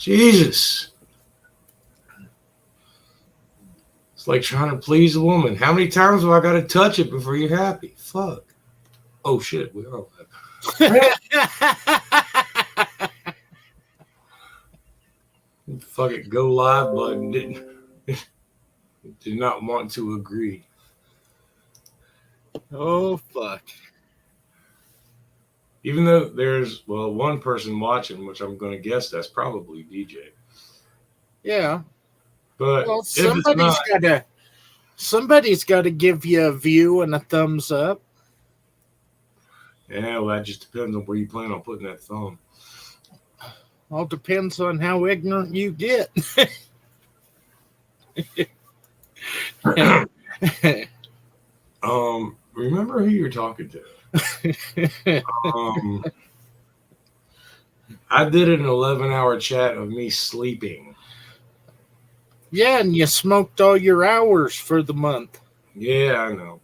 Jesus. It's like trying to please a woman. How many times have I got to touch it before you're happy? Fuck. Oh, shit. We are. Fuck it. Go live button. Did not want to agree. Oh, fuck. Even though there's, one person watching, which I'm going to guess that's probably DJ. Yeah. But Well, if it's not, somebody's got to give you a view and a thumbs up. yeah, well, that just depends on where you plan on putting that thumb. All depends on how ignorant you get. Remember who you're talking to. I did an 11-hour chat of me sleeping. Yeah, and you smoked all your hours for the month. Yeah, I know.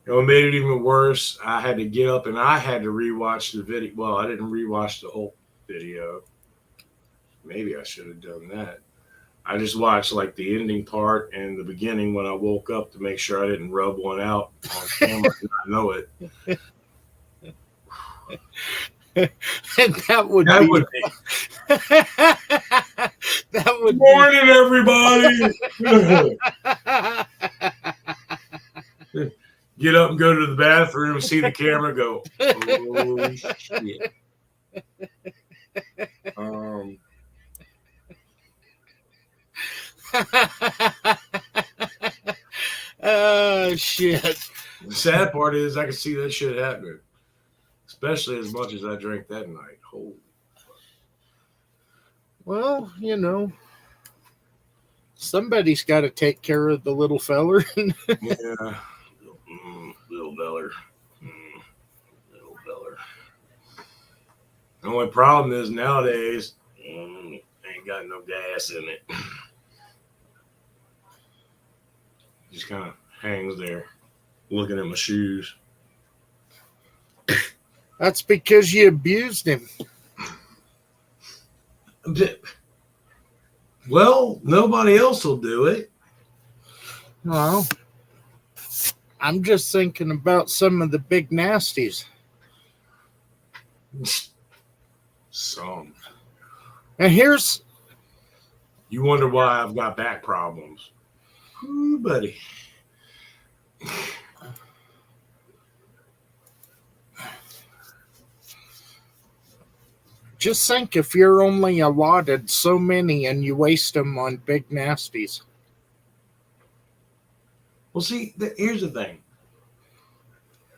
It made it even worse. I had to get up and I had to rewatch the video. Well, I didn't rewatch the whole video. Maybe I should have done that. I just watched like the ending part and the beginning when I woke up to make sure I didn't rub one out on camera and not know it. And that would be. That would Morning, everybody. Get up and go to the bathroom, see the camera, go, oh, shit. Oh, shit. The sad part is I can see that shit happening, especially as much as I drank that night. Holy fuck. Well, somebody's got to take care of the little feller. Yeah. Little feller. Little feller. The only problem is nowadays, ain't got no gas in it. Just kind of hangs there looking at my shoes. That's because you abused him. Well, nobody else will do it. Well, I'm just thinking about some of the big nasties. Some. And here's... You wonder why I've got back problems. Ooh, buddy. Just think if you're only allotted so many and you waste them on big nasties. Well, see, here's the thing.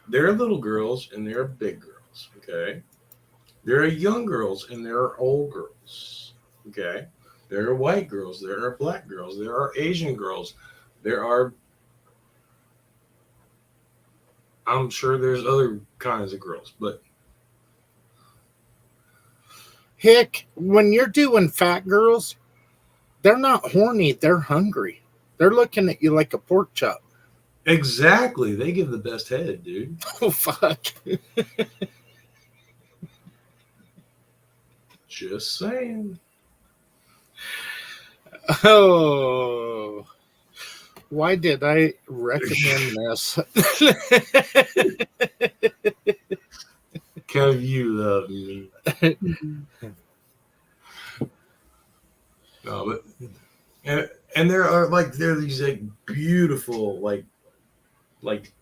There are little girls and there are big girls, okay? There are young girls and there are old girls, okay? There are white girls, there are black girls, there are Asian girls, there are... I'm sure there's other kinds of girls, but... Heck, when you're doing fat girls, they're not horny, they're hungry. They're looking at you like a pork chop. Exactly. They give the best head, dude. Oh, fuck. Just saying. Oh. Why did I recommend this? Because you love me. No, but and there are these like beautiful like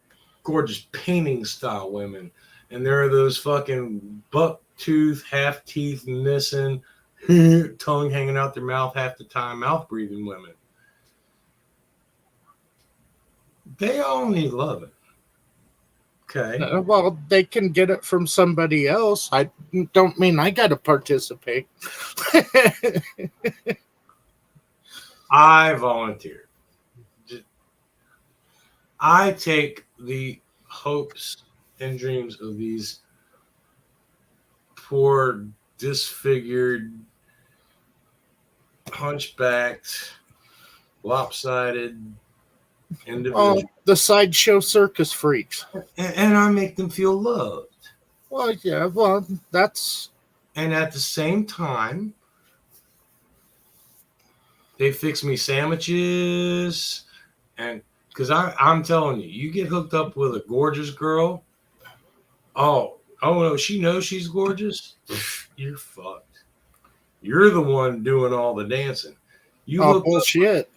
gorgeous painting style women, and there are those fucking buck tooth, half teeth missing, tongue hanging out their mouth half the time, mouth breathing women. They all need loving. Okay. Well, they can get it from somebody else. I don't mean I got to participate. I volunteer. I take the hopes and dreams of these poor, disfigured, hunchbacked, lopsided individuals. Oh, the sideshow circus freaks. And I make them feel loved. Well, yeah, well, that's... And at the same time, They fix me sandwiches, and because I'm telling you, you get hooked up with a gorgeous girl. Oh no, she knows she's gorgeous. You're fucked. You're the one doing all the dancing. You Oh, hook up. bullshit.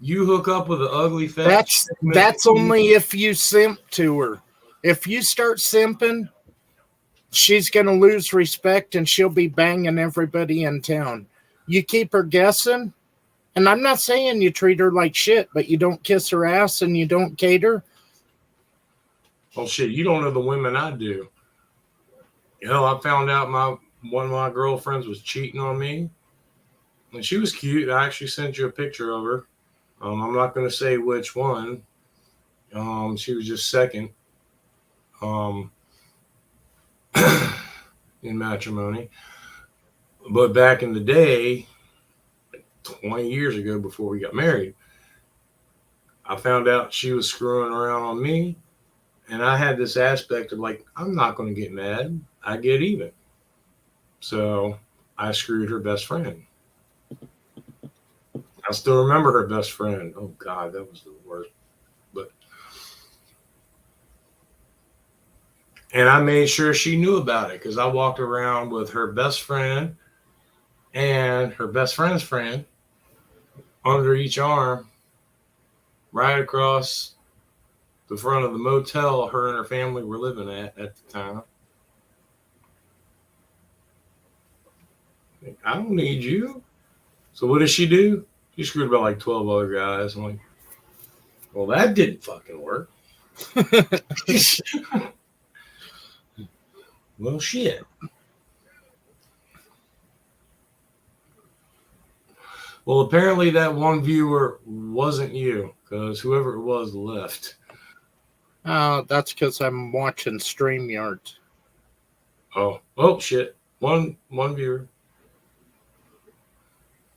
You hook up with an ugly fat chick. That's only if you simp to her. If you start simping, she's going to lose respect and she'll be banging everybody in town. You keep her guessing, and I'm not saying you treat her like shit, but you don't kiss her ass and you don't cater. Oh shit, you don't know the women I do. Hell, I found out one of my girlfriends was cheating on me, and she was cute. I actually sent you a picture of her. I'm not going to say which one. She was just second in matrimony. But back in the day, 20 years ago before we got married, I found out she was screwing around on me. And I had this aspect of like, I'm not going to get mad. I get even. So I screwed her best friend. I still remember her best friend. Oh, God, that was the worst. And I made sure she knew about it because I walked around with her best friend and her best friend's friend under each arm, right across the front of the motel her and her family were living at the time. I don't need you. So what does she do? She screwed about like 12 other guys. I'm like, well, that didn't fucking work. Well, shit. Well, apparently that one viewer wasn't you because whoever it was left. That's because I'm watching StreamYard. Oh, shit. One viewer.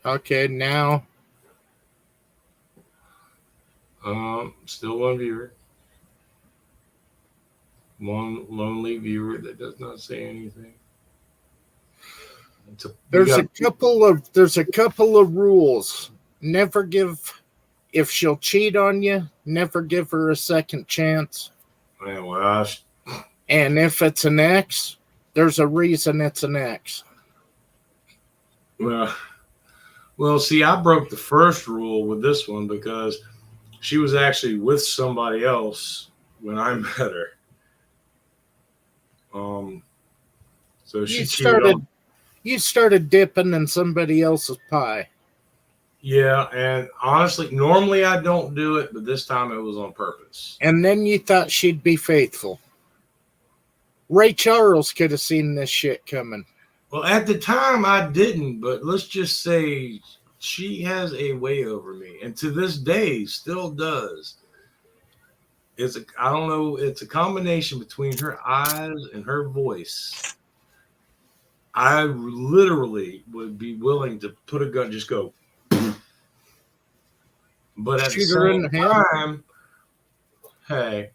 Okay, now. Still one viewer. One lonely viewer that does not say anything. There's a couple of rules. Never give, if she'll cheat on you, never give her a second chance. And if it's an ex, there's a reason it's an ex. Well, see, I broke the first rule with this one because she was actually with somebody else when I met her. So you started dipping in somebody else's pie. Yeah, and honestly, normally I don't do it, but this time it was on purpose. And then you thought she'd be faithful. Ray Charles could have seen this shit coming. Well, at the time I didn't, but let's just say she has a way over me, and to this day still does. I don't know, it's a combination between her eyes and her voice. I literally would be willing to put a gun, just go. But at the same time, hey,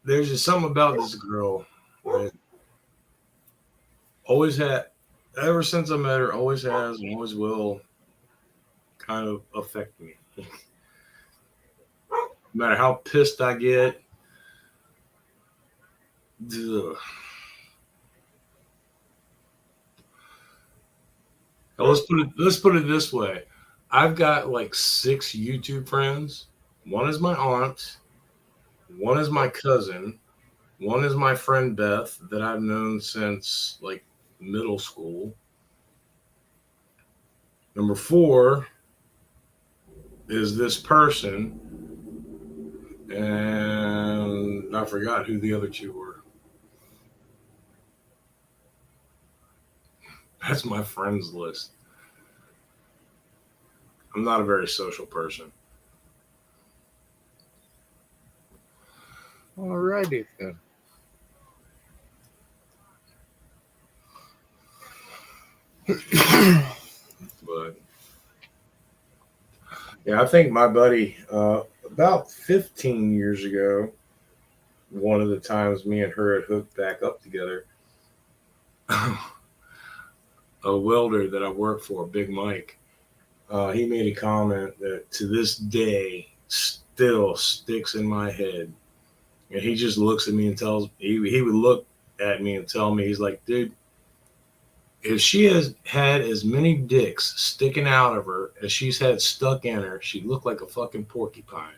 there's just something about this girl that always had, ever since I met her, always has and always will kind of affect me. No matter how pissed I get, let's put it this way. I've got like 6 YouTube friends. One is my aunt. One is my cousin. One is my friend Beth that I've known since like middle school. Number 4 is this person. And I forgot who the other 2 were. That's my friends list. I'm not a very social person. Alrighty then. But yeah, I think my buddy, about 15 years ago, one of the times me and her had hooked back up together, a welder that I work for, Big Mike. He made a comment that to this day still sticks in my head. And he just looks at me and tells he would look at me and tell me, he's like, dude, if she has had as many dicks sticking out of her as she's had stuck in her, she'd look like a fucking porcupine.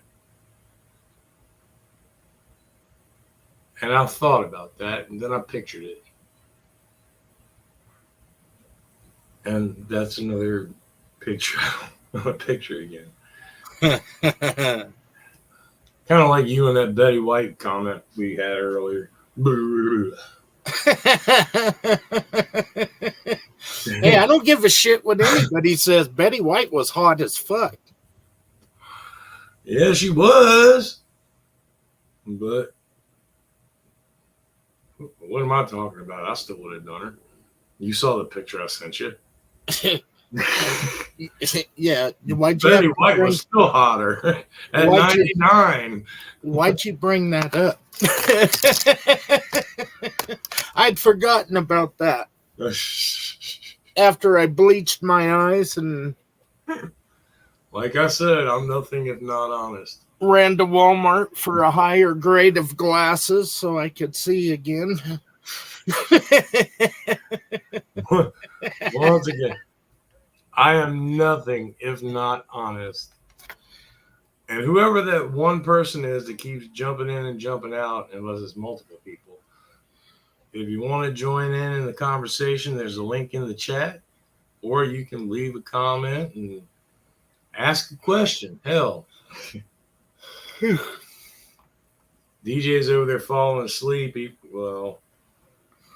And I thought about that, and then I pictured it. And that's another picture. A picture again. Kind of like you and that Betty White comment we had earlier. Hey, I don't give a shit what anybody says. Betty White was hot as fuck. Yeah, she was. But what am I talking about? I still would have done her. You saw the picture I sent you. Yeah. Betty White was still hotter at 99. Why'd you bring that up? I'd forgotten about that. After I bleached my eyes and... Like I said, I'm nothing if not honest. Ran to Walmart for a higher grade of glasses so I could see again. Once again, I am nothing if not honest. And whoever that one person is that keeps jumping in and jumping out, unless it's multiple people, if you want to join in the conversation, there's a link in the chat, or you can leave a comment and ask a question. Hell, DJ's over there falling asleep.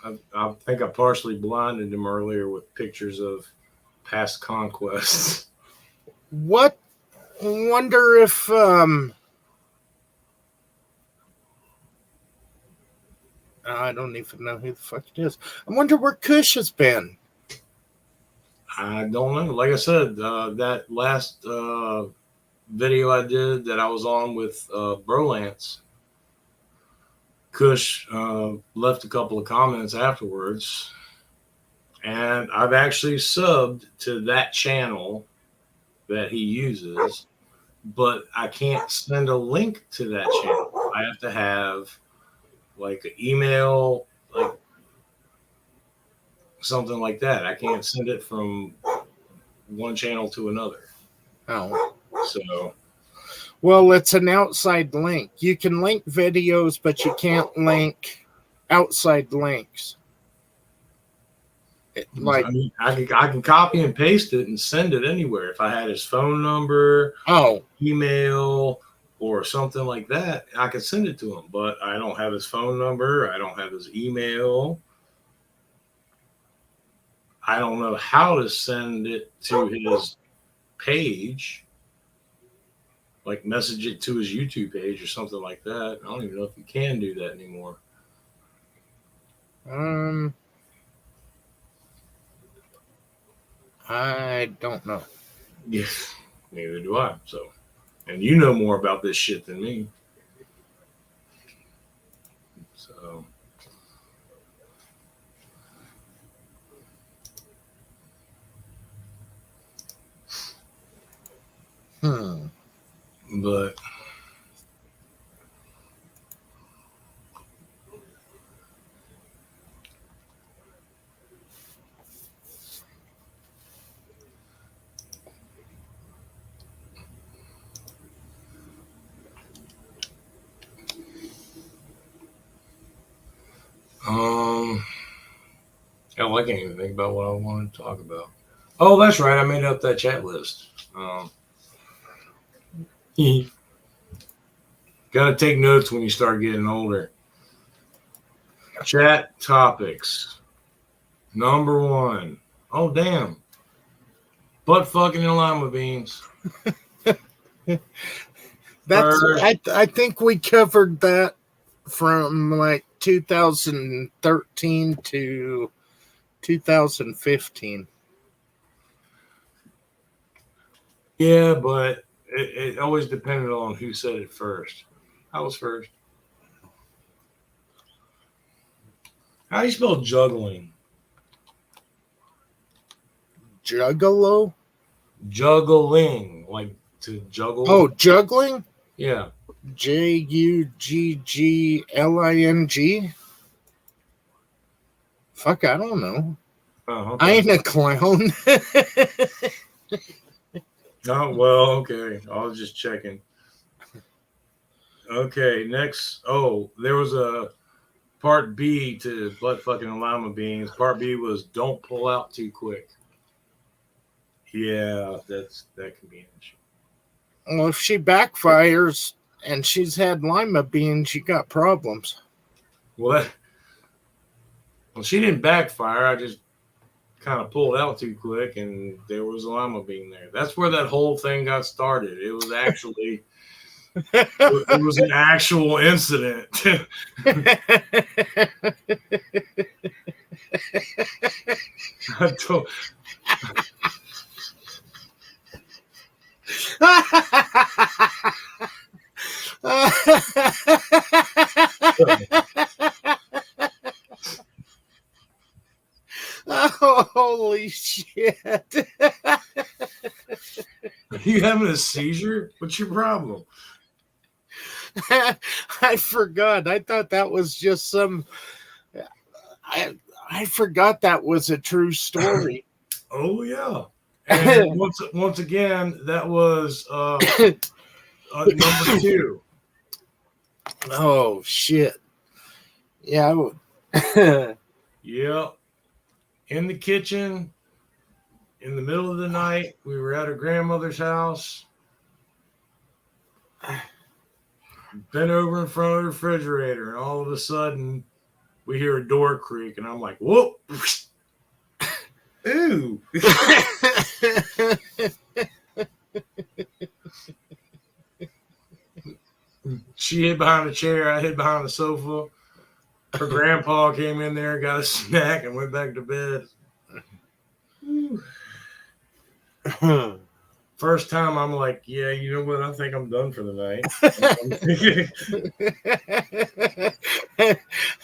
I think I partially blinded him earlier with pictures of past conquests. What? Wonder if I don't even know who the fuck it is. I wonder where Kush has been. I don't know. Like I said, that last video I did that I was on with Brolance, Kush left a couple of comments afterwards, and I've actually subbed to that channel that he uses, but I can't send a link to that channel. I have to have like an email, like something like that. I can't send it from one channel to another. Oh. So, well, it's an outside link. You can link videos, but you can't link outside links. I mean, I can copy and paste it and send it anywhere. If I had his phone number, email, or something like that, I could send it to him. But I don't have his phone number. I don't have his email. I don't know how to send it to his page, like message it to his YouTube page or something like that. I don't even know if you can do that anymore. I don't know. Yes, neither do I. So, and you know more about this shit than me. So, but hell, I can't even think about what I want to talk about. Oh, that's right. I made up that chat list. Got to take notes when you start getting older. Chat topics. Number 1. Oh, damn. Butt fucking and lima beans. I think we covered that from like 2013 to 2015. Yeah, but it always depended on who said it first. I was first. How do you spell juggling? Juggalo? Juggling, like to juggle. Oh, juggling? Yeah. Juggling? Fuck, I don't know. Oh, I okay. ain't a clown. Oh, well, okay. I was just checking. Okay, next. Oh, there was a part B to butt fucking and lima beans. Part B was don't pull out too quick. Yeah, that can be an issue. Well, if she backfires and she's had lima beans, you got problems. What? Well, she didn't backfire. I just kind of pulled out too quick, and there was a lima bean there. That's where that whole thing got started. It was actually, it was an actual incident. I told, Oh, holy shit. are you having a seizure? What's your problem? I forgot. I thought that was just some. I forgot that was a true story. Oh yeah. And once again, that was number 2. Oh shit! Yeah. Yep. In the kitchen, in the middle of the night, we were at her grandmother's house. Bent over in front of the refrigerator, and all of a sudden, we hear a door creak, and I'm like, "Whoop!" Ooh. She hid behind a chair. I hid behind the sofa. Her grandpa came in there, got a snack, and went back to bed. First time, I'm like, yeah, you know what? I think I'm done for the night.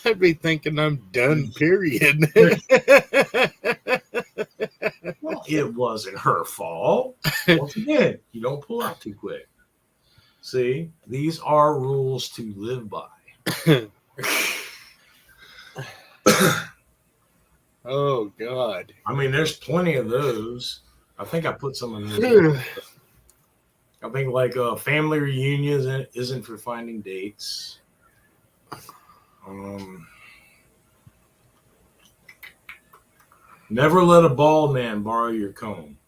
I'd be thinking I'm done, period. Well, it wasn't her fault. Once again, you don't pull out too quick. See, these are rules to live by. Oh, God. I mean, there's plenty of those. I think I put some in there. I think like family reunions isn't for finding dates. Never let a bald man borrow your comb.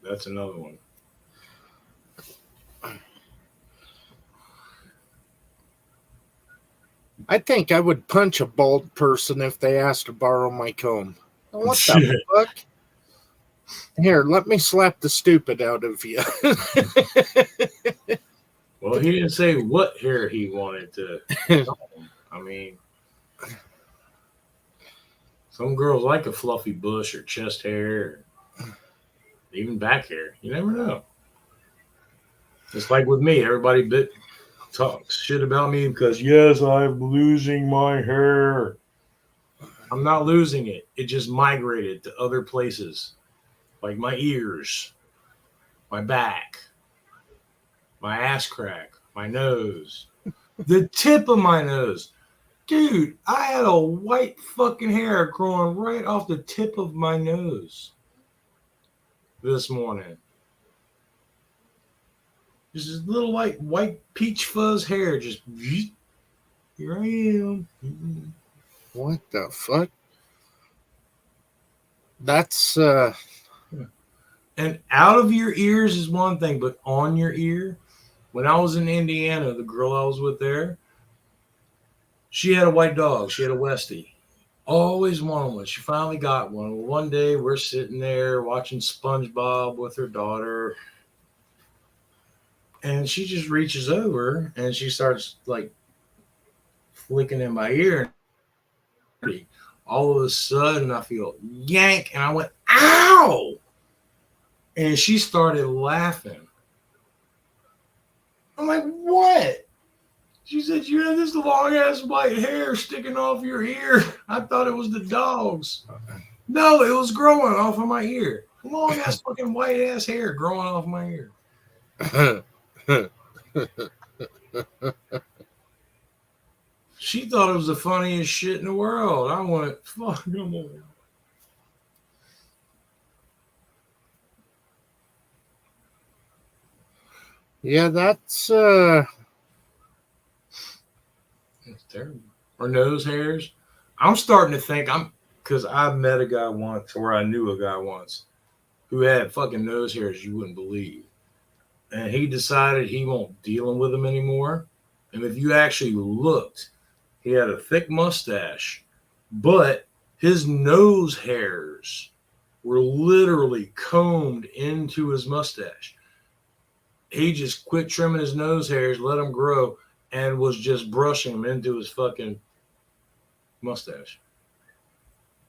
That's another one. I think I would punch a bald person if they asked to borrow my comb. What the fuck? Here, let me slap the stupid out of you. Well, he didn't say what hair he wanted to. I mean, some girls like a fluffy bush or chest hair, or even back hair. You never know. It's like with me. Everybody talks shit about me because, yes, I'm losing my hair. I'm not losing it. It just migrated to other places, like my ears, my back, my ass crack, my nose, the tip of my nose. Dude, I had a white fucking hair growing right off the tip of my nose this morning. Just this little white peach fuzz hair, just here I am. What the fuck? That's And out of your ears is one thing, but on your ear, when I was in Indiana, the girl I was with there, she had a white dog. She had a Westie. Always wanted one. She finally got one. Well, one day we're sitting there watching SpongeBob with her daughter, and she just reaches over and she starts like flicking in my ear. All of a sudden, I feel yank, and I went, ow! And she started laughing. I'm like, what? She said, you had this long ass white hair sticking off your ear. I thought it was the dog's. No, it was growing off of my ear. Long ass fucking white ass hair growing off my ear. She thought it was the funniest shit in the world. I went, fuck, come on. Yeah, that's It's terrible. Or nose hairs. I'm starting to think because I met a guy once, or I knew a guy once, who had fucking nose hairs you wouldn't believe. And he decided he won't dealing with them anymore. And if you actually looked, he had a thick mustache, but his nose hairs were literally combed into his mustache. He just quit trimming his nose hairs, let them grow, and was just brushing them into his fucking mustache.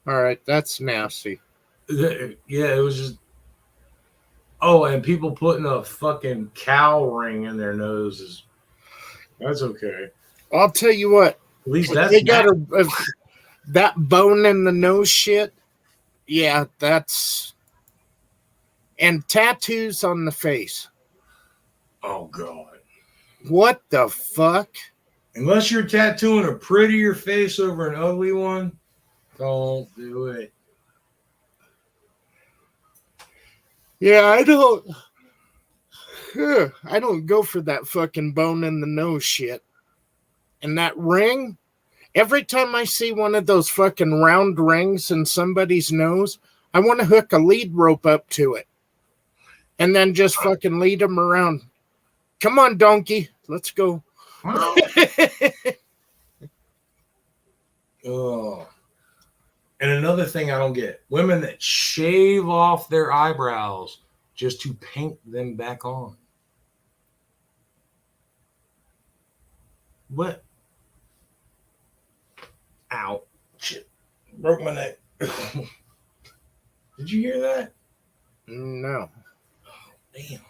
all right. That's nasty. Yeah, it was just. Oh, and people putting a fucking cow ring in their noses. That's okay. I'll tell you what. At least If that's they got that bone in the nose shit. Yeah, that's. And tattoos on the face. Oh, God. What the fuck? Unless you're tattooing a prettier face over an ugly one, don't do it. Yeah, I don't go for that fucking bone in the nose shit. And that ring, every time I see one of those fucking round rings in somebody's nose, I want to hook a lead rope up to it. And then just fucking lead them around. Come on, donkey. Let's go. Oh. And another thing I don't get, women that shave off their eyebrows just to paint them back on. What? Ow. Shit. Broke my neck. Did you hear that? No. Damn.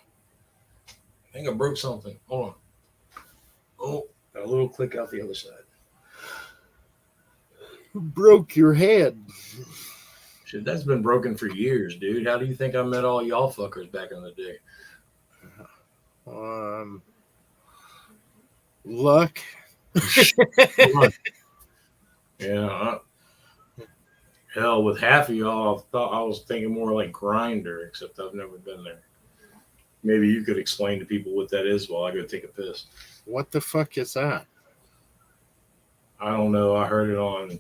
I think I broke something. Hold on. Oh, got a little click out the other side. Broke your head. Shit, that's been broken for years, dude. How do you think I met all y'all fuckers back in the day? Luck. Yeah. Hell, with half of y'all, I thought I was thinking more like Grinder, except I've never been there. Maybe you could explain to people what that is while I go take a piss. What the fuck is that? I don't know. I heard it on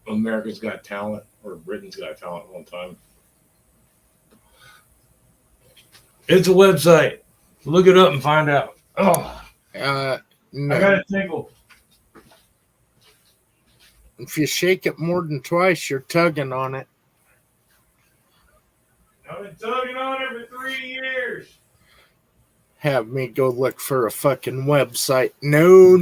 America's Got Talent or Britain's Got Talent one time. It's a website. Look it up and find out. Oh, No. I got a tinkle. If you shake it more than twice, you're tugging on it. I've been tugging on it for 3 years. Have me go look for a fucking website. No.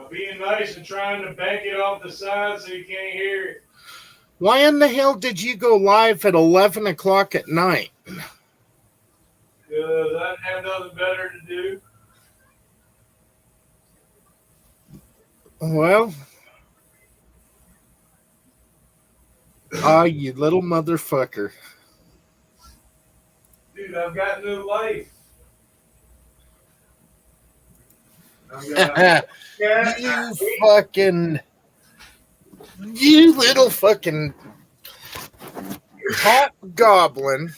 Being nice and trying to bank it off the side so you can't hear it. Why in the hell did you go live at 11 o'clock at night? Because I didn't have nothing better to do. Well, you little motherfucker. Dude, I've got no life. You little fucking top goblin.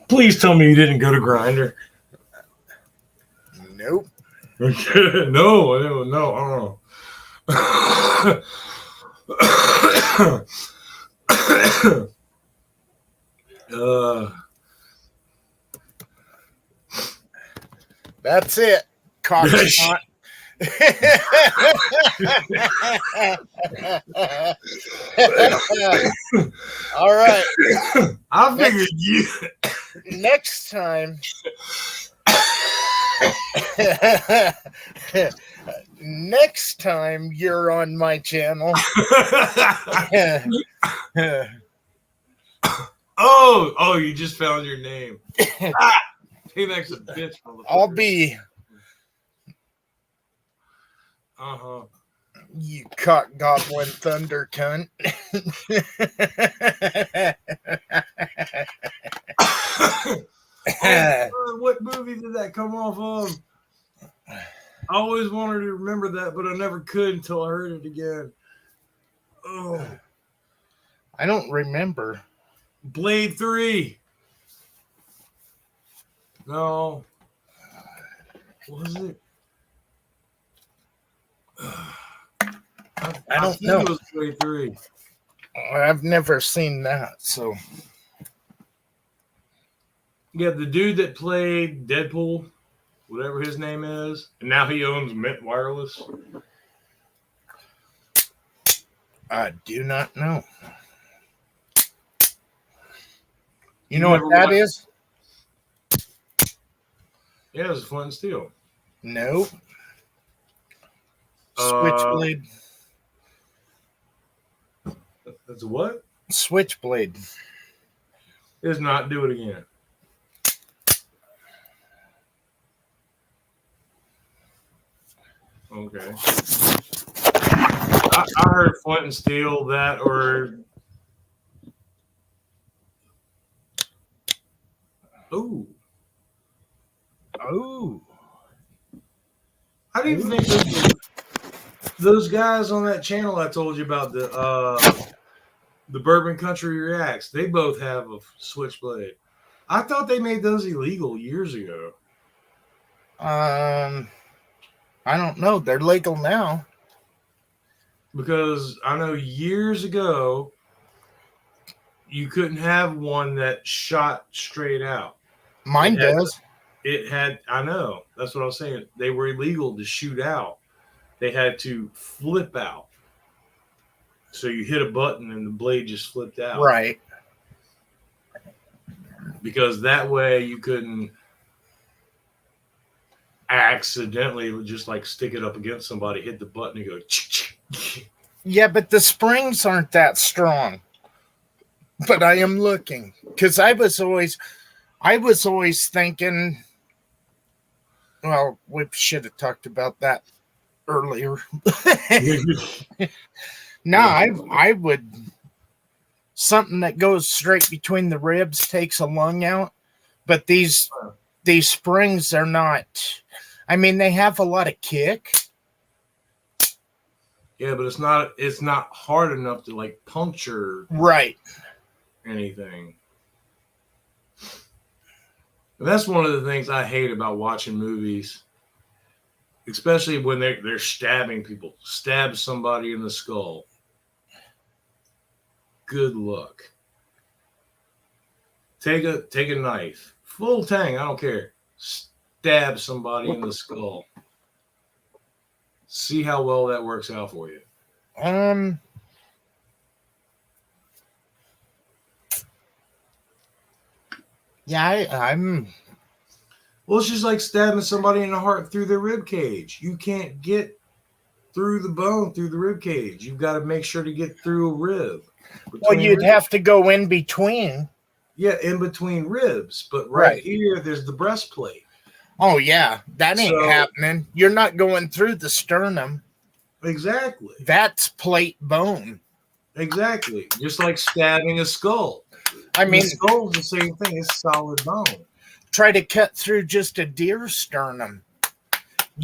Please tell me you didn't go to Grinder. Nope. No. That's it. Cockshot. All right. I figured you. Next time. Next time you're on my channel, Oh, you just found your name. Ah, Payback's a bitch, motherfucker. I'll be Uh-huh. you cock goblin thunder cunt. Oh, what movie did that come off of? I always wanted to remember that, but I never could until I heard it again. Oh, I don't remember. Blade 3. No. Was it? I don't think know. It was Blade 3. I've never seen that, so Yeah, the dude that played Deadpool, whatever his name is, and now he owns Mint Wireless. I do not know. You You know what never that watched- is? Yeah, it was Flint and Steel. Nope. Uh, Switchblade. That's what? Switchblade. Is not do it again. Okay. I heard Flint and Steel, that or ooh. Oh. I didn't even think those guys on that channel I told you about, the Bourbon Country Reacts, they both have a Switchblade. I thought they made those illegal years ago. I don't know. They're legal now. Because I know years ago you couldn't have one that shot straight out. Mine does. I know. That's what I was saying. They were illegal to shoot out. They had to flip out. So you hit a button and the blade just flipped out. Right. Because that way you couldn't accidentally just like stick it up against somebody, hit the button and go. Yeah, but the springs aren't that strong. But I am looking because I was always thinking. Well, we should have talked about that earlier. No, I would something that goes straight between the ribs takes a lung out, but these springs are not. I mean, they have a lot of kick. Yeah, but it's not hard enough to like puncture anything. And that's one of the things I hate about watching movies, especially when they're stabbing people. Stab somebody in the skull. Good luck. Take a knife, full tang, I don't care. Stab somebody in the skull. See how well that works out for you. Yeah, I'm. Well, it's just like stabbing somebody in the heart through the rib cage. You can't get through the bone, through the rib cage. You've got to make sure to get through a rib. Well, you'd have to go in between. Yeah, in between ribs. But right here, there's the breastplate. Oh, yeah. That ain't happening. You're not going through the sternum. Exactly. That's plate bone. Exactly. Just like stabbing a skull. I mean, the skull's the same thing. It's solid bone. Try to cut through just a deer sternum.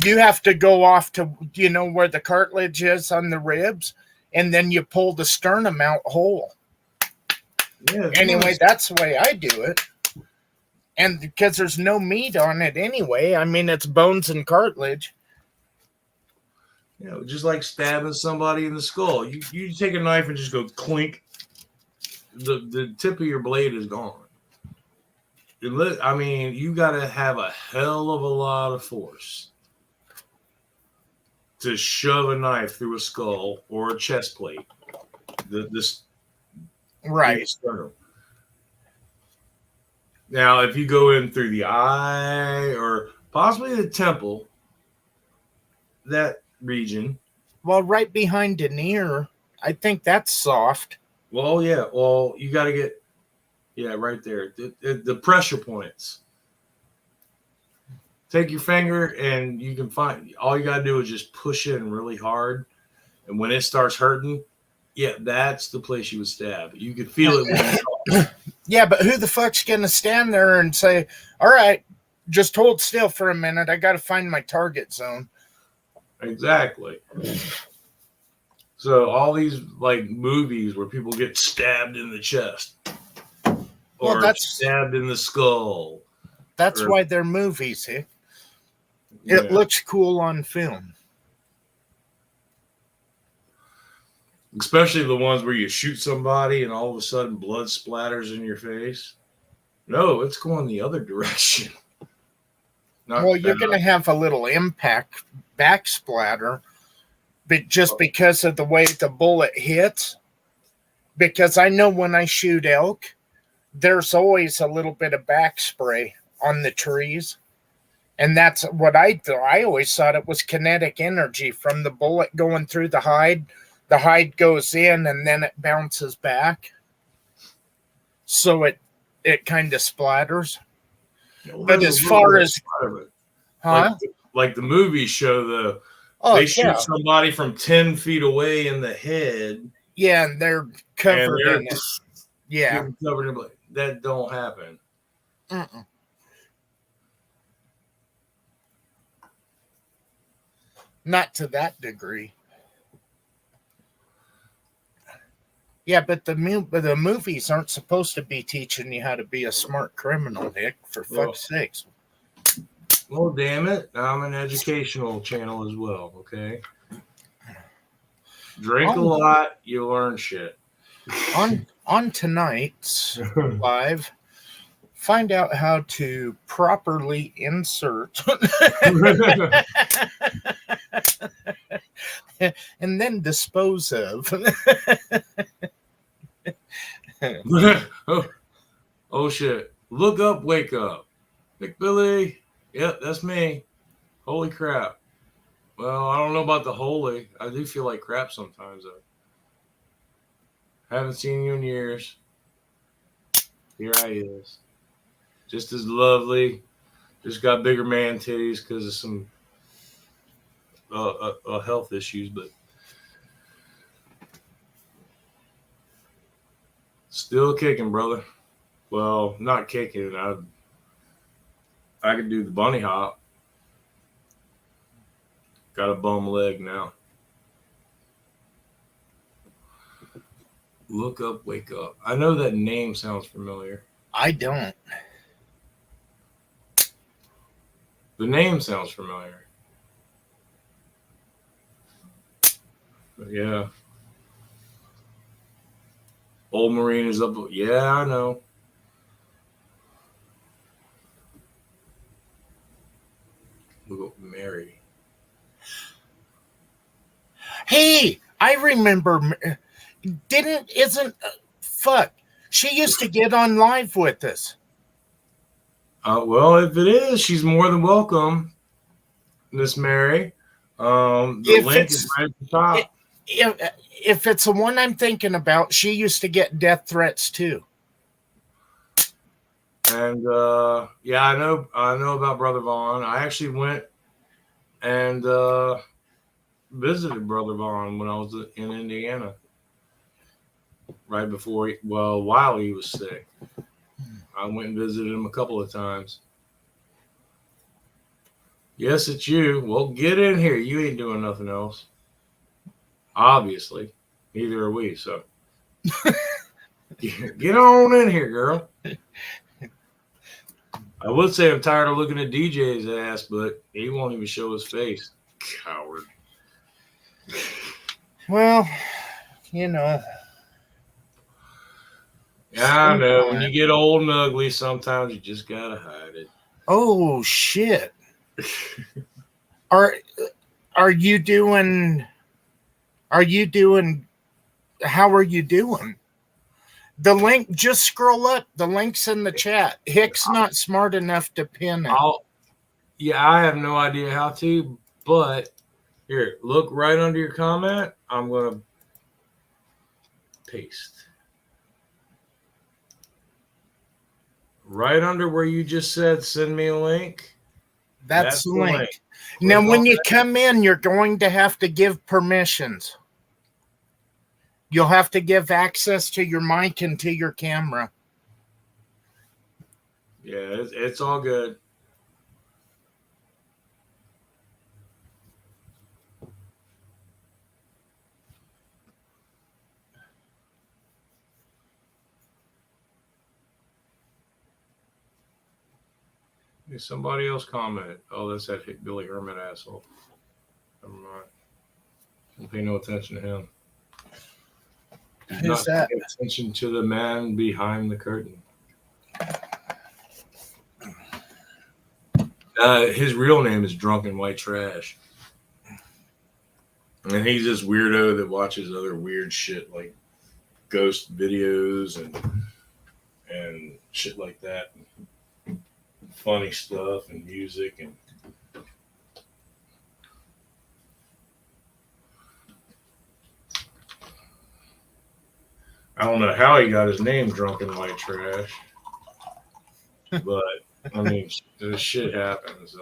You have to go off to, where the cartilage is on the ribs, and then you pull the sternum out whole. Yeah. Anyway, that's the way I do it. And because there's no meat on it anyway, I mean, it's bones and cartilage. Yeah, just like stabbing somebody in the skull. You take a knife and just go clink. The tip of your blade is gone. I mean, you got to have a hell of a lot of force to shove a knife through a skull or a chest plate. This sternum. Now, if you go in through the eye or possibly the temple, that region. Well, right behind an ear, I think that's soft. Well, yeah. Well, you got to get, yeah, right there. The pressure points. Take your finger and you can find, all you got to do is just push in really hard. And when it starts hurting, yeah, that's the place you would stab. You could feel it when you talk. Yeah, but who the fuck's gonna stand there and say, "All right, just hold still for a minute. I got to find my target zone." Exactly. So all these like movies where people get stabbed in the chest Well, or stabbed in the skull. that's Or, why they're movies. Eh? yeah. It looks cool on film. Especially the ones where you shoot somebody and all of a sudden blood splatters in your face. No, it's going the other direction. Well, you're going to have a little impact back splatter, but just because of the way the bullet hits. Because I know when I shoot elk, there's always a little bit of back spray on the trees. And that's what I do. I always thought it was kinetic energy from the bullet going through the hide. The hide goes in and then it bounces back. So it kind of splatters. Well, but as far as like the movies show they shoot somebody from 10 feet away in the head. Yeah, and they're covered in it. Yeah. Covered in blood. That don't happen. Mm-mm. Not to that degree. Yeah, but the movies aren't supposed to be teaching you how to be a smart criminal, Nick, for fuck's sakes. Well, damn it. I'm an educational channel as well, okay? Drink a lot, you learn shit. On tonight's live, find out how to properly insert and then dispose of. oh shit. Look up, wake up. Nick Billy. Yep, that's me. Holy crap. Well, I don't know about the holy. I do feel like crap sometimes, though. Haven't seen you in years. Here I is. Just as lovely. Just got bigger man titties because of some health issues, but still kicking, brother. Well, not kicking. I could do the bunny hop. Got a bum leg now. Look up, wake up. I know that name sounds familiar. I don't. The name sounds familiar. But yeah. Old Marine is up. Yeah, I know. Look up Mary. Hey, I remember. Fuck. She used to get on live with us. Well, if it is, she's more than welcome, Miss Mary. The link is right at the top. If it's the one I'm thinking about, she used to get death threats too. And yeah, I know about Brother Vaughn. I actually went and visited Brother Vaughn when I was in Indiana, right before, while he was sick. I went and visited him a couple of times. Yes, it's you. Well, get in here. You ain't doing nothing else. Obviously. Neither are we, so. Get on in here, girl. I would say I'm tired of looking at DJ's ass, but he won't even show his face. Coward. Well, you know. Yeah, I know. When you get old and ugly, sometimes you just gotta hide it. Oh shit. Are you doing how are you doing? The link, just scroll up. The link's in the chat. Hick's not smart enough to pin it. I have no idea how to, but here, look right under your comment. I'm gonna paste. right under where you just said, send me a link. That's the link. Click Now, when on you that. come in, you're going to have to give permissions. You'll have to give access to your mic and to your camera. Yeah, it's all good. Hey, somebody else commented. Oh, that's that Billy Herman asshole. Never mind. Don't pay no attention to him. He's Who's not that? paying attention to the man behind the curtain. His real name is Drunken White Trash. And he's this weirdo that watches other weird shit like ghost videos and shit like that. Funny stuff and music and I don't know how he got his name Drunken White Trash. But I mean this shit happens.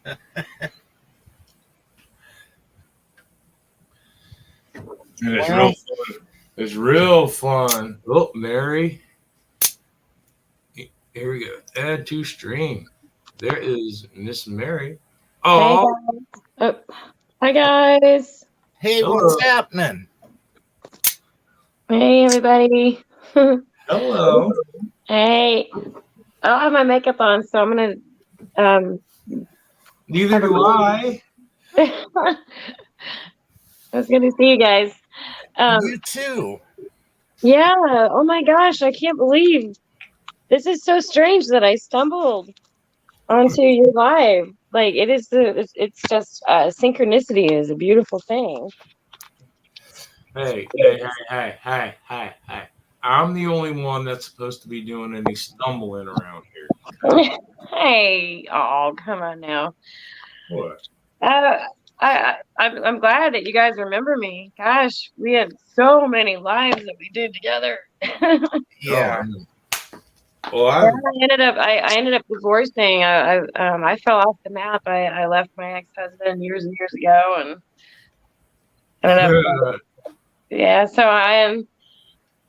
And it's real fun. It's real fun. Oh, Mary. Here we go. Add to stream. There is Miss Mary. Oh, Hi guys. Hey, Hello. what's happening? Hey everybody. Hello. Hey. I don't have my makeup on, so I'm gonna Neither do I. I was good to see you guys. You too. Yeah, oh my gosh, I can't believe this is so strange that I stumbled onto your live. Like it is it's just synchronicity is a beautiful thing. Hey. I'm the only one that's supposed to be doing any stumbling around here. Hey, oh come on now. What? I'm glad that you guys remember me. Gosh, we had so many lives that we did together. Yeah. Well, I ended up divorcing. I fell off the map. I left my ex-husband years and years ago, and ended up, yeah. So I'm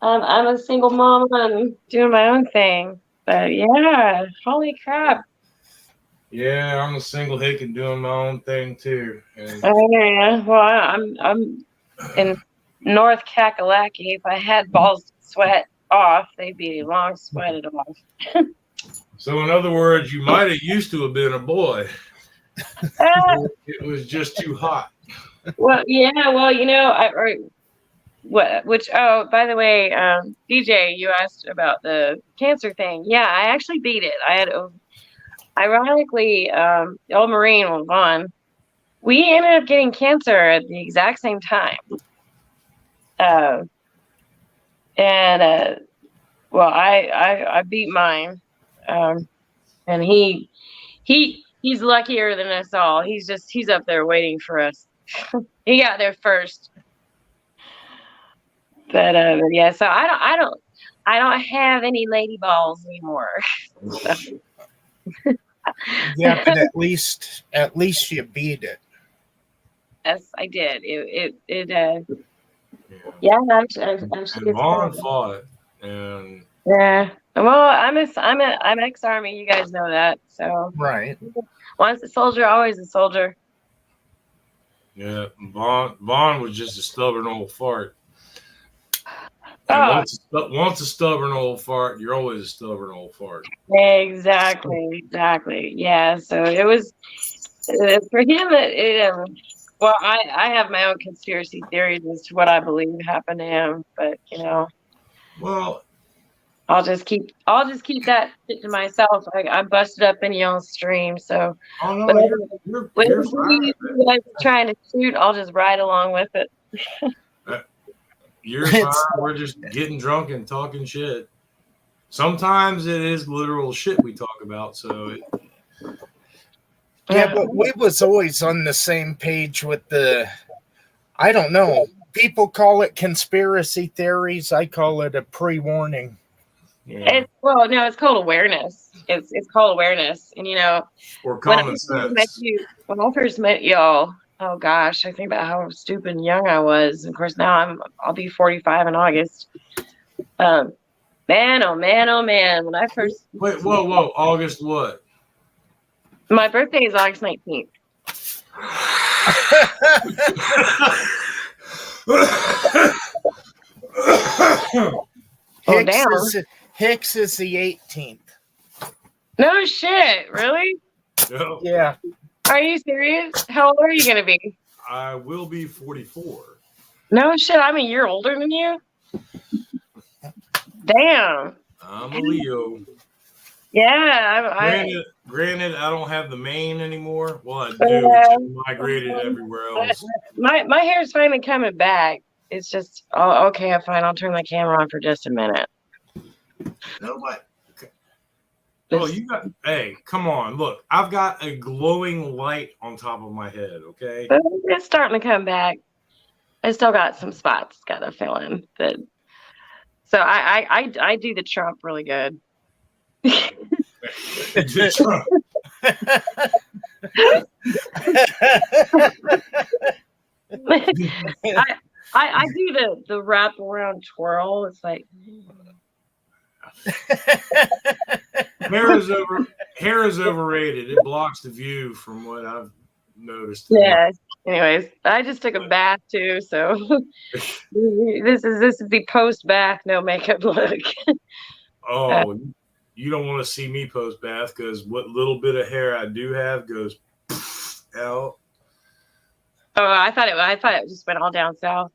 a single mom and doing my own thing. But yeah, holy crap. yeah, I'm a single hick and doing my own thing too. And Yeah. Well, I'm in North Kakalaki. If I had balls to sweat off, they'd be long sweated off. so, in other words, you might have used to have been a boy. It was just too hot. Well, yeah. Well, oh, by the way, DJ, you asked about the cancer thing. Yeah, I actually beat it. I had, ironically, the old Marine was on. We ended up getting cancer at the exact same time. Well, I beat mine, and he's luckier than us all. He's up there waiting for us. He got there first. But yeah, so I don't have any lady balls anymore. So. Yeah, but at least you beat it. Yes, I did. Yeah, And Vaughn fought, and yeah. Well, I'm ex-army. You guys know that. So right. Once a soldier, always a soldier. yeah, Vaughn was just a stubborn old fart. And once a stubborn old fart, you're always a stubborn old fart. Exactly. Yeah. So it was for him. Well, I have my own conspiracy theories as to what I believe happened to him, but well, I'll just keep that shit to myself. I busted up in y'all's stream, so you're whatever fine. you guys are trying to shoot, I'll just ride along with it. You're fine. We're just getting drunk and talking shit. Sometimes it is literal shit we talk about. So yeah, but we was always on the same page with I don't know. People call it conspiracy theories. I call it a pre-warning. Yeah. It's called awareness. It's called awareness. And Or when I common first met sense. you, when I first met y'all, oh gosh, I think about how stupid and young I was. And of course now I'll be 45 in August. Um, man, oh man, oh man. When I first Wait, whoa. August what? my birthday is August 19th. Oh damn. Hicks is the 18th. No shit, really? No, Yeah. Are you serious? How old are you gonna be? I will be 44. No shit, I'm a year older than you. Damn. I'm a Leo. Yeah, Granted, I don't have the mane anymore. Well, I do. I It's migrated everywhere else. my hair's finally coming back. It's just okay. Fine. I'll turn the camera on for just a minute. Nobody. Oh, you got. Hey, come on. Look, I've got a glowing light on top of my head. Okay. It's starting to come back. I still got some spots got to fill in. But so I do the Trump really good. Trump. I do the wrap around twirl. It's like hair is overrated. It blocks the view from what I've noticed. yeah. Anyways, I just took a bath too, so this is the post bath no makeup look. Oh, you don't want to see me post bath because what little bit of hair I do have goes out. Oh, I thought it just went all down south.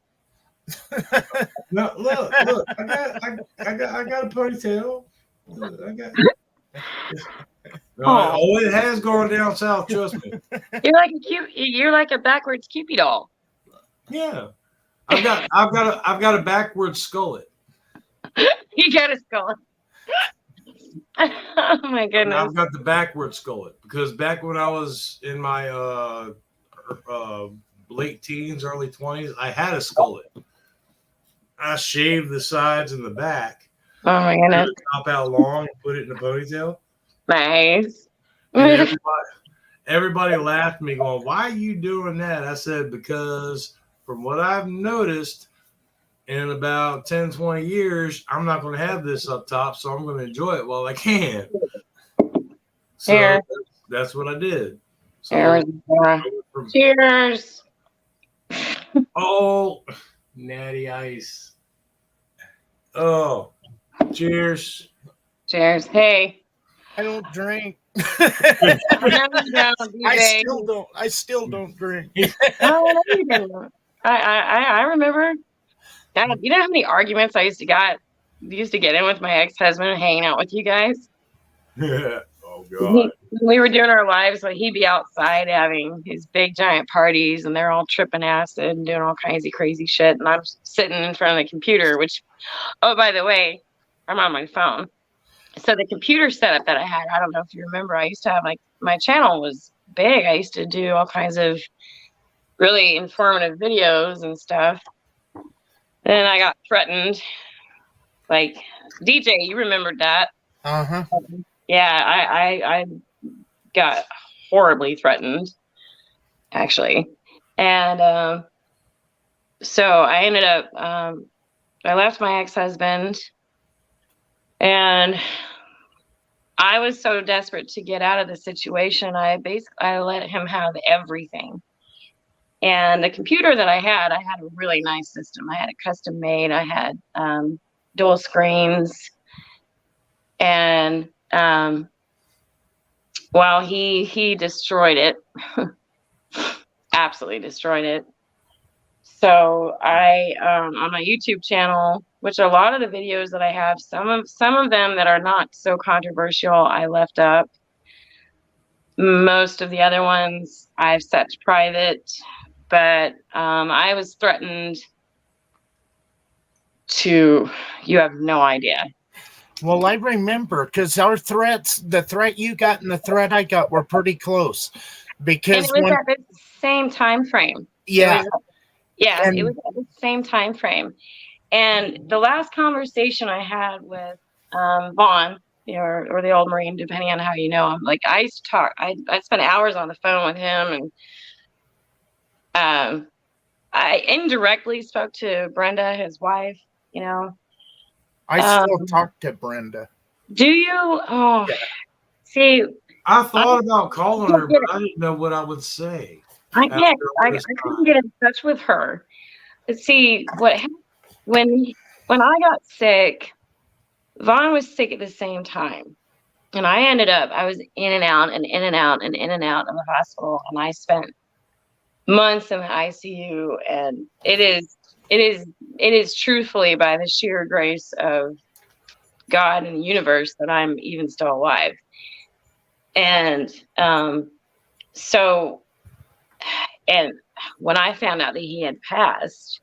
No, look! I got a ponytail. It has gone down south. Trust me. You're like a backwards Cupid doll. Yeah, I've got a backwards skullet. You got a skull. Oh my goodness! I've got the backwards skullet because back when I was in my late teens, early 20s, I had a skullet. I shaved the sides and the back. Oh my goodness! Top out long and put it in a ponytail. Nice. And everybody laughed at me going, "Why are you doing that?" I said, because from what I've noticed in about 10, 20 years, I'm not going to have this up top, so I'm going to enjoy it while I can. So that's what I did. So, cheers. Oh, natty ice. Oh, cheers. Cheers. Hey. I don't drink. I still don't drink. Oh, no, you didn't. I remember. God, you know how many arguments I used to get in with my ex-husband hanging out with you guys? Oh God. We were doing our lives, but he'd be outside having his big giant parties and they're all tripping acid and doing all kinds of crazy shit. And I'm sitting in front of the computer, which, oh, by the way, I'm on my phone. So the computer setup that I had, I don't know if you remember, I used to have my channel was big. I used to do all kinds of really informative videos and stuff. Then I got threatened. Like DJ, you remembered that? Uh-huh. Yeah, I got horribly threatened, actually. And so I ended up I left my ex-husband and I was so desperate to get out of the situation. I let him have everything. And the computer that I had a really nice system. I had it custom made. I had dual screens. And well, he destroyed it. Absolutely destroyed it. So I on my YouTube channel, which a lot of the videos that I have, some of them that are not so controversial, I left up. Most of the other ones I've set to private, but I was threatened to, you have no idea. Well, I remember because our threats, the threat you got and the threat I got were pretty close. Because and it was at the same time frame. Yeah. It was at the same time frame. And the last conversation I had with Vaughn, or the old Marine, depending on how you know him. Like I used to talk, I spent hours on the phone with him, and I indirectly spoke to Brenda, his wife. I still talk to Brenda. Do you? Oh, Yeah. see, I thought about calling her, but I didn't know what I would say. I couldn't get in touch with her. See, when I got sick, Vaughn was sick at the same time. And I was in and out and in and out and in and out of the hospital. And I spent months in the ICU. And it is truthfully by the sheer grace of God and the universe that I'm even still alive. And so, and when I found out that he had passed,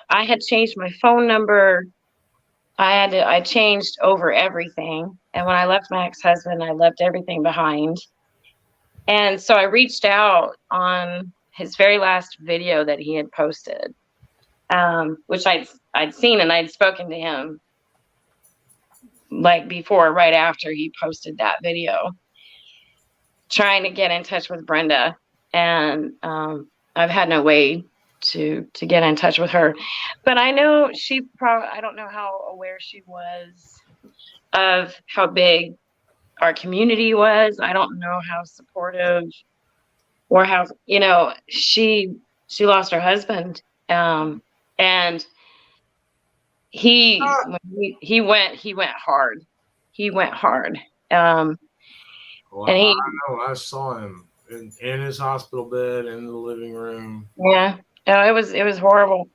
I had changed my phone number. I changed over everything. And when I left my ex-husband, I left everything behind. And so I reached out on his very last video that he had posted, which I'd seen, and I'd spoken to him like before, right after he posted that video, trying to get in touch with Brenda. And I've had no way to get in touch with her, but I know I don't know how aware she was of how big our community was. I don't know how supportive or how, she lost her husband. And when he went hard. He went hard. Well, And I know. I saw him in his hospital bed in the living room. yeah, it was horrible.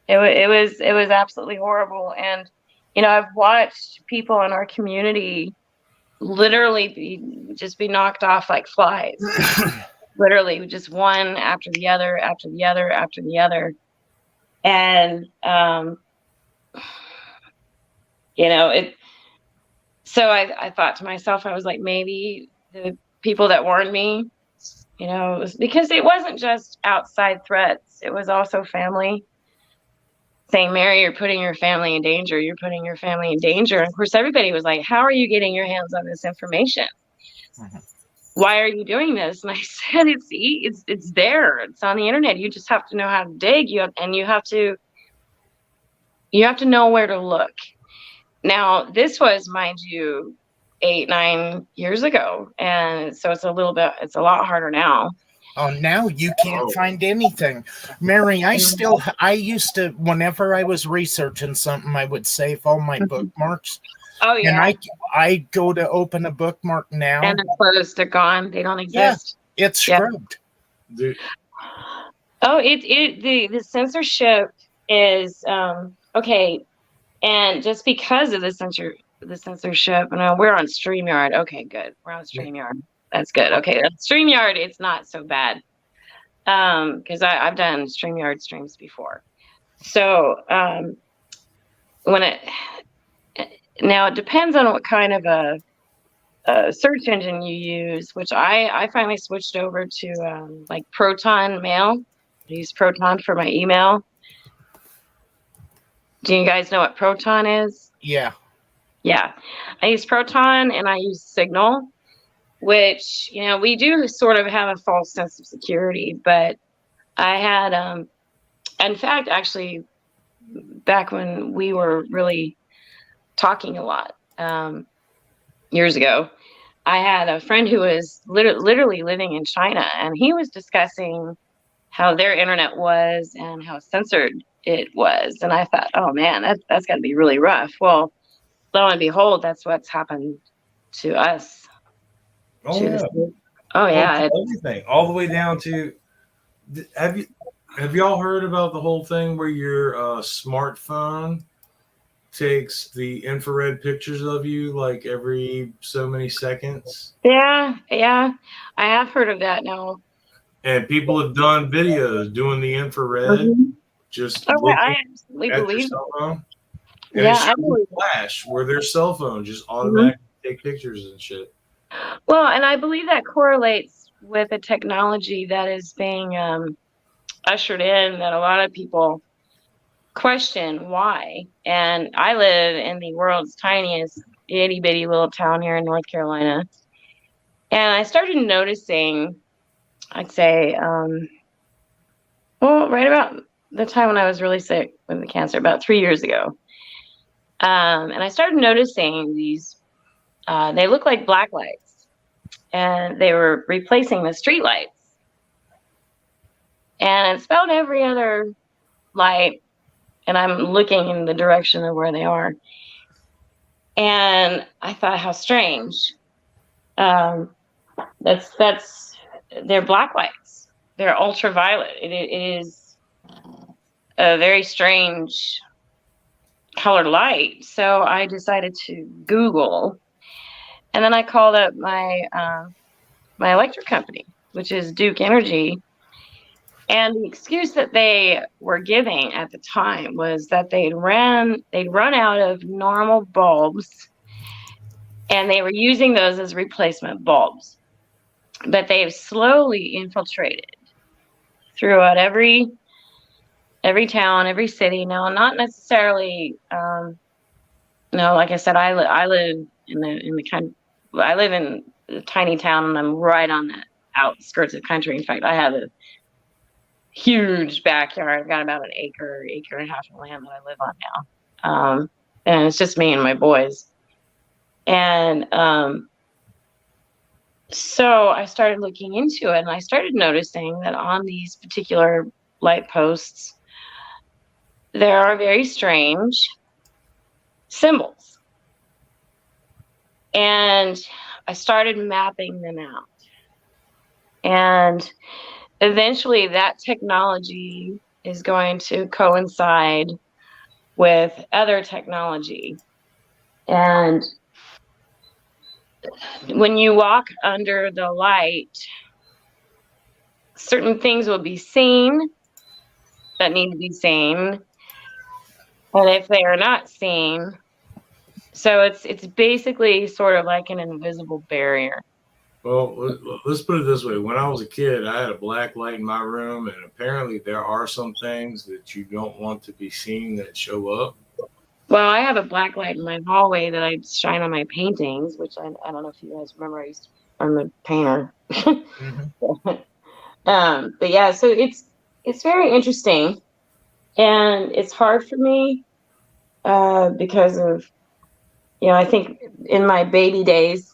It was absolutely horrible. And I've watched people in our community literally be knocked off like flies. Literally, just one after the other, after the other, after the other. And so I thought to myself, I was like, maybe the people that warned me, it was because it wasn't just outside threats. It was also family saying, Mary, you're putting your family in danger. You're putting your family in danger. And of course, everybody was like, how are you getting your hands on this information? Mm-hmm. Why are you doing this? And I said, it's there. It's on the internet. You just have to know how to dig. You have to know where to look. Now, this was, mind you, 8-9 years ago. And so it's a lot harder now. Oh, now you can't find anything. Mary, I used to, whenever I was researching something, I would save all my bookmarks. Oh, yeah. And I go to open a bookmark now. And they're closed. They're gone. They don't exist. Yeah, it's scrubbed. Yeah. Oh, the censorship is, okay. And just because of the censorship, and we're on StreamYard. Okay, good. We're on StreamYard. That's good. Okay, StreamYard, it's not so bad, because I've done StreamYard streams before. So now it depends on what kind of a search engine you use, which I finally switched over to like Proton Mail. I use Proton for my email. Do you guys know what Proton is? Yeah. Yeah. I use Proton and I use Signal, which, we do sort of have a false sense of security. But I had, in fact, actually, back when we were really talking a lot, years ago, I had a friend who was literally living in China, and he was discussing how their internet was and how censored it was. And I thought, oh man, that's got to be really rough. Well, lo and behold, that's what's happened to us. Oh yeah. Everything, all the way down to. Have y'all heard about the whole thing where your smartphone takes the infrared pictures of you like every so many seconds? Yeah, I have heard of that now. And people have done videos doing the infrared, just looking I absolutely at believe their cell phone. And Yeah, it's I believe flash where their cell phone just automatically take pictures and shit. Well, and I believe that correlates with the technology that is being ushered in, that a lot of people question why. And I live in the world's tiniest itty bitty little town here in North Carolina. And I started noticing, I'd say, well, right about the time when I was really sick with the cancer, about 3 years ago. And I started noticing these, they look like black lights, and they were replacing the street lights. And it's about every other light, and I'm looking in the direction of where they are. And I thought, how strange. That's they're black lights. They're ultraviolet. It is a very strange colored light. So I decided to Google, and then I called up my my electric company, which is Duke Energy. And the excuse that they were giving at the time was that they'd run out of normal bulbs, and they were using those as replacement bulbs. But they've slowly infiltrated throughout every town, every city. Now, not necessarily. No, like I said, I live in a tiny town, and I'm right on the outskirts of country. In fact, I have a huge backyard. I've got about an acre and a half of land that I live on now. And it's just me and my boys. And so I started looking into it, and I started noticing that on these particular light posts, there are very strange symbols. And I started mapping them out. And eventually that technology is going to coincide with other technology. And when you walk under the light, certain things will be seen that need to be seen. And if they are not seen, so it's basically sort of like an invisible barrier. Well, let's put it this way. When I was a kid, I had a black light in my room, and apparently there are some things that you don't want to be seen that show up. Well, I have a black light in my hallway that I shine on my paintings, which I don't know if you guys remember. I'm a painter. Mm-hmm. But yeah, so it's very interesting, and it's hard for me because of, I think in my baby days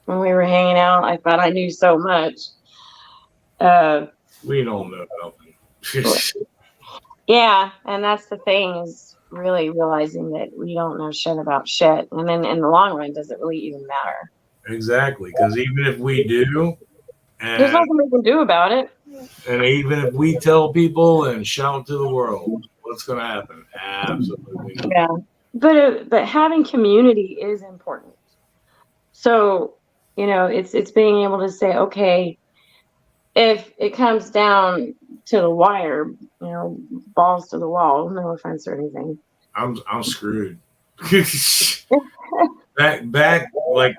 when we were hanging out, I thought I knew so much. We don't know nothing. Yeah, and that's the thing, is really realizing that we don't know shit about shit, and then in the long run, does it really even matter? Exactly, because even if we do, there's nothing we can do about it. And even if we tell people and shout to the world, what's going to happen? Absolutely nothing. Yeah, but having community is important. So, it's being able to say, okay, if it comes down to the wire, balls to the wall, no offense or anything, I'm screwed. back like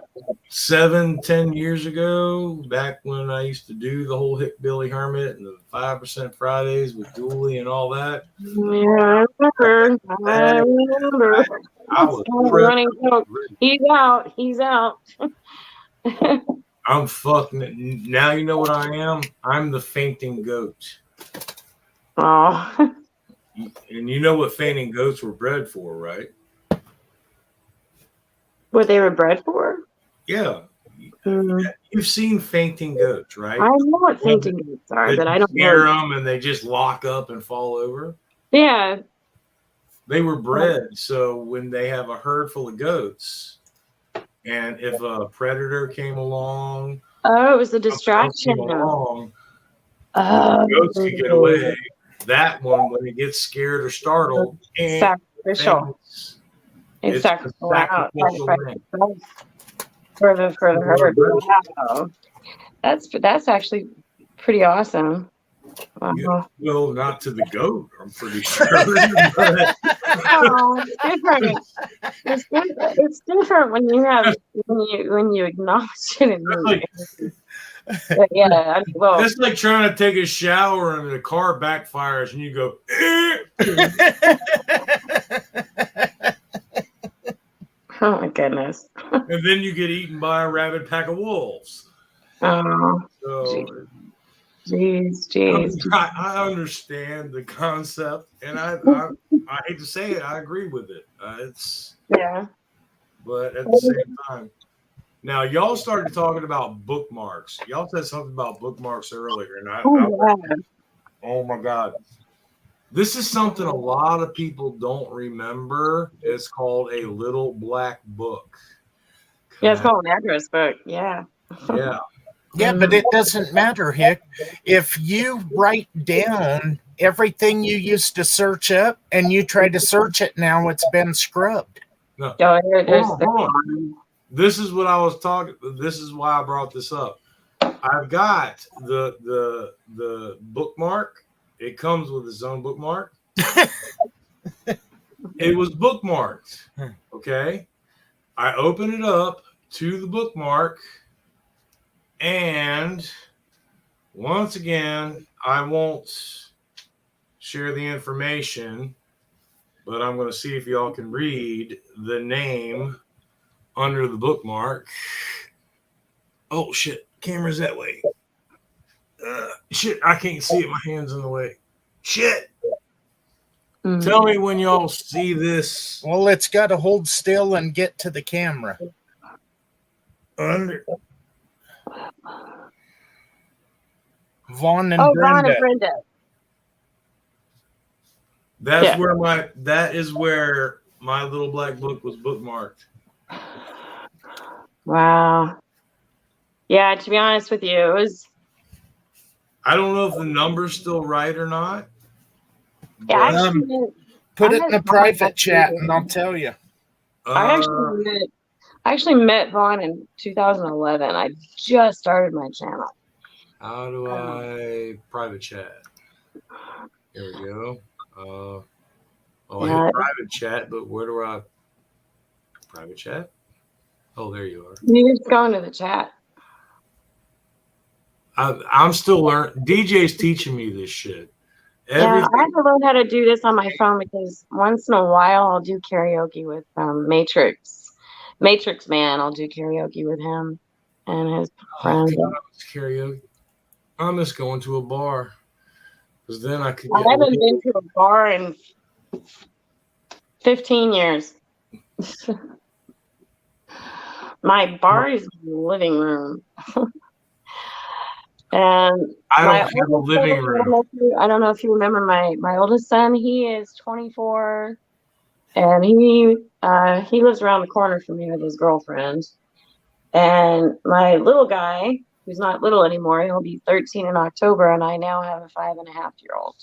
7-10 years ago, back when I used to do the whole Billy Hermit and the 5% Fridays with Julie and all that. Yeah, I remember. I was running. He's out. I'm fucking now. You know what I am? I'm the fainting goat. Oh. And you know what fainting goats were bred for, right? What they were bred for? Yeah. Mm-hmm. You've seen fainting goats, right? I know what fainting goats are, but I don't scare them and they just lock up and fall over. Yeah. They were bred so when they have a herd full of goats, and if a predator came along, it was a distraction. Goats could get away. That one, when it gets scared or startled, sacrificial. It's sacrificial for the herd. Wow. That's actually pretty awesome. Wow. Yeah, well, not to the goat, I'm pretty sure. It's different. It's different when you acknowledge it. But yeah, I mean, well, It's like trying to take a shower and the car backfires and you go, oh my goodness. and then you get eaten by a rabid pack of wolves. Oh, So jeez. I understand the concept, and I hate to say it, I agree with it. Yeah. But at the same time, now y'all started talking about bookmarks. Y'all said something about bookmarks earlier, and oh my God, this is something a lot of people don't remember. It's called a little black book. Yeah, it's called an address book. Yeah. Yeah. Yeah, but it doesn't matter, Hick. If you write down everything you used to search up and you try to search it now, it's been scrubbed. No. Oh, Hold on. This is what I was talking. This is why I brought this up. I've got the bookmark. It comes with its own bookmark. It was bookmarked. Okay. I open it up to the bookmark. And once again, I won't share the information, but I'm going to see if y'all can read the name under the bookmark. Oh, shit. Camera's that way. Shit, I can't see it. My hand's in the way. Shit. Tell me when y'all see this. Well, it's got to hold still and get to the camera. Under. Vaughn and Brenda. Vaughn and Brenda. That is where my little black book was bookmarked. Wow. Yeah, to be honest with you, it was. I don't know if the number's still right or not. Yeah, put it in a private chat and I'll tell you. I actually met Vaughn in 2011. I just started my channel. How do I private chat? Here we go. I hit private chat, but where do I private chat? Oh, there you are. You just go into the chat. I'm still learning. DJ's teaching me this shit. Yeah, I have to learn how to do this on my phone because once in a while I'll do karaoke with Matrix Man. I'll do karaoke with him and his friends. Karaoke. I miss going to a bar because then I could. I haven't been to a bar in 15 years. My bar is in the living room. And I don't have a living room. I don't know if you remember my oldest son. He is 24, and he lives around the corner from me with his girlfriend. And my little guy, who's not little anymore, he'll be 13 in October, and I now have a 5.5-year-old.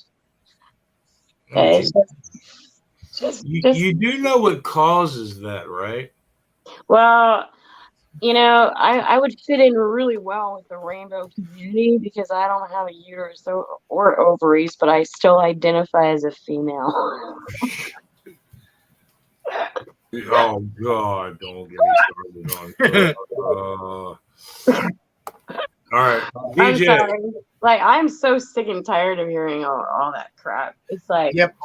You do know what causes that, right? Well, I would fit in really well with the rainbow community because I don't have a uterus or ovaries, but I still identify as a female. Oh God! Don't get me started on. All right, DJ. I'm sorry. Like, I'm so sick and tired of hearing all that crap. It's like, yep.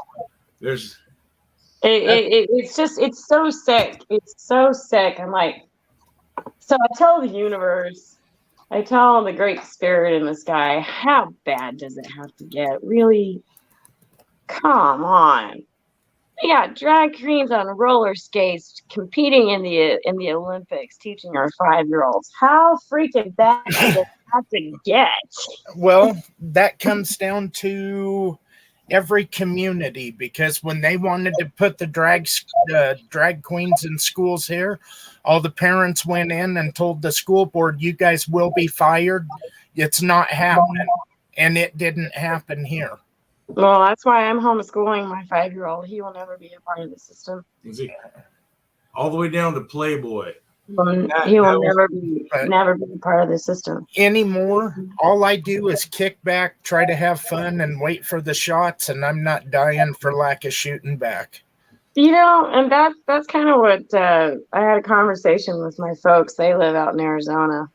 It's so sick. It's so sick. I'm like, so I tell the universe, I tell the great spirit in the sky, how bad does it have to get? Really? Come on. We got drag queens on roller skates competing in the Olympics, teaching our 5-year-olds. How freaking bad does it have to get? Well, that comes down to every community, because when they wanted to put the drag queens in schools here, all the parents went in and told the school board, you guys will be fired. It's not happening. And it didn't happen here. Well, that's why I'm homeschooling my 5-year-old. He will never be a part of the system. All the way down to Playboy. He will never be a part of the system anymore. All I do is kick back, try to have fun, and wait for the shots, and I'm not dying for lack of shooting back. And that's kind of what I had a conversation with my folks. They live out in Arizona.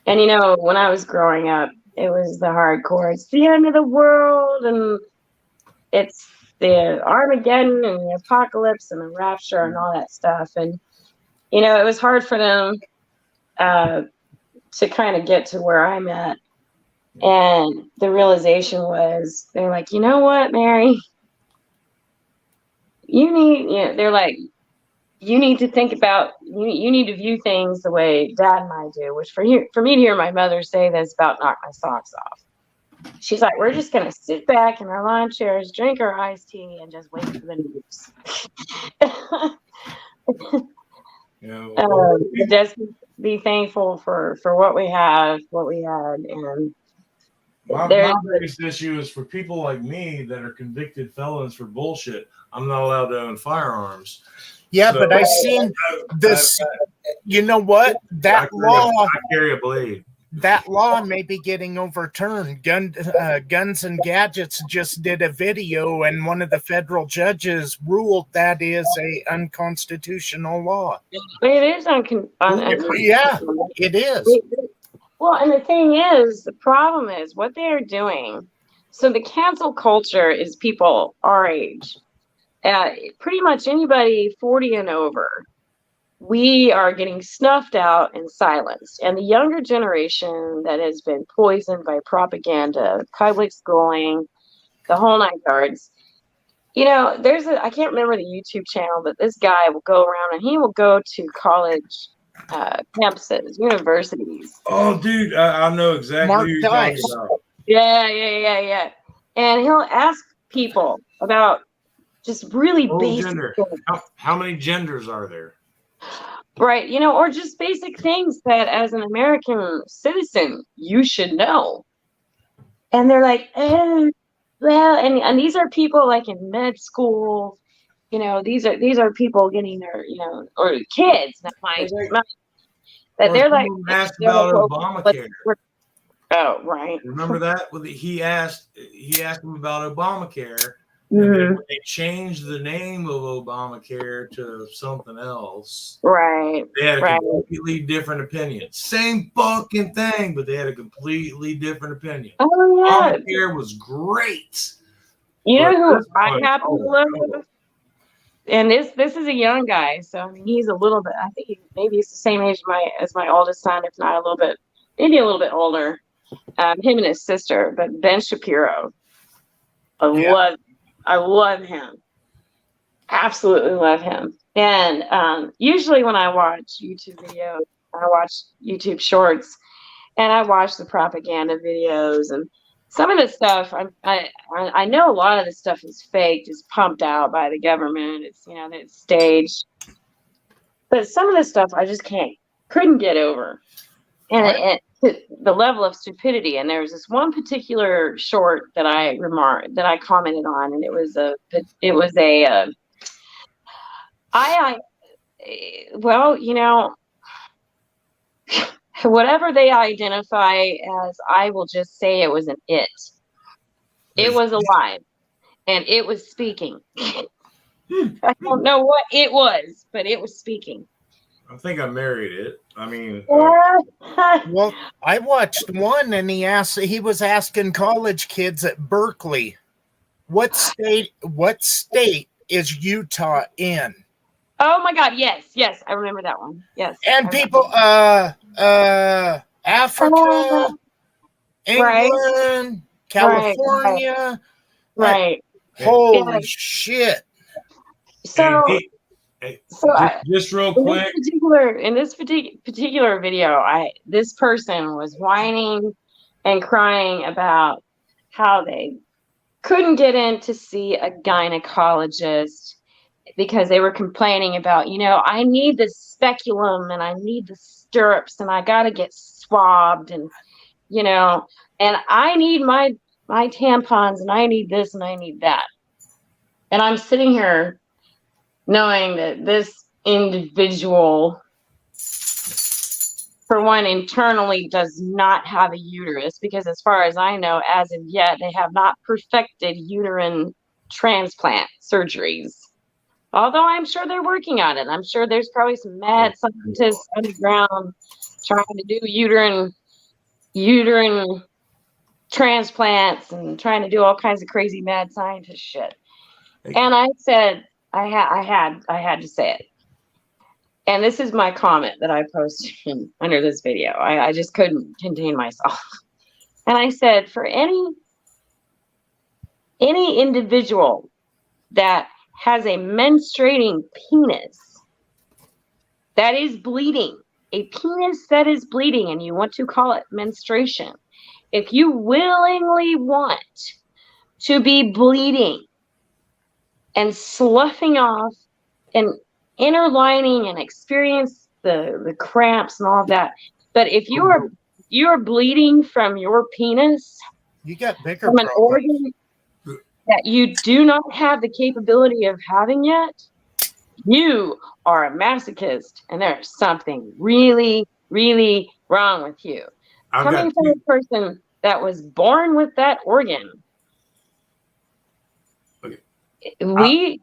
And when I was growing up, it was the hardcore. It's the end of the world, and it's the Armageddon and the apocalypse and the rapture and all that stuff. And it was hard for them to kind of get to where I'm at. And the realization was, they're like, you know what, Mary, they're like, you need to think about, you need to view things the way Dad and I do, which for me to hear my mother say that's about knock my socks off. She's like, we're just going to sit back in our lawn chairs, drink our iced tea, and just wait for the news. Just be thankful for what we have, what we had. And my biggest issue is for people like me that are convicted felons for bullshit. I'm not allowed to own firearms. Yeah, so, but I seen this. You know what? That law. I carry a blade. That law may be getting overturned. Guns and Gadgets just did a video, and one of the federal judges ruled that is a unconstitutional law. It is yeah, it is. Well, and the thing is, the problem is what they are doing. So the cancel culture is people our age. Pretty much anybody 40 and over. We are getting snuffed out and silenced. And the younger generation that has been poisoned by propaganda, public schooling, the whole nine yards. I can't remember the YouTube channel, but this guy will go around and he will go to college campuses, universities. Oh, dude, I know exactly Mark who you're talking about. Yeah. And he'll ask people about just really basic gender. How many genders are there? Right, or just basic things that as an American citizen you should know. And they're like, well, and these are people like in med school, these are people getting their, or kids, not that they're like asked about Obamacare. Oh, right. Remember that? He asked him about Obamacare. Mm-hmm. And then they changed the name of Obamacare to something else. Right. They had a completely different opinion. Same fucking thing, but they had a completely different opinion. Oh, yeah. Obamacare was great. You know who I happen to love? And this is a young guy, so I mean he's a little bit. I think maybe he's the same age as my oldest son, if not a little bit, maybe a little bit older. Him and his sister, but Ben Shapiro. I love him. Absolutely love him. And usually when I watch YouTube videos, I watch YouTube shorts, and I watch the propaganda videos, and some of the stuff I know a lot of the stuff is fake, just pumped out by the government. It's it's staged. But some of the stuff I just couldn't get over, and the level of stupidity. And there was this one particular short that I commented on, and it was whatever they identify as, I will just say it was an it. It was alive, and it was speaking. I don't know what it was, but it was speaking. I think I married it. I mean, well, I watched one, and he was asking college kids at Berkeley, what state is Utah in? Oh my God, yes, I remember that one. Yes. And people Africa, England, California. Right. Holy shit. So just real quick. In this particular video, this person was whining and crying about how they couldn't get in to see a gynecologist because they were complaining about, I need the speculum and I need the stirrups and I got to get swabbed and I need my tampons and I need this and I need that. And I'm sitting here knowing that this individual, for one, internally does not have a uterus, because as far as I know, as of yet, they have not perfected uterine transplant surgeries. Although I'm sure they're working on it. I'm sure there's probably some mad scientists underground trying to do uterine transplants and trying to do all kinds of crazy mad scientist shit. And I said, I had to say it. And this is my comment that I posted under this video. I just couldn't contain myself. And I said, for any individual that has a menstruating penis that is bleeding, a penis that is bleeding, and you want to call it menstruation, if you willingly want to be bleeding and sloughing off and inner lining and experience the cramps and all of that, but if you're bleeding from your penis, you got bigger from an problems. organ that you do not have the capability of having yet, you are a masochist, and there's something really, really wrong with you. Coming from a person that was born with that organ, we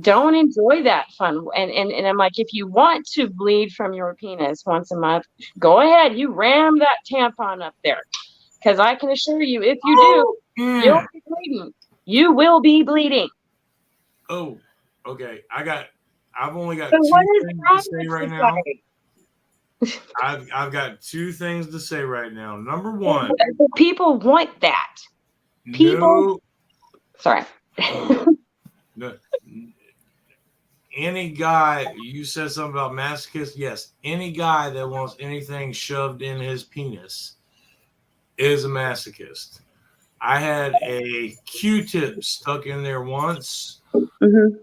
don't enjoy that fun. And I'm like, if you want to bleed from your penis once a month, go ahead, you ram that tampon up there. Because I can assure you, if you do, you'll be bleeding. You will be bleeding. Oh, okay. I've only got So two things to say right now. I've got two things to say right now. Number one, people want that. Sorry. No, any guy, you said something about masochist. Yes, any guy that wants anything shoved in his penis is a masochist. I had a Q-tip stuck in there once. Mm-hmm.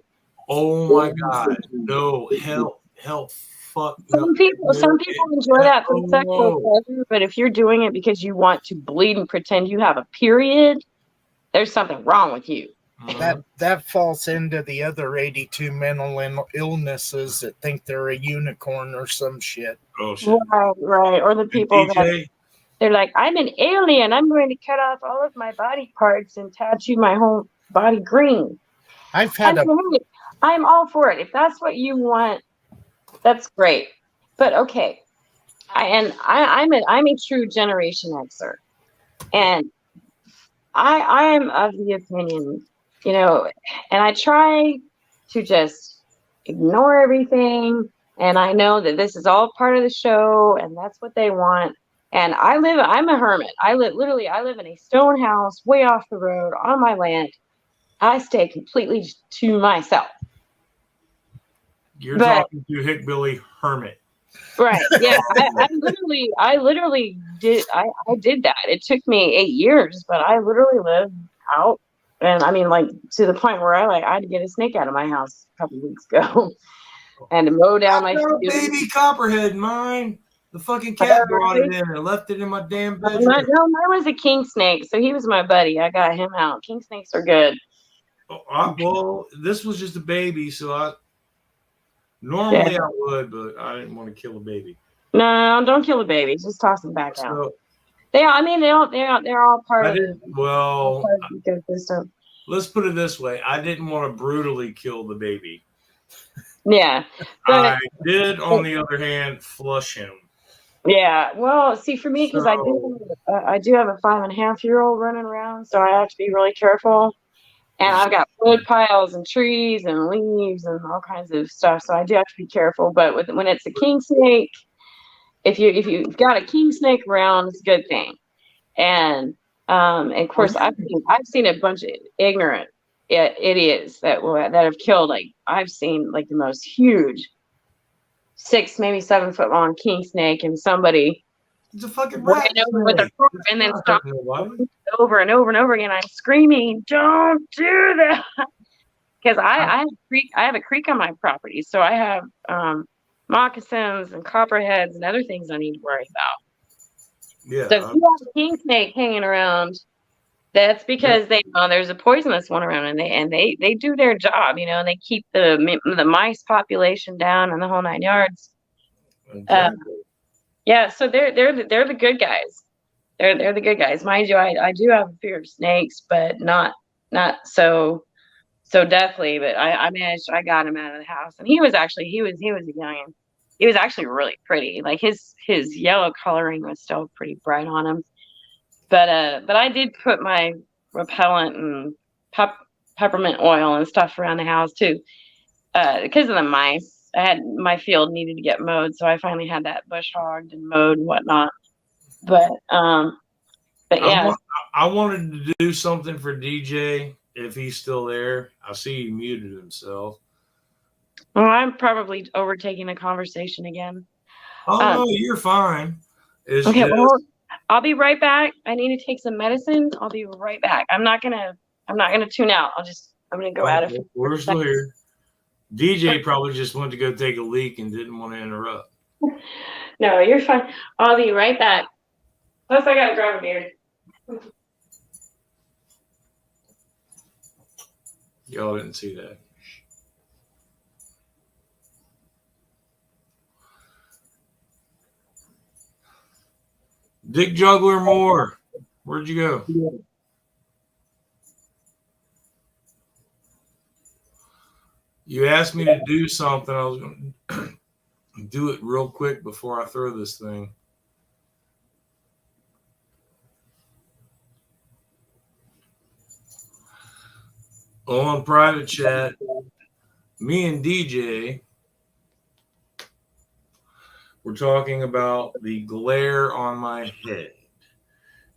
Oh my God! No, help, fuck. Some people enjoy that for sexual pleasure, but if you're doing it because you want to bleed and pretend you have a period, there's something wrong with you. That falls into the other 82 mental illnesses that think they're a unicorn or some shit. Oh shit! Right. Or the people that they're like, I'm an alien. I'm going to cut off all of my body parts and tattoo my whole body green. I'm all for it. If that's what you want, that's great. But okay, I'm a true Generation Xer, and I am of the opinion, and I try to just ignore everything. And I know that this is all part of the show, and that's what they want. And I'm a hermit. I live in a stone house way off the road on my land. I stay completely to myself. You're talking to Hickbilly Hermit. Right. Yeah. I literally did. I did that. It took me 8 years, but I literally lived out. And I mean, like, to the point where I had to get a snake out of my house a couple of weeks ago and to mow down my baby copperhead, mine. The fucking cat brought it in and left it in my damn bedroom. No, mine was a king snake, so he was my buddy. I got him out. King snakes are good. Well, this was just a baby, so normally I would, but I didn't want to kill a baby. No, don't kill a baby. Just toss them back out. They're all part of the ecosystem. Let's put it this way: I didn't want to brutally kill the baby. Yeah, I did, on the other hand, flush him. Yeah, well, see, for me, because I do have a 5.5-year-old running around, so I have to be really careful. And I've got wood piles and trees and leaves and all kinds of stuff, so I do have to be careful. But when it's a king snake, if you've got a king snake around, it's a good thing. And of course, I've seen a bunch of ignorant idiots that have killed. Like, I've seen like the most huge 6, maybe 7 foot long king snake, and somebody it's a fucking ran over with a fork and then stopped over and over and over again. I'm screaming, "Don't do that!" Because I have a creek on my property, so I have moccasins and copperheads and other things I need to worry about. Yeah. So if you have a king snake hanging around, that's because they know there's a poisonous one around, and they do their job, and they keep the mice population down and the whole 9 yards. Exactly. Yeah, so they're the good guys. They're the good guys. Mind you, I do have a fear of snakes, but not so deathly. But I managed. I got him out of the house, and he was a youngin. he was actually really pretty. Like his yellow coloring was still pretty bright on him. But I did put my repellent and peppermint oil and stuff around the house too, because of the mice. My field needed to get mowed, so I finally had that bush hogged and mowed and whatnot. But yeah. I wanted to do something for DJ if he's still there. I see he muted himself. Well, I'm probably overtaking the conversation again. Oh no, you're fine. It's okay, just... well, I'll be right back. I need to take some medicine. I'll be right back. I'm not gonna tune out. I'm gonna go out of it. We're still here. DJ probably just went to go take a leak and didn't want to interrupt. No, you're fine. I'll be right back. Plus, I gotta grab a beer. Y'all didn't see that. Dick Juggler Moore, where'd you go? You asked me to do something. I was going to do it real quick before I throw this thing. On private chat, me and DJ were talking about the glare on my head.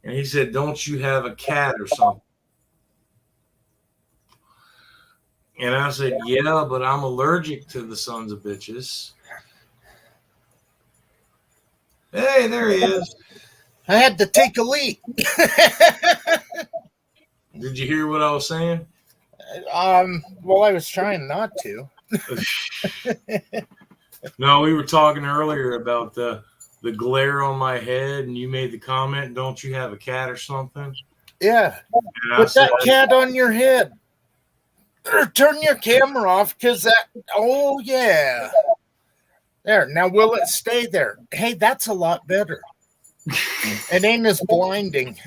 And he said, don't you have a cat or something? And I said, yeah, but I'm allergic to the sons of bitches. Hey, there he is. I had to take a leak. Did you hear what I was saying? Well, I was trying not to. No, we were talking earlier about the glare on my head, and you made the comment, don't you have a cat or something? Yeah. And Put that cat on your head. Or turn your camera off, because oh, yeah. There. Now, will it stay there? Hey, that's a lot better. It ain't as blinding.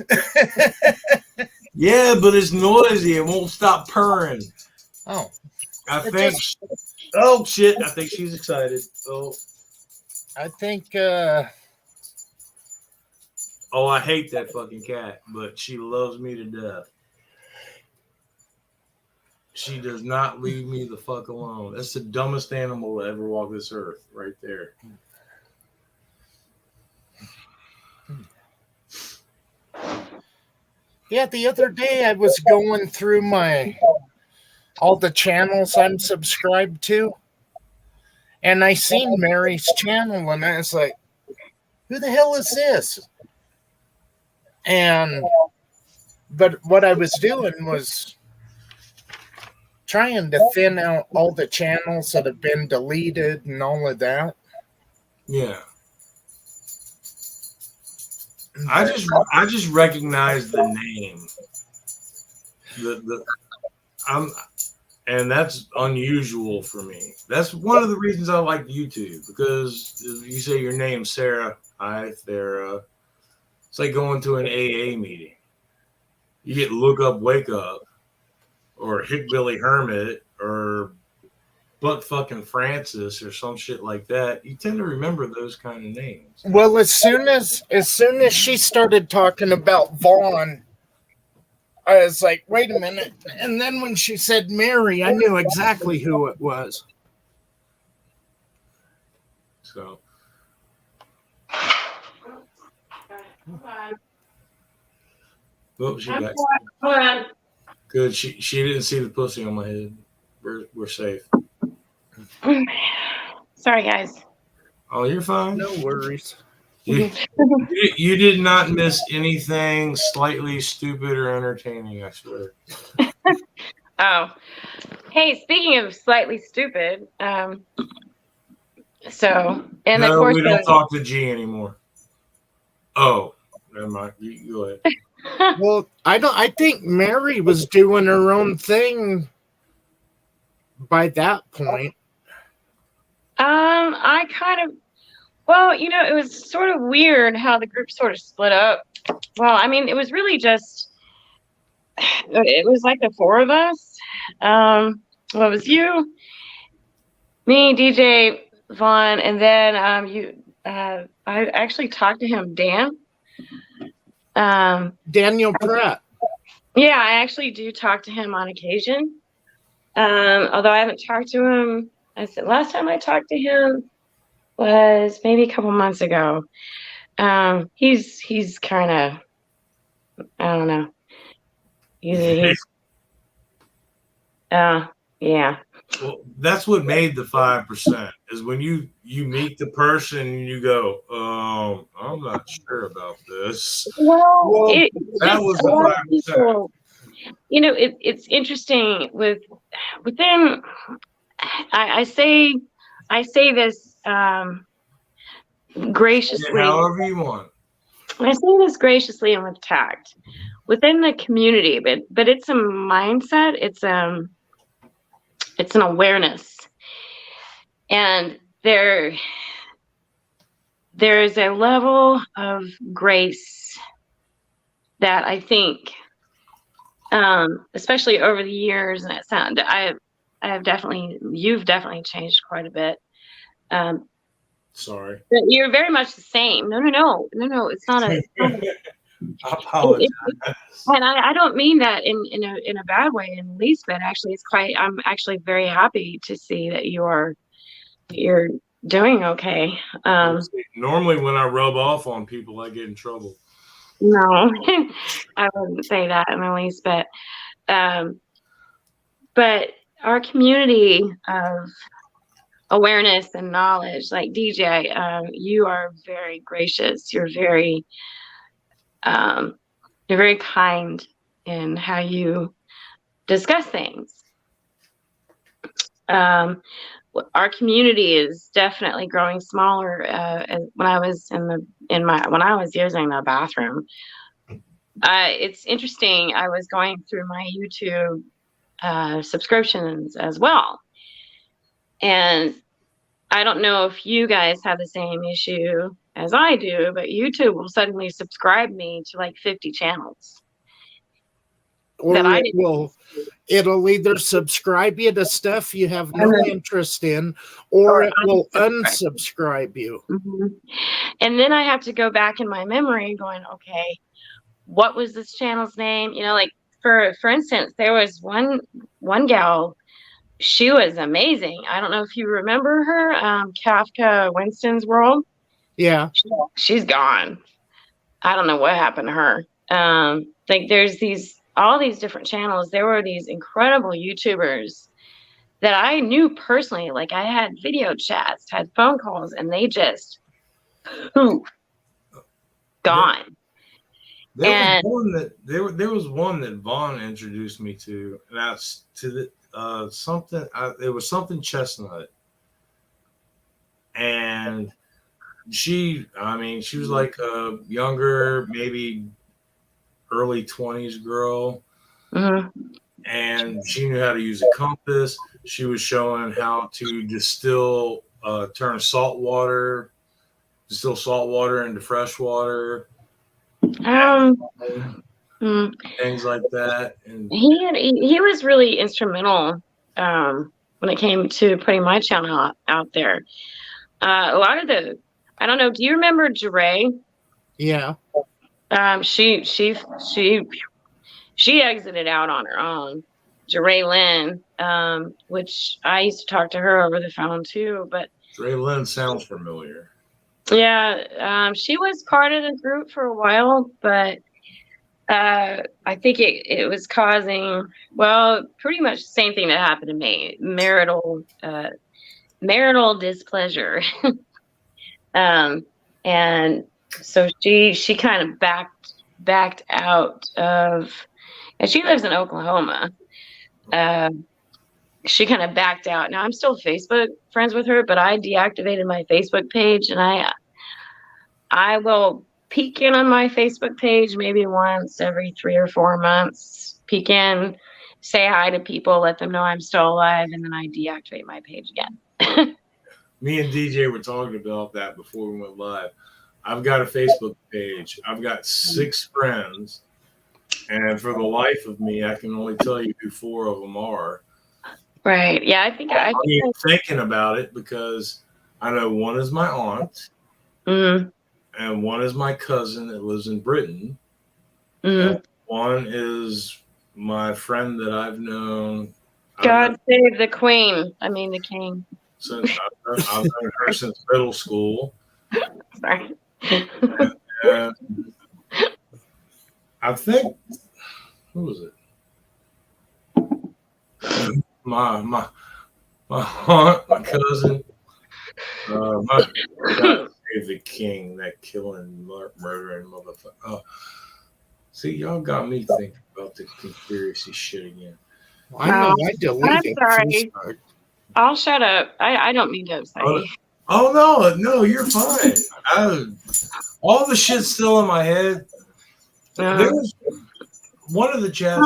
Yeah, but it's noisy. It won't stop purring. Oh. I think... Oh, shit. I think she's excited. Oh. I think... Oh, I hate that fucking cat, but she loves me to death. She does not leave me the fuck alone. That's the dumbest animal to ever walk this earth, right there. Yeah, the other day I was going through all the channels I'm subscribed to, and I seen Mary's channel, and I was like, who the hell is this? But what I was doing was trying to thin out all the channels that have been deleted and all of that. Yeah. I just recognize the name. And that's unusual for me. That's one of the reasons I like YouTube, because if you say your name, Sarah, hi, Sarah. It's like going to an AA meeting. You get Look Up, Wake Up, or Hickbilly Hermit, or Butt Fucking Francis, or some shit like that. You tend to remember those kind of names. Well, as soon as she started talking about Vaughn, I was like, wait a minute. And then when she said Mary, I knew exactly who it was. So. Oh, she got. Hold on. Good. She didn't see the pussy on my head. We're safe. Sorry, guys. Oh, you're fine. No worries. You did not miss anything slightly stupid or entertaining, I swear. Oh. Hey, speaking of slightly stupid, so and no, of course we don't talk to G anymore. Oh, never mind. You go ahead. Well, I think Mary was doing her own thing by that point. I kind of, well, it was sort of weird how the group sort of split up. Well, I mean, it was really just, it was like the four of us. Well, it was you, me, DJ, Vaughn, and then I actually talked to him, Dan. Daniel Pratt. Yeah, I actually do talk to him on occasion. Although I haven't talked to him. I said last time I talked to him was maybe a couple months ago. He's kind of, I don't know. He's yeah. Well, that's what made the 5% is when you meet the person and you go, I'm not sure about this. Well, that was the 5%. You know, it's interesting within. I say this graciously. However you want. I say this graciously and with tact within the community, but it's a mindset. It's an awareness, and there's a level of grace that I think, especially over the years, and you've definitely changed quite a bit. Sorry. But you're very much the same. No. It's not a. I apologize. And I don't mean that in a bad way in the least bit. Actually, I'm actually very happy to see that you're doing okay. Normally, when I rub off on people, I get in trouble. No, I wouldn't say that in the least bit. But our community of awareness and knowledge, like DJ, you are very gracious. You're very kind in how you discuss things. Our community is definitely growing smaller. When I was when I was using the bathroom, it's interesting. I was going through my YouTube subscriptions as well, and I don't know if you guys have the same issue as I do, but YouTube will suddenly subscribe me to like 50 channels. Or it'll either subscribe you to stuff you have no interest in, or it will unsubscribe you. Mm-hmm. And then I have to go back in my memory going, okay, what was this channel's name? You know, like for instance, there was one gal, she was amazing. I don't know if you remember her, Kafka Winston's World. Yeah. She's gone. I don't know what happened to her. Like there's all these different channels. There were these incredible YouTubers that I knew personally. Like I had video chats, had phone calls, and they just gone. There was one that Vaughn introduced me to, and that's to the something. It was something Chestnut, and she was like a younger, maybe early 20s girl, and she knew how to use a compass. She was showing how to distill salt water into fresh water, things like that. And he was really instrumental when it came to putting my channel out there. A lot of I don't know, do you remember Jeray? Yeah. She exited out on her own. Jeray Lynn, which I used to talk to her over the phone too. But Jeray Lynn sounds familiar. Yeah, she was part of the group for a while, but I think it was causing, well, pretty much the same thing that happened to me, marital displeasure. And so she kind of backed out of, and she lives in Oklahoma. She kind of backed out. Now I'm still Facebook friends with her, but I deactivated my Facebook page, and I will peek in on my Facebook page maybe once every 3 or 4 months. Peek in, say hi to people, let them know I'm still alive, and then I deactivate my page again. Me and DJ were talking about that before we went live. I've got a Facebook page. I've got 6 friends, and for the life of me, I can only tell you who 4 of them are. Right. Yeah, I think I'm thinking about it because I know one is my aunt, Mm, and one is my cousin that lives in Britain. mm. One is my friend that I've known. God save the queen. I mean the king. Since I've known her since middle school. Sorry. And I think, who was it? My aunt, my cousin, my God save the king, that killing, murdering motherfucker. Oh, see, y'all got me thinking about the conspiracy shit again. I know I deleted I'm sorry. Facebook. I'll shut up. I don't mean to upset you. Oh no, you're fine. All the shit's still in my head. There's one of the chats.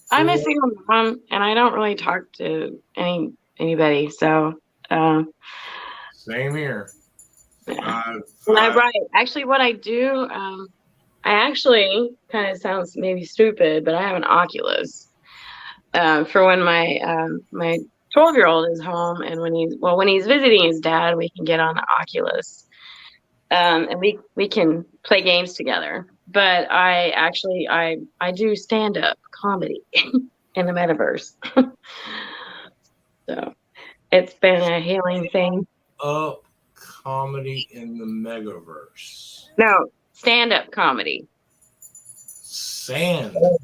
I'm a single mom, and I don't really talk to anybody. So, same here. I write. Actually, what I do, I actually kind of sounds maybe stupid, but I have an Oculus for when my 12-year-old is home, and when he's visiting his dad, we can get on the Oculus, and we can play games together. But I do stand-up comedy in the metaverse. So it's been a healing thing. Up comedy in the megaverse. No, stand-up comedy. Stand up.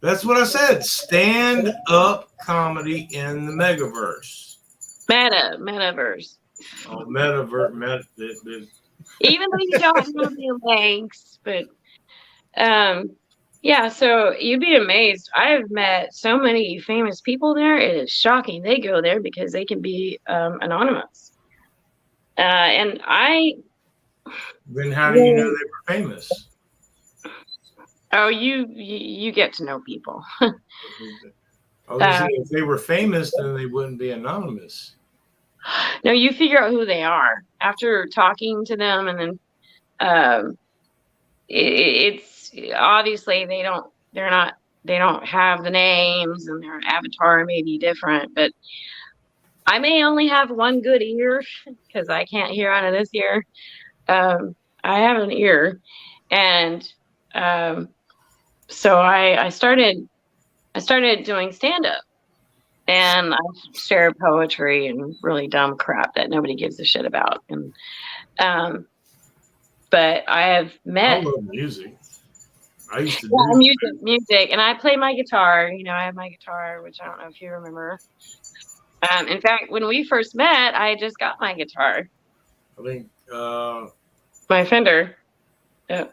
That's what I said. Stand up comedy in the megaverse. Metaverse. Oh, metaverse. Even though you don't have the legs, but yeah, so you'd be amazed. I have met so many famous people there. It is shocking. They go there because they can be anonymous. And Then how do you know they were famous? Oh, you get to know people. I was gonna say, if they were famous, then they wouldn't be anonymous. No, you figure out who they are after talking to them, and then it's obviously they don't have the names, and their avatar may be different, but I may only have one good ear because I can't hear out of this ear. I have an ear, and so I started doing stand-up, and I share poetry and really dumb crap that nobody gives a shit about. And but I have met. I love music. I used to do music, and I play my guitar. You know, I have my guitar, which I don't know if you remember. In fact, when we first met, I just got my guitar. I think my Fender. Yeah.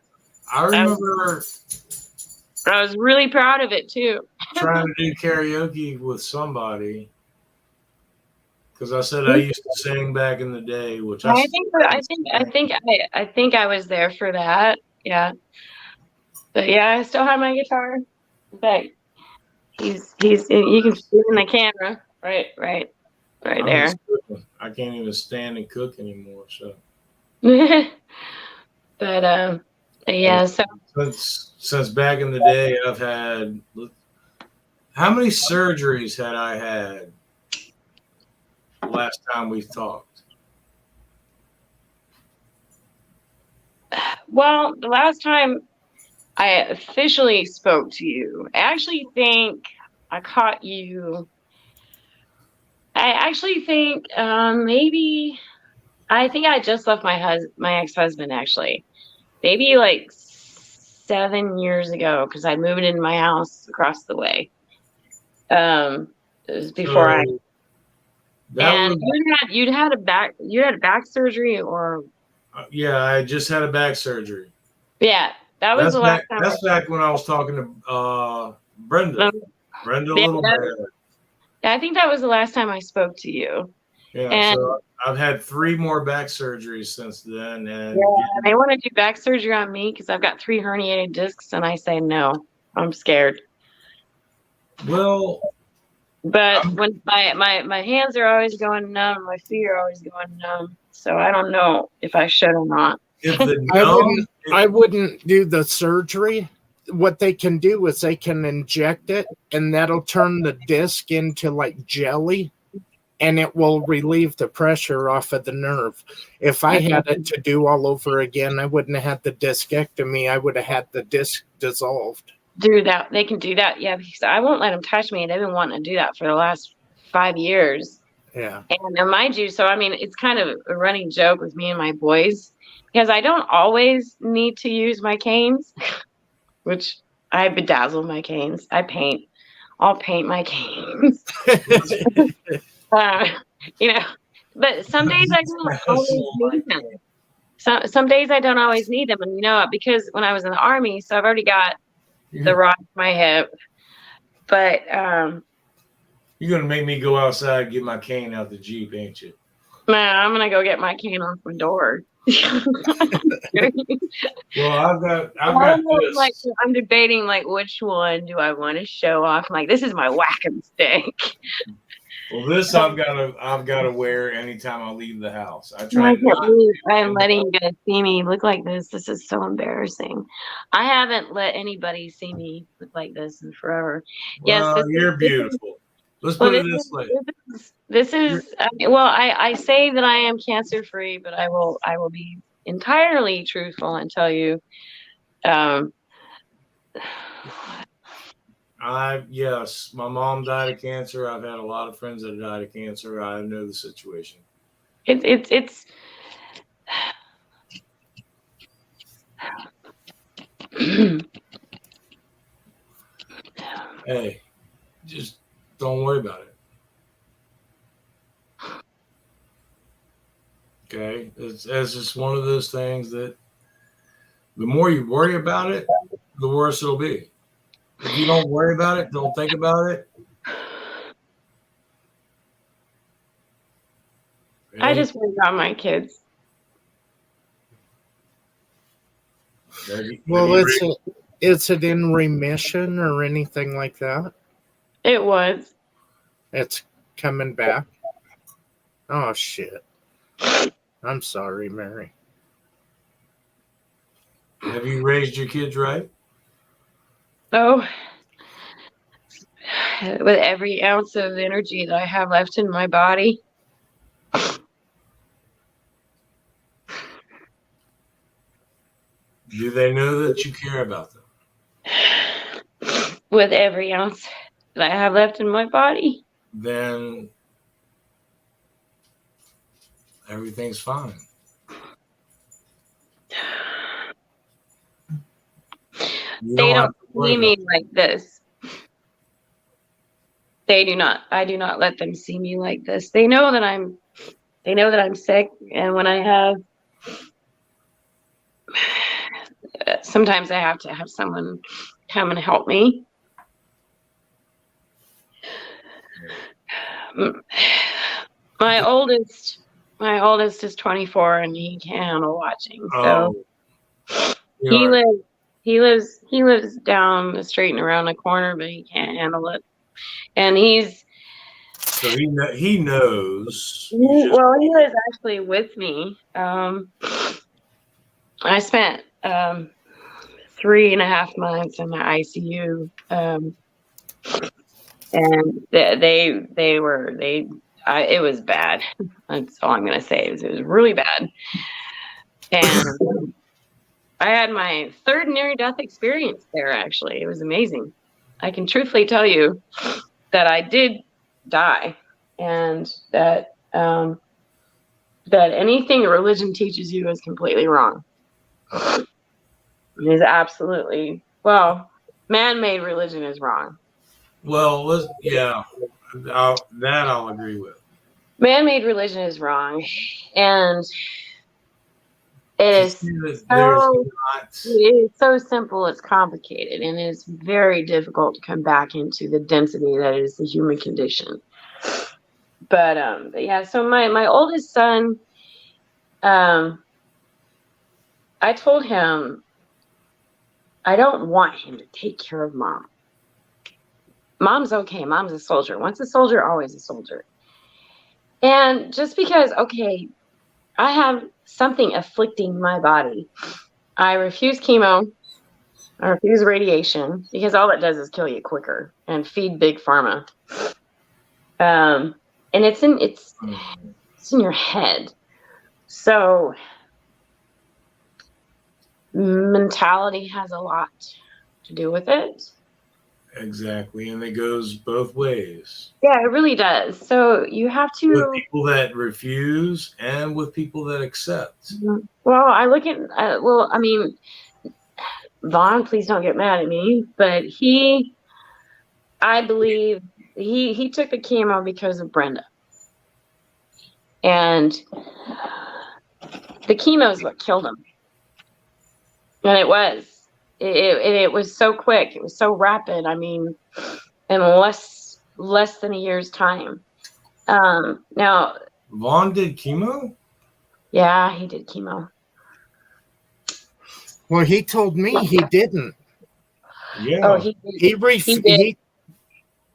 I remember. I was really proud of it too. Trying to do karaoke with somebody, because I said I used to sing back in the day, which I think I was there for that. Yeah, but yeah, I still have my guitar. But he's you can see in the camera, right there. I can't even stand and cook anymore. So. But yeah, so since back in the day, I've had, how many surgeries had I had last time we talked? Well, the last time I officially spoke to you, I actually think I caught you. I actually think maybe I think I just left my ex-husband actually. Maybe like 7 years ago, because I moved into my house across the way. It was before you had a back surgery, or yeah, I just had a back surgery. Yeah, that was the last time. That's back when I was talking to Brenda. Brenda Little Bear. I think that was the last time I spoke to you. Yeah, and so I've had 3 more back surgeries since then, and they want to do back surgery on me because I've got 3 herniated discs, and I say no. I'm scared. Well, but when my hands are always going numb, my feet are always going numb, so I don't know if I should or not. I wouldn't do the surgery. What they can do is they can inject it, and that'll turn the disc into like jelly. and it will relieve the pressure off of the nerve. If I had it to do all over again, I wouldn't have had the discectomy. I would have had the disc dissolved. Do that. They can do that. Yeah, because I won't let them touch me. They've been wanting to do that for the last 5 years. Yeah. And mind you, so I mean, it's kind of a running joke with me and my boys because I don't always need to use my canes, which I bedazzle my canes. I'll paint my canes. You know, but some days I don't always need them. Some days I don't always need them. And you know, because when I was in the Army, so I've already got the rod in my hip. But you're gonna make me go outside and get my cane out the Jeep, ain't you? Man, I'm gonna go get my cane off my door. Well, I've got this. Like, I'm debating like which one do I want to show off. I'm like, this is my whack-a-mole stick. Well, this I've got to wear anytime I leave the house. I can't believe I'm letting you guys see me look like this. This is so embarrassing. I haven't let anybody see me look like this in forever. Well, yes, you're beautiful. Let's put it this way. This is well, I say that I am cancer free, but I will be entirely truthful and tell you. Yes, my mom died of cancer. I've had a lot of friends that died of cancer. I know the situation. It's Hey, just don't worry about it. Okay, it's just one of those things that the more you worry about it, the worse it'll be. If you don't worry about it, don't think about it. I just worry about my kids. Well, is it in remission or anything like that? It was. It's coming back. Oh shit! I'm sorry, Mary. Have you raised your kids right? Oh, with every ounce of energy that I have left in my body. Do they know that you care about them? With every ounce that I have left in my body. Then everything's fine. They don't see me like this. They do not. I do not let them see me like this. They know that I'm sick, and when I have, sometimes I have to have someone come and help me. My oldest is 24, and he can't handle watching. So he lives down the street and around the corner, but he can't handle it. And so he knows. Well, he was actually with me. I spent 3.5 months in the ICU, and it was bad. That's all I'm gonna say. It was really bad, and I had my third near-death experience there. Actually, it was amazing. I can truthfully tell you that I did die, and that anything religion teaches you is completely wrong. It is absolutely, man-made religion is wrong. Well, I'll agree with. Man-made religion is wrong, and it is so simple, it's complicated, and it's very difficult to come back into the density that is the human condition. But yeah, so my oldest son, I told him I don't want him to take care of mom. Mom's okay. Mom's a soldier. Once a soldier, always a soldier. And just because, okay, I have something afflicting my body. I refuse chemo. I refuse radiation because all it does is kill you quicker and feed big pharma. and it's in your head. So mentality has a lot to do with it. Exactly, and it goes both ways. Yeah, it really does. So you have to, with people that refuse and with people that accept. well, I look at, well, I mean, Vaughn, please don't get mad at me, but I believe he took the chemo because of Brenda. And the chemo is what killed him. And it was so quick. It was so rapid. I mean, in less than a year's time. Now, Vaughn did chemo? Yeah, he did chemo. Well, he told me he didn't. Yeah. Oh, he did.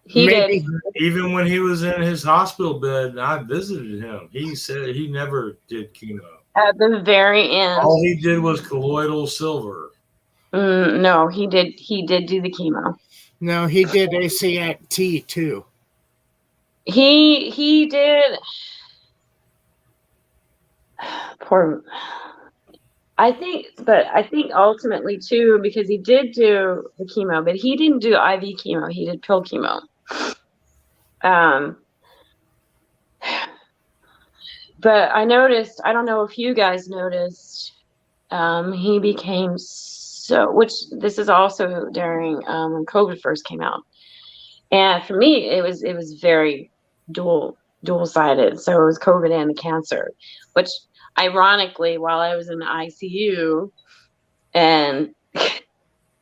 He did. Even when he was in his hospital bed, I visited him. He said he never did chemo. At the very end. All he did was colloidal silver. No, he did do the chemo. No, he did ACT too. He did. Poor. I think ultimately too, because he did do the chemo, but he didn't do IV chemo. He did pill chemo. But I noticed, I don't know if you guys noticed, he became which this is also during when COVID first came out. And for me, it was very dual-sided. So it was COVID and the cancer, which ironically, while I was in the ICU and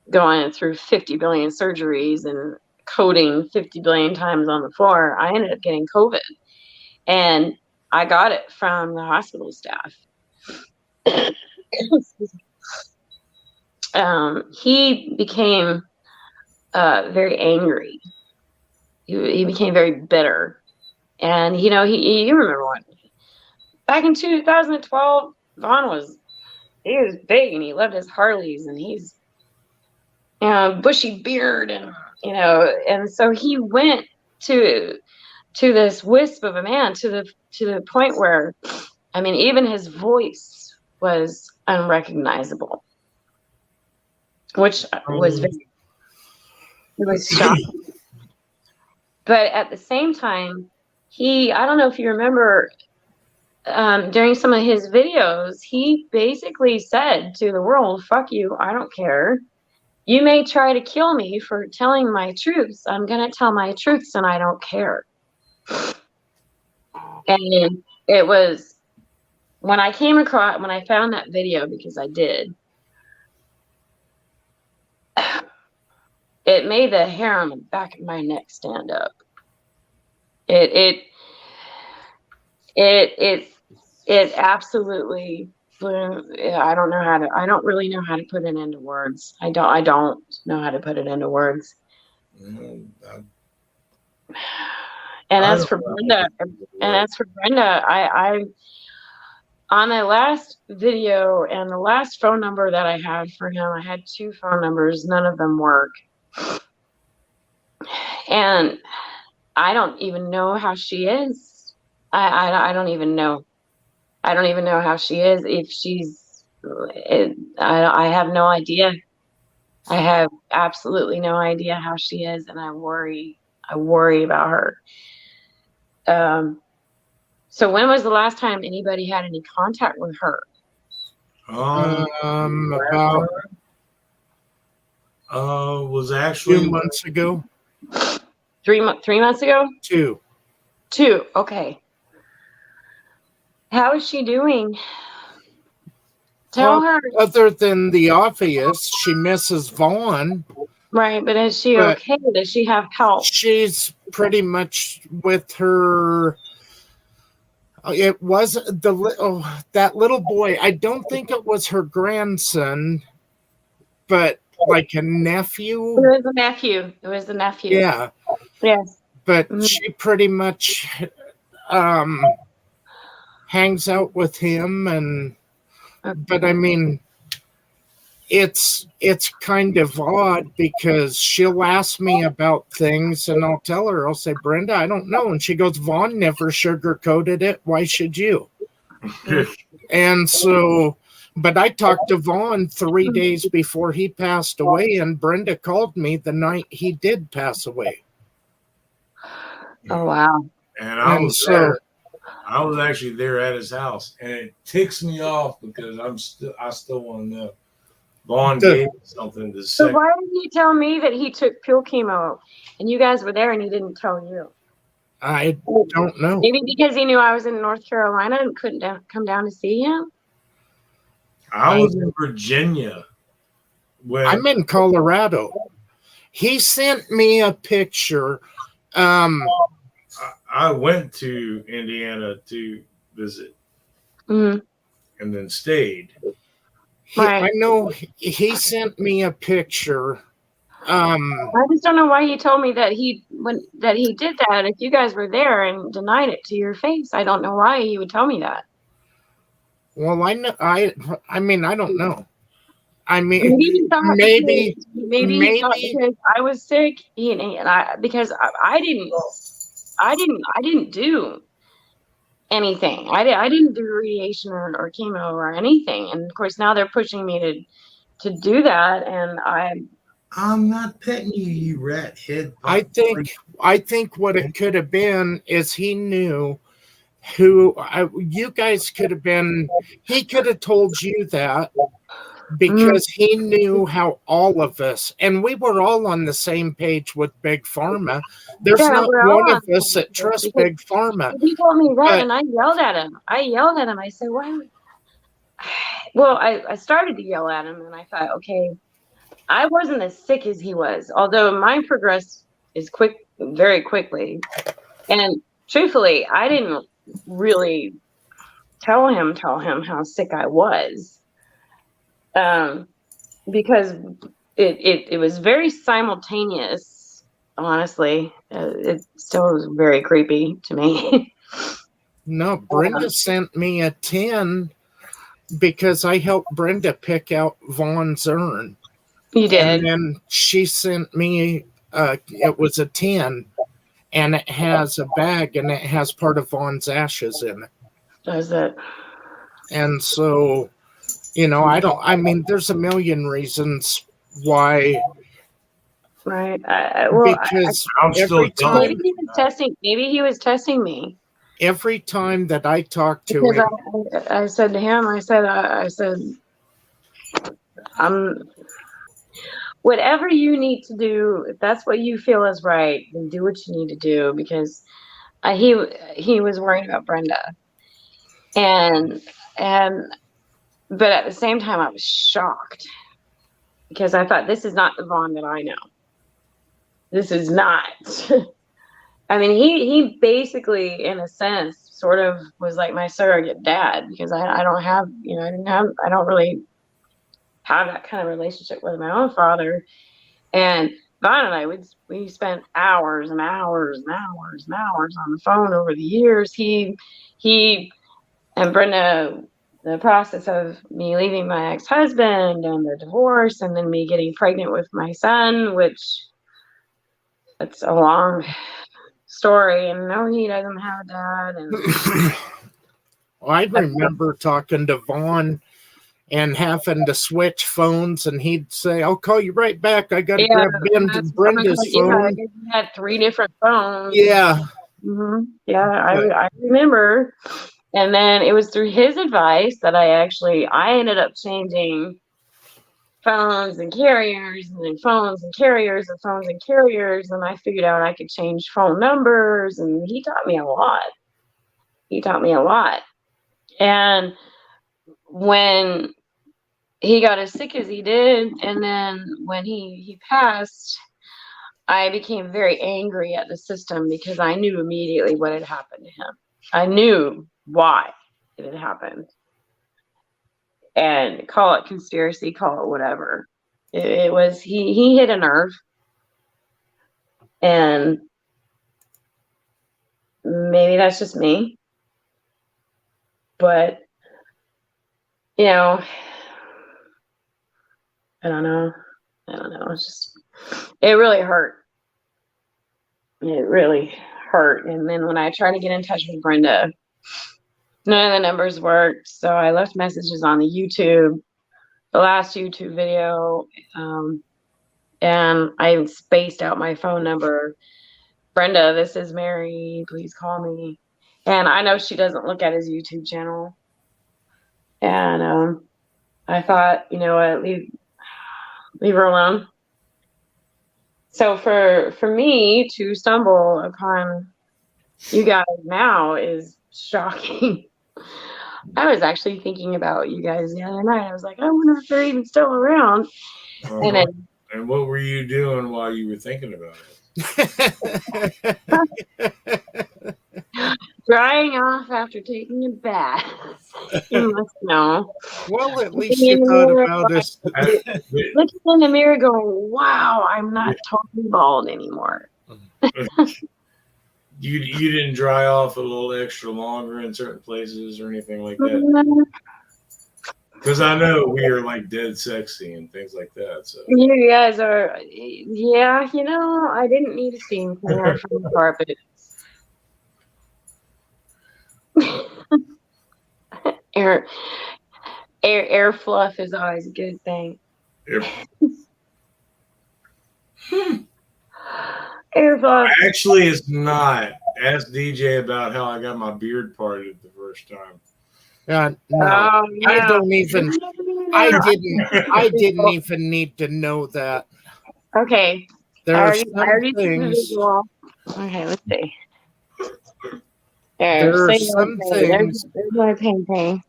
going through 50 billion surgeries and coding 50 billion times on the floor, I ended up getting COVID. And I got it from the hospital staff. He became very angry. He became very bitter. And, you remember what? Back in 2012, Vaughn was big and he loved his Harleys and he's, bushy beard and, and so he went to this wisp of a man to the point where, I mean, even his voice was unrecognizable, which was shocking. But at the same time, I don't know if you remember, during some of his videos, he basically said to the world, "Fuck you, I don't care. You may try to kill me for telling my truths. I'm going to tell my truths and I don't care." And it was when I found that video, because I did, it made the hair on the back of my neck stand up. It absolutely, I don't really know how to put it into words. I don't know how to put it into words. And as for Brenda, I on my last video and the last phone number that I had for him, I had 2 phone numbers. None of them work. And I don't even know how she is. I don't even know. I don't even know how she is. If she's, I have no idea. I have absolutely no idea how she is, and I worry about her. So when was the last time anybody had any contact with her? About was actually 2 months ago. 3 months ago? 2. Okay. How is she doing? Tell her. Other than the obvious, she misses Vaughn. Right, but is she okay? Does she have help? She's pretty much with her. It was that little boy. I don't think it was her grandson, but like a nephew. It was the nephew. Yeah. Yes. But she pretty much hangs out with him, but I mean, it's kind of odd because she'll ask me about things and I'll tell her, I'll say, Brenda, I don't know. And she goes, Vaughn never sugarcoated it. Why should you? And so, but I talked to Vaughn 3 days before he passed away, and Brenda called me the night he did pass away. Oh, wow. And I was there. I was actually there at his house, and it ticks me off because I still want to know. Vaughn gave me something to say. So why didn't he tell me that he took pill chemo and you guys were there and he didn't tell you? I don't know. Maybe because he knew I was in North Carolina and couldn't come down to see him? I was in Virginia. I'm in Colorado. He sent me a picture. I went to Indiana to visit and then stayed. I know he sent me a picture. I just don't know why he told me that he did that if you guys were there and denied it to your face. I don't know why he would tell me that. Well, I mean, I don't know. I mean, maybe he thought because I was sick, because I didn't do anything. I didn't do radiation or chemo or anything. And of course, now they're pushing me to do that, and I'm not petting you, you rat head. I think what it could have been is he knew who you guys could have been. He could have told you that because he knew how all of us, and we were all on the same page with Big Pharma. There's not one of us that trusts Big Pharma. He told me that, and I yelled at him. I said, "Why?" Well, I started to yell at him, and I thought, okay, I wasn't as sick as he was, although mine progressed very quickly. And truthfully, I didn't really tell him how sick I was, because it was very simultaneous. Honestly, it still was very creepy to me. No, Brenda sent me a 10 because I helped Brenda pick out Vaughn's urn. You did. And then she sent me, it was a 10, and it has a bag, and it has part of Vaughn's ashes in it. Does it? And so, I mean, there's a million reasons why. Right. Because I'm still maybe he was testing me. Every time that I talk to him, I said to him, I said, whatever you need to do, if that's what you feel is right, then do what you need to do, because he was worried about Brenda, but at the same time I was shocked because I thought, this is not the Vaughn that I know. This is not. I mean, he basically, in a sense, sort of was like my surrogate dad, because I don't really have that kind of relationship with my own father. And Vaughn and I, we spent hours and hours and hours and hours on the phone over the years. He and Brenda, the process of me leaving my ex-husband and the divorce, and then me getting pregnant with my son, which it's a long story, and no, he doesn't have a dad. And well, I remember talking to Vaughn and having to switch phones, and he'd say, "I'll call you right back. I got to grab Brenda's phone." He had 3 different phones. Yeah. Mm-hmm. Yeah, I remember. And then it was through his advice that I ended up changing phones and carriers, and then phones and carriers and phones and carriers, and I figured out I could change phone numbers, and he taught me a lot. And when he got as sick as he did, and then when he passed, I became very angry at the system, because I knew immediately what had happened to him. I knew why it had happened. And call it conspiracy, call it whatever. It was, he hit a nerve. And maybe that's just me. But, I don't know. It's just, it really hurt. It really hurt. And then when I tried to get in touch with Brenda, none of the numbers worked. So I left messages on the YouTube, the last YouTube video, and I even spaced out my phone number. Brenda, this is Mary. Please call me. And I know she doesn't look at his YouTube channel. And I thought, you know what, leave her alone. So for me to stumble upon you guys now is shocking. I was actually thinking about you guys the other night. I was like, I wonder if they're even still around. And what were you doing while you were thinking about it? Drying off after taking a bath. You must know. Well, at least you thought about us. Looking in the mirror going, wow, I'm not totally bald anymore. You didn't dry off a little extra longer in certain places or anything like that? Because I know we are like dead sexy and things like that. So you guys are, yeah, you know, I didn't need a steam cleaner from the carpet. Air fluff is always a good thing. Air fluff. Actually, it's not. Ask DJ about how I got my beard parted the first time. No, yeah. I don't even. I didn't even need to know that. Okay. There are some things. Okay, let's see. There are some things. There's my painting.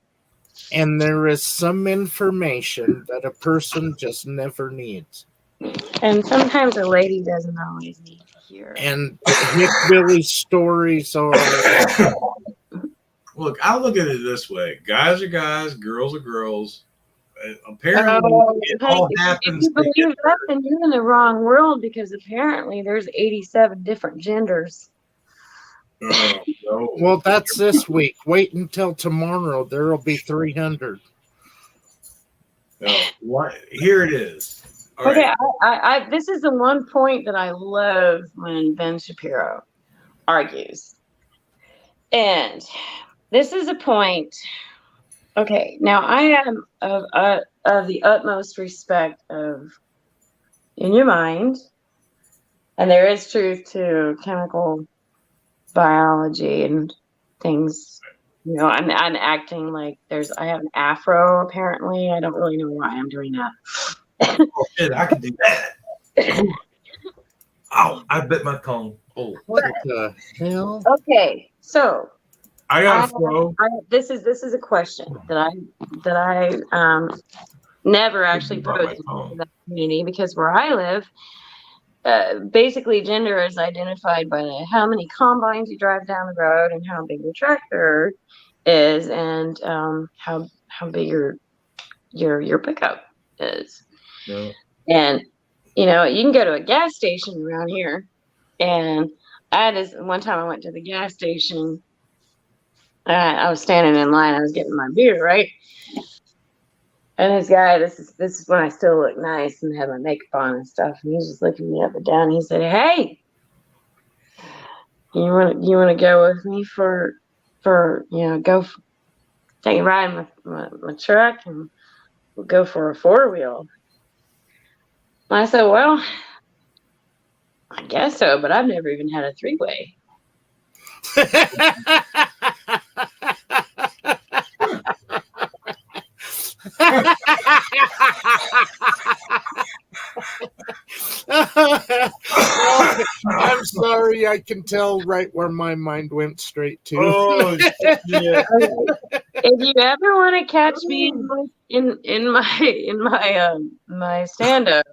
And there is some information that a person just never needs. And sometimes a lady doesn't always need to hear. And Billy's stories are. Look, I look at it this way: guys are guys, girls are girls. Apparently, it all happens. If you believe that, then you're in the wrong world, because apparently there's 87 different genders. No. Well, that's this week. Wait until tomorrow. There will be 300. No, here it is. All okay, right. this is the one point that I love when Ben Shapiro argues. And this is a point. Okay, now I am of the utmost respect of in your mind, and there is truth to chemical biology and things. You know, I'm acting like I have an afro apparently. I don't really know why I'm doing that. Oh shit, I can do that. Ow, I bit my tongue. Oh, what the hell? Okay, so I got a throw. This is a question that I never actually posed to that community, because where I live, basically gender is identified by how many combines you drive down the road and how big your tractor is, and how big your pickup is. No. And you know, you can go to a gas station around here, and one time I went to the gas station. I was standing in line. I was getting my beer, right? And this guy, this is when I still look nice and had my makeup on and stuff. And he's just looking me up and down. He said, "Hey, you want to go with me for take a ride in my truck, and we'll go for a 4-wheel." And I said, "Well, I guess so, but I've never even had a 3-way." I'm sorry, I can tell right where my mind went straight to. Oh, yeah. If you ever want to catch me in my stand up,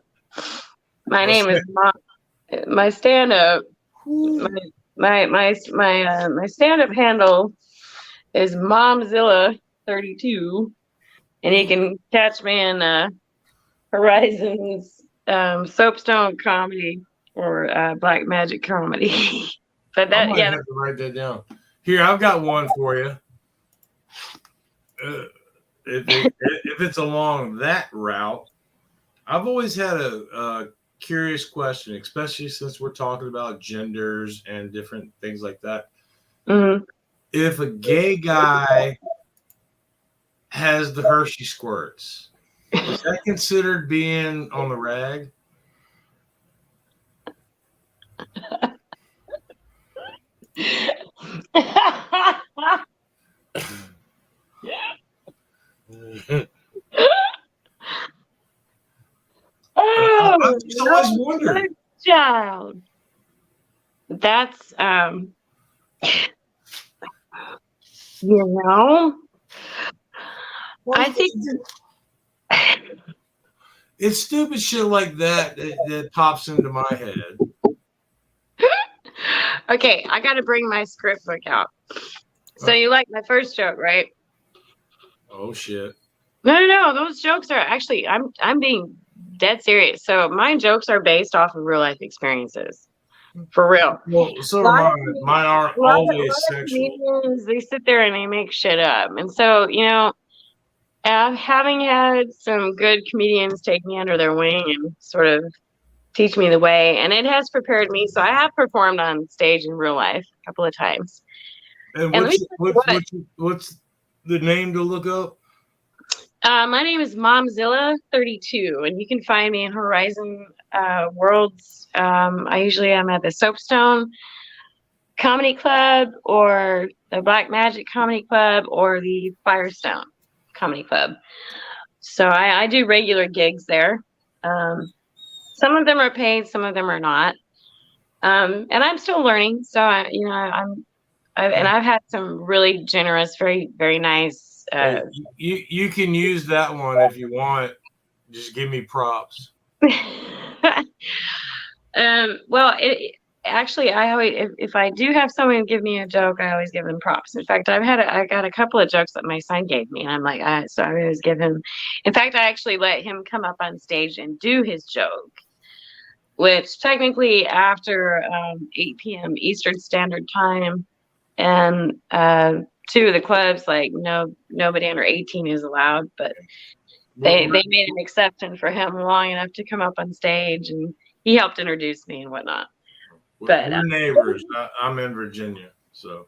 my name is my stand up. My stand up handle is Momzilla32, and you can catch me in Horizon's Soapstone Comedy or Black Magic Comedy. But I might have to write that down. Here, I've got one for you. If it's along that route, I've always had a curious question, especially since we're talking about genders and different things like that. Mm-hmm. If a gay guy has the Hershey squirts, is that considered being on the rag? I've just always wondered. Good child. That's you know, I think it's stupid shit like that pops into my head. okay, I gotta bring my script book out. So you like my first joke, right? Oh shit. No, those jokes are actually I'm being dead serious. So my jokes are based off of real life experiences. For real. Well, so are mine. Mine aren't always sexual. Comedians, they sit there and they make shit up. And so, having had some good comedians take me under their wing and sort of teach me the way, and it has prepared me. So I have performed on stage in real life a couple of times. And what's the name to look up? My name is Momzilla32, and you can find me in Horizon Worlds. I usually am at the Soapstone Comedy Club or the Black Magic Comedy Club or the Firestone Comedy Club. So I do regular gigs there. Some of them are paid, some of them are not. And I'm still learning. So I've had some really generous, very, very nice. You can use that one if you want. Just give me props. Well, actually, I always, if I do have someone give me a joke, I always give them props. In fact, I got a couple of jokes that my son gave me, and I'm like, so I always give him. In fact, I actually let him come up on stage and do his joke, which technically after 8 p.m. Eastern Standard Time, and two of the clubs, like nobody under 18 is allowed, but they made an exception for him long enough to come up on stage, and he helped introduce me and whatnot. But we're neighbors. I'm in Virginia, so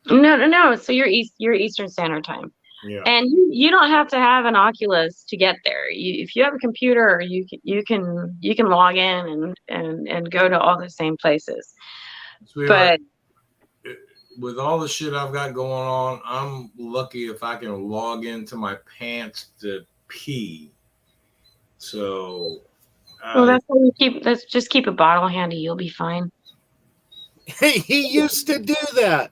no. So you're Eastern Standard Time, yeah. And you don't have to have an Oculus to get there. If you have a computer, you can log in and go to all the same places. Sweetheart, but with all the shit I've got going on, I'm lucky if I can log into my pants to pee. So, well, that's why let's just keep a bottle handy. You'll be fine. Hey, he used to do that.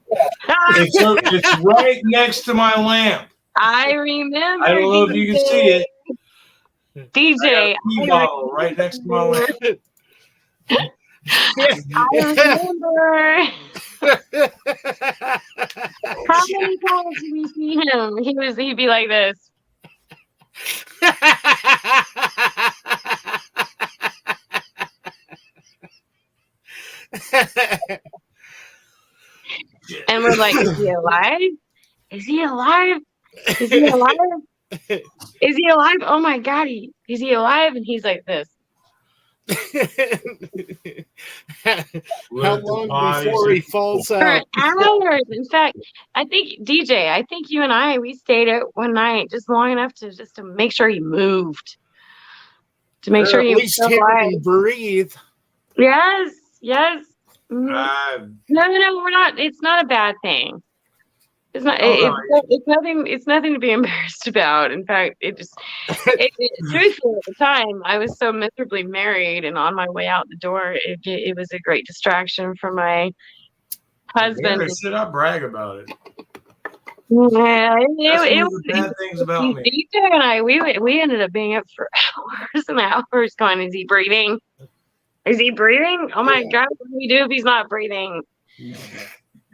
It's right next to my lamp. I remember. I don't know if you can see it. DJ, I bottle right next to my lamp. I remember. How many times did we see him? He'd be like this. And we're like, is he alive? Is he alive? Is he alive? Is he alive? Oh my God, is he alive? And he's like this. How long before he falls out? For hours. In fact, I think you and we stayed out one night just long enough to make sure he moved. To make sure he was hear him breathe. Yes. No, we're not. It's not a bad thing. It's not. It's nothing to be embarrassed about. In fact, truthfully, at the time, I was so miserably married, and on my way out the door, it was a great distraction for my husband. Should I brag about it? Yeah, it was bad things about me. DJ and we ended up being up for hours and hours. Going, is he breathing? Is he breathing? Oh my God, what do we do if he's not breathing?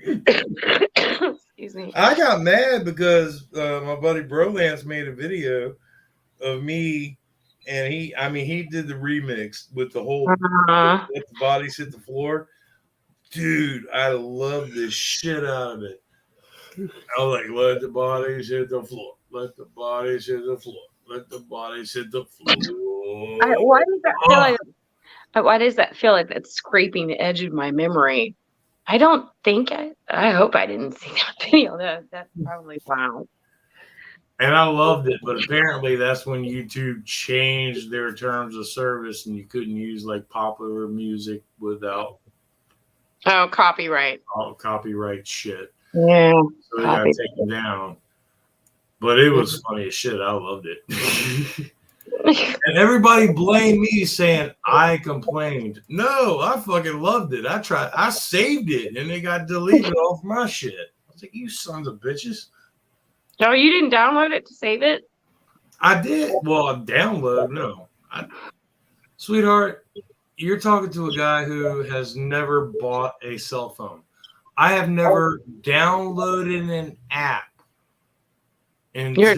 Excuse me. I got mad because my buddy Brolance made a video of me, and he did the remix with the whole let the bodies hit the floor. Dude, I love the shit out of it. I was like, let the bodies hit the floor. Let the bodies hit the floor. Let the bodies hit the floor. Why does that feel like? Why does that feel like that's scraping the edge of my memory? I don't think I hope I didn't see that video. That's probably wow. And I loved it, but apparently that's when YouTube changed their terms of service and you couldn't use like popular music without Oh, copyright. all copyright shit. Yeah. So they got taken down. But it was funny as shit. I loved it. And everybody blamed me saying I complained. No, I fucking loved it. I saved it and it got deleted off my shit. I was like, you sons of bitches. No, you didn't download it to save it? I did. Well, download, no. Sweetheart, you're talking to a guy who has never bought a cell phone. I have never downloaded an app until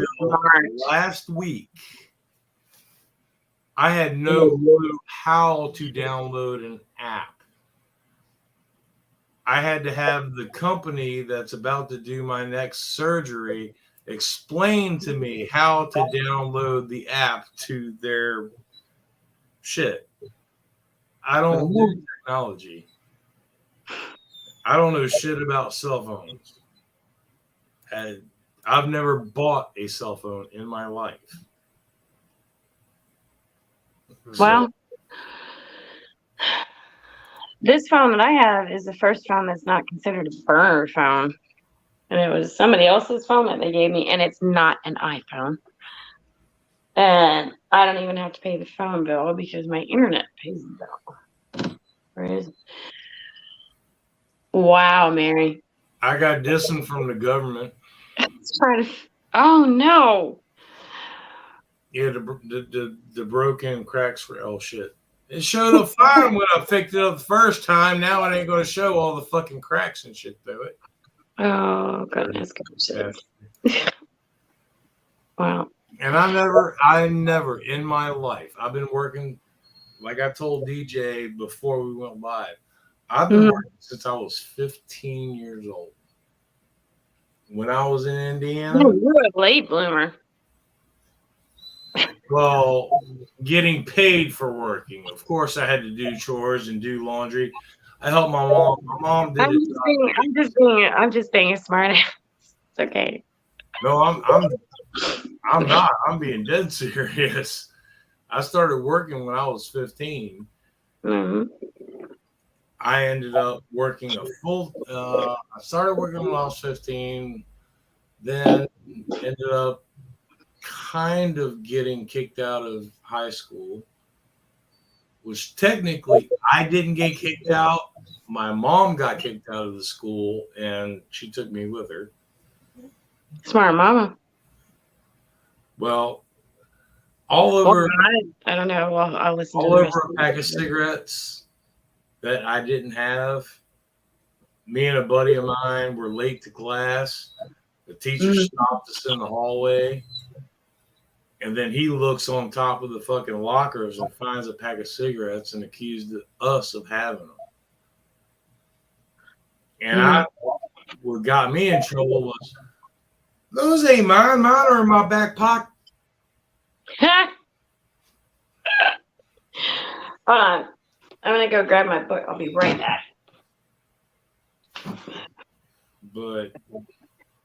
last week. I had no clue how to download an app. I had to have the company that's about to do my next surgery explain to me how to download the app to their shit. I don't do technology. I don't know shit about cell phones. I've never bought a cell phone in my life. Well, this phone that I have is the first phone that's not considered a burner phone. And it was somebody else's phone that they gave me, and it's not an iPhone. And I don't even have to pay the phone bill because my internet pays the bill. Where is it? Wow, Mary. I got dissing from the government. Oh, no. Yeah, the broken cracks for shit. It showed up fine when I picked it up the first time. Now it ain't going to show all the fucking cracks and shit through it. Oh, goodness gracious. Wow. And I never in my life, I've been working, like I told DJ before we went live, I've been working since I was 15 years old. When I was in Indiana. You're a late bloomer. Well, getting paid for working. Of course, I had to do chores and do laundry. I helped my mom. My mom did it. I'm just being a smart ass. It's okay. No, I'm not. I'm being dead serious. I started working when I was 15. Mm-hmm. I ended up working I started working when I was 15, then ended up kind of getting kicked out of high school, which technically I didn't get kicked out. My mom got kicked out of the school and she took me with her. Smart mama. Well, all over. I don't know. Well, I'll listen all to over a pack of cigarettes that I didn't have. Me and a buddy of mine were late to class. The teacher stopped us in the hallway. And then he looks on top of the fucking lockers and finds a pack of cigarettes and accused us of having them. And what got me in trouble was, those ain't mine. Mine are in my back pocket. Hold on. I'm going to go grab my book. I'll be right back. But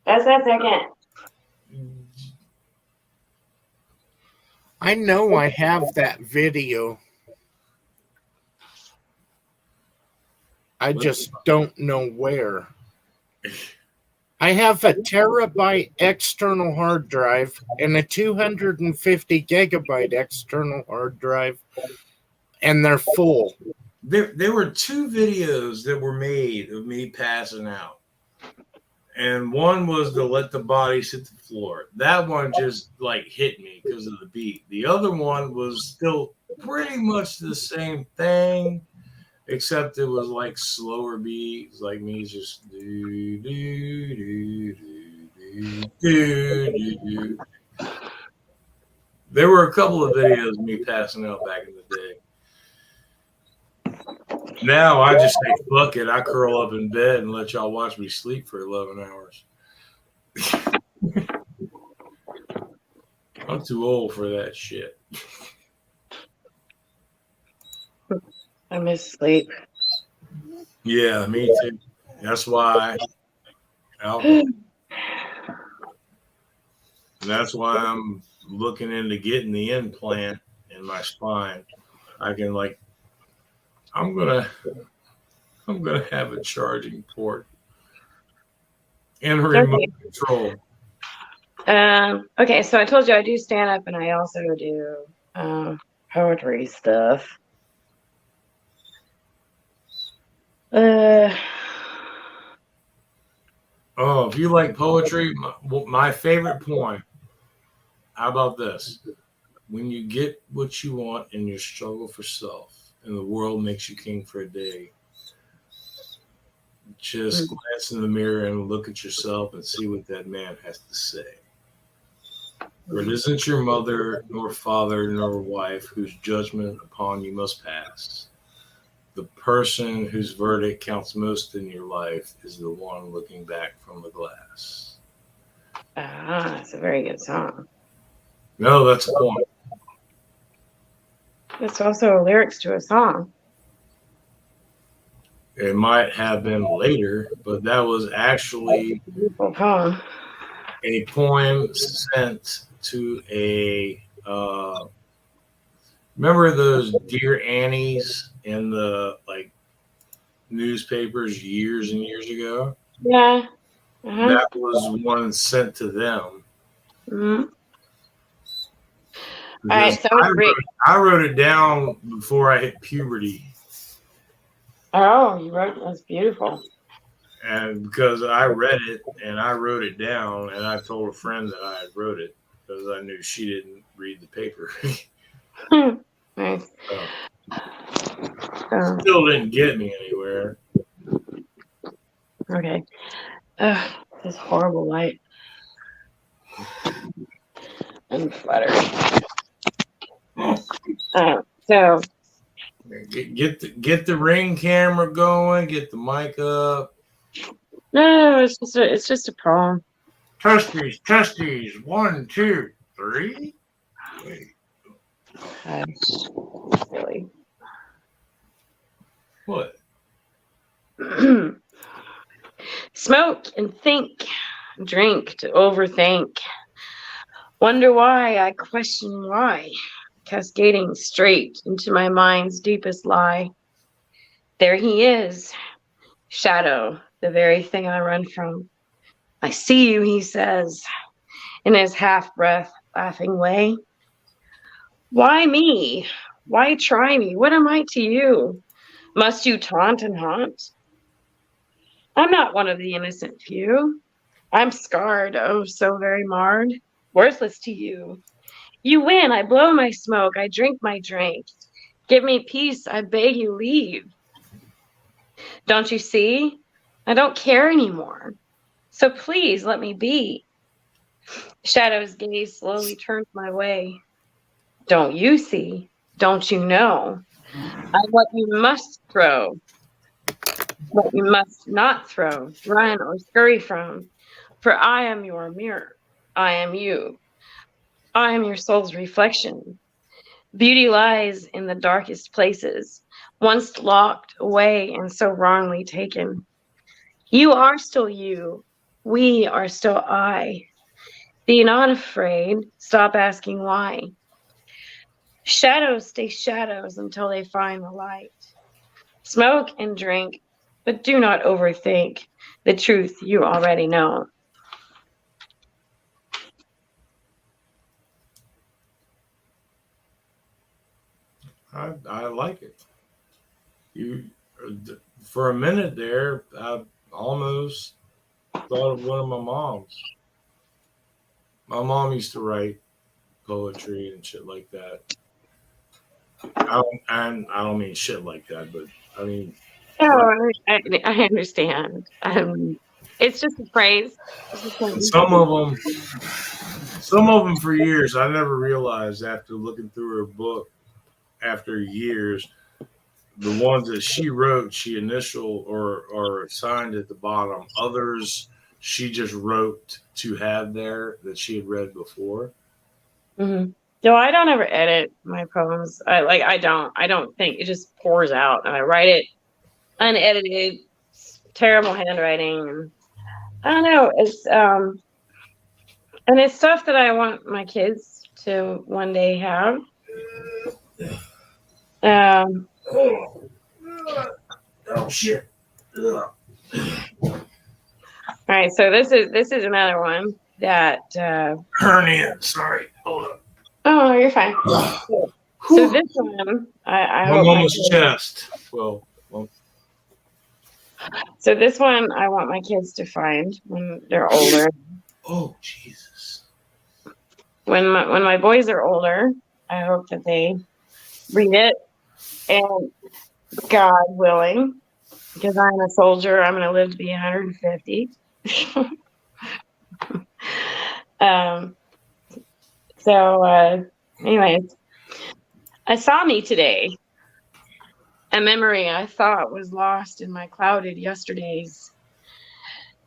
That's a second. I know I have that video. I just don't know where. I have a terabyte external hard drive and a 250 gigabyte external hard drive, and they're full. There were two videos that were made of me passing out. And one was to let the bodies hit the floor. That one just like hit me because of the beat. The other one was still pretty much the same thing, except it was like slower beats, like me just do do do do do do do. There were a couple of videos of me passing out back in the day. Now I just say fuck it. I curl up in bed and let y'all watch me sleep for 11 hours. I'm too old for that shit. I miss sleep. Yeah, me too. That's why alcohol. And that's why I'm looking into getting the implant in my spine. I can like I'm gonna have a charging port and a remote Okay. control. Okay, so I told you I do stand up and I also do poetry stuff. Uh, Oh, if you like poetry, my favorite poem. How about this? When you get what you want in your struggle for self, and the world makes you king for a day, just glance in the mirror and look at yourself and see what that man has to say. For it isn't your mother, nor father, nor wife whose judgment upon you must pass. The person whose verdict counts most in your life is the one looking back from the glass. it's a very good song. No, that's a poem. It's also lyrics to a song. It might have been later, but that was actually Beautiful poem. a poem sent to a. Remember those Dear Annies in the like newspapers years and years ago? Yeah. Uh-huh. That was one sent to them. Mm-hmm. All Because right, so I'm gonna read. I wrote it down before I hit puberty. Oh, you wrote that's beautiful. And because I read it and I wrote it down, and I told a friend that I had wrote it because I knew she didn't read the paper. Nice. So, Oh, still didn't get me anywhere. okay. This horrible light and fluttering. So Get the ring camera going. Get the mic up. no, it's just a poem. Testes, testes. 1, 2, 3. Wait, Silly. what? Smoke and think, drink to overthink. Wonder why I question why, cascading straight into my mind's deepest lie. There he is, shadow, the very thing I run from. I see you, he says, in his half breath, laughing way. Why me? Why try me? What am I to you? Must you taunt and haunt? I'm not one of the innocent few. I'm scarred, oh, so very marred, worthless to you. You win, I blow my smoke, I drink my drink. Give me peace, I beg you leave. Don't you see? I don't care anymore. So please let me be. Shadow's gaze slowly turns my way. Don't you see? Don't you know? I'm what you must throw, what you must not throw, run, or scurry from. For I am your mirror. I am you. I am your soul's reflection. Beauty lies in the darkest places, once locked away and so wrongly taken. You are still you. We are still I. Be not afraid. Stop asking why. Shadows stay shadows until they find the light. Smoke and drink, but do not overthink the truth you already know. I like it. You for a minute there, I almost thought of one of my moms. My mom used to write poetry and shit like that. I don't mean shit like that, but I mean, like, Oh, I understand. It's just a phrase. It's just some of them for years, I never realized after looking through her book after years, the ones that she wrote, she initial or signed at the bottom. Others, she just wrote to have there that she had read before. Mhm. No, I don't ever edit my poems. I don't think it just pours out and I write it unedited, terrible handwriting. And I don't know. And it's stuff that I want my kids to one day have. Um, Oh shit. Ugh. all right, so this is another one that Hernia. Sorry. Hold up. oh, you're fine. So this one, I My hope my mama's kids, chest. Well, so this one I want my kids to find when they're older. Oh Jesus. When my boys are older, I hope that they read it, and God willing, because I'm a soldier, I'm going to live to be 150. um, anyways, I saw me today. A memory I thought was lost in my clouded yesterdays.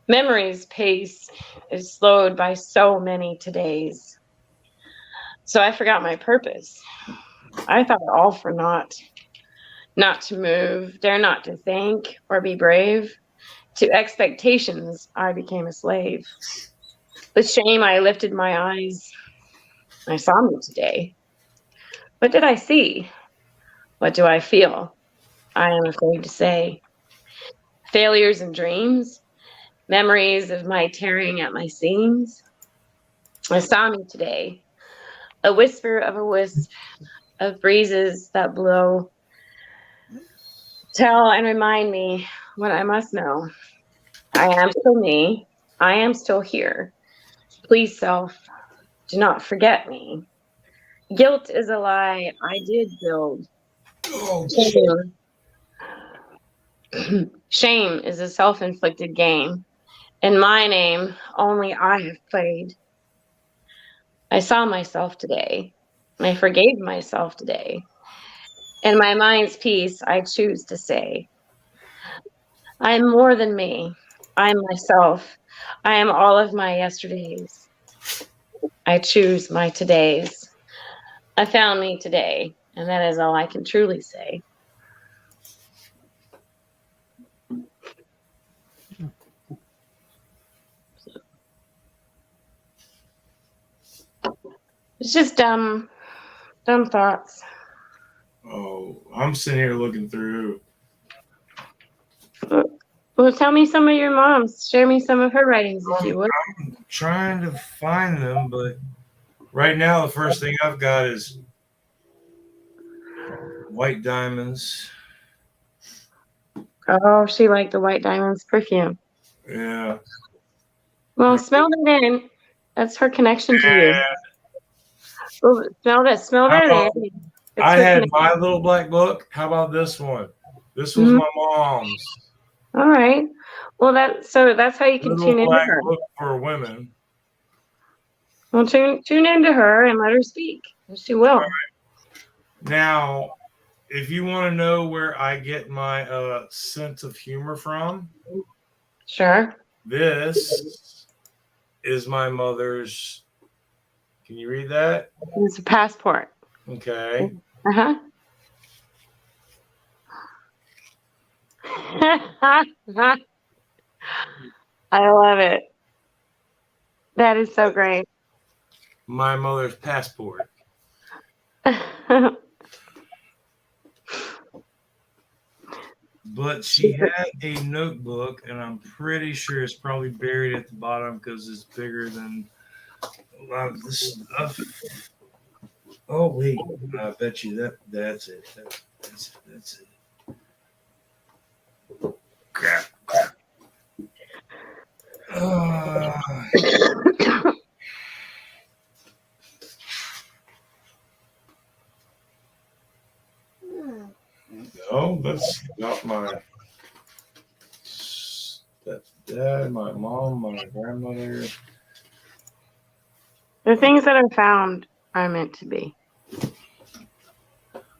Memory's pace is slowed by so many todays. So I forgot my purpose. I thought all for naught. Not to move, dare not to think or be brave. To expectations, I became a slave. With shame, I lifted my eyes. I saw me today. What did I see? What do I feel? I am afraid to say. Failures and dreams, memories of my tearing at my seams. I saw me today. A whisper of a wisp of breezes that blow. Tell and remind me what I must know. I am still me. I am still here. Please, self, do not forget me. Guilt is a lie I did build. Oh shit. Shame is a self-inflicted game. In my name, only I have played. I saw myself today. I forgave myself today. In my mind's peace, I choose to say, I am more than me. I am myself. I am all of my yesterdays. I choose my todays. I found me today, and that is all I can truly say. It's just dumb thoughts. oh, I'm sitting here looking through. Well, tell me some of your mom's. Share me some of her writings, if you would. I'm trying to find them, but right now the first thing I've got is white diamonds. Oh, she liked the White Diamonds perfume. Yeah. Well, smell that in. That's her connection to you. Well, smell that. Smell How that about, in. It's I her had connection. my little black book. How about this one? This was my mom's All right. Well, that's how you can little tune into black her. book for women. Well, tune into her and let her speak. She will. Now, if you want to know where I get my sense of humor from, Sure. this is my mother's. Can you read that? It's a passport. Okay. Uh huh. I love it. That is so great. My mother's passport. But she had a notebook, and I'm pretty sure it's probably buried at the bottom because it's bigger than a lot of this stuff. Oh wait, I bet you that's it. That's it. Crap. No, that's not my stepdad, my mom, my grandmother. The things that are found are meant to be.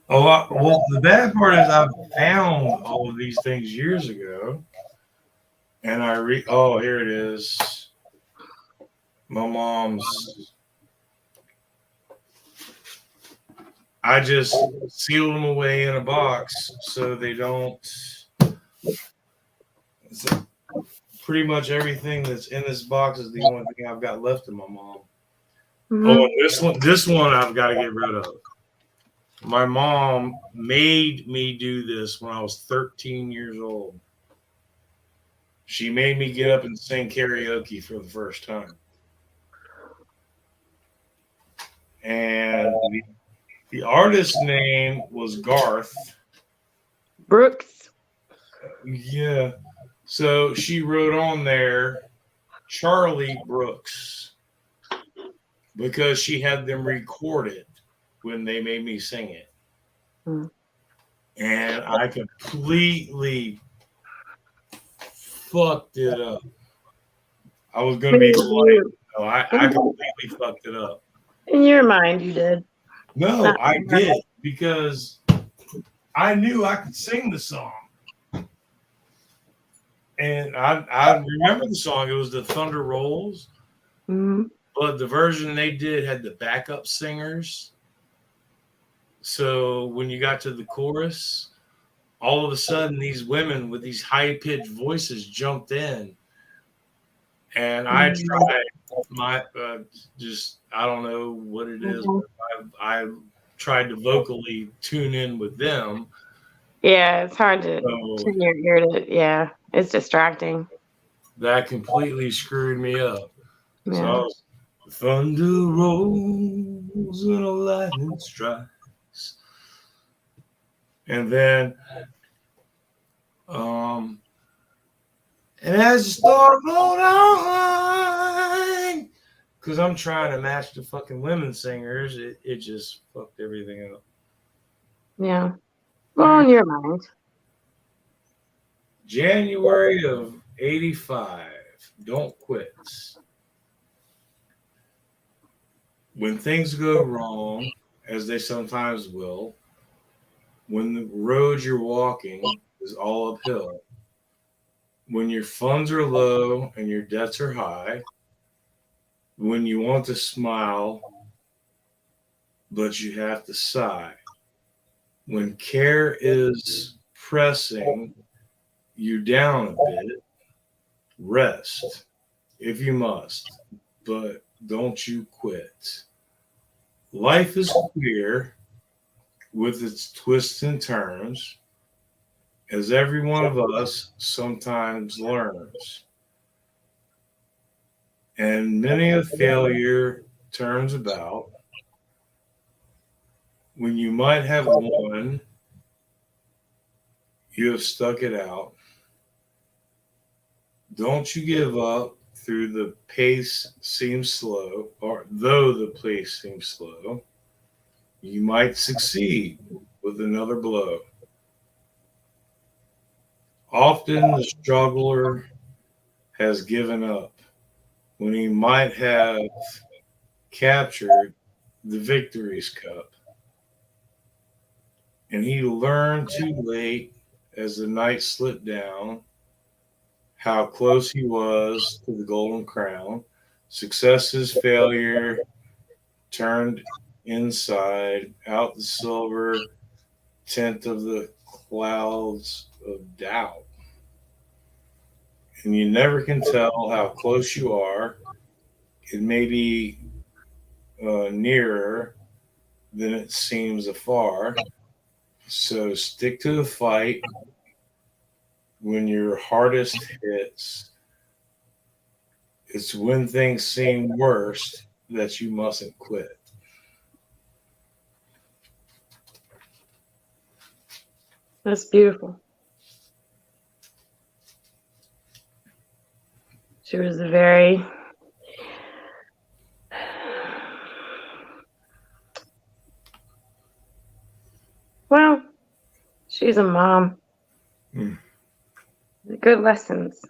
Oh, well, the bad part is I found all of these things years ago, and Oh, here it is. My mom's I just sealed them away in a box so they don't. So pretty much everything that's in this box is the only thing I've got left in my mom. Mhm. Oh, and this one I've got to get rid of. My mom made me do this when I was 13 years old. She made me get up and sing karaoke for the first time. And the artist's name was Garth. Brooks. Yeah. So she wrote on there Charlie Brooks because she had them recorded when they made me sing it. Mm. And I completely fucked it up. I was going to be polite. No, I completely fucked it up. In your mind, you did. No, Not I did because I knew I could sing the song. And I remember the song. It was the Thunder Rolls. Mhm. But the version they did had the backup singers. So when you got to the chorus, all of a sudden these women with these high-pitched voices jumped in. And I tried my just I don't know what it is, Mhm. but I tried to vocally tune in with them. Yeah, it's hard to So turn your ear to. Yeah, it's distracting. that completely screwed me up. So I Yeah. was thunder rolls and a lightning strikes. And then and as the storm rolled on, because I'm trying to match the fucking women singers, it just fucked everything up. Yeah. Well, in your mind. January of 85. Don't quit. When things go wrong, as they sometimes will, when the road you're walking is all uphill, when your funds are low and your debts are high, when you want to smile, but you have to sigh, when care is pressing you down a bit, rest if you must, but don't you quit. Life is queer with its twists and turns, as every one of us sometimes learns. And many a failure turns about when you might have won, you have stuck it out. Don't you give up through the pace seems slow, or though the pace seems slow, you might succeed with another blow. Often the struggler has given up when he might have captured the victory's cup. And he learned too late as the night slipped down how close he was to the golden crown. Success's failure turned inside out the silver tint of the clouds of doubt. And you never can tell how close you are. It may be nearer than it seems afar. So stick to the fight when your hardest hits. It's when things seem worst that you mustn't quit. That's beautiful. She was very. Well, she's a mom. Hmm. Good lessons.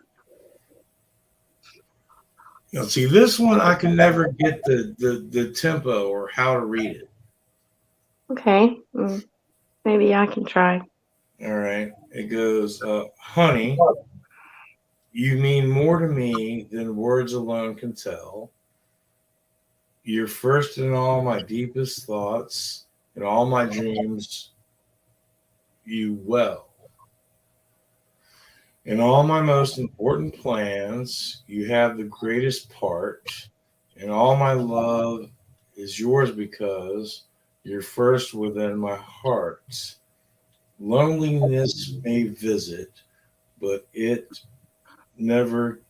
Now, see, this one I can never get the tempo or how to read it. Okay. Maybe I can try. All right. It goes, honey, you mean more to me than words alone can tell. You're first in all my deepest thoughts. In all my dreams, you well. In all my most important plans, you have the greatest part. And all my love is yours because you're first within my heart. Loneliness may visit, but it never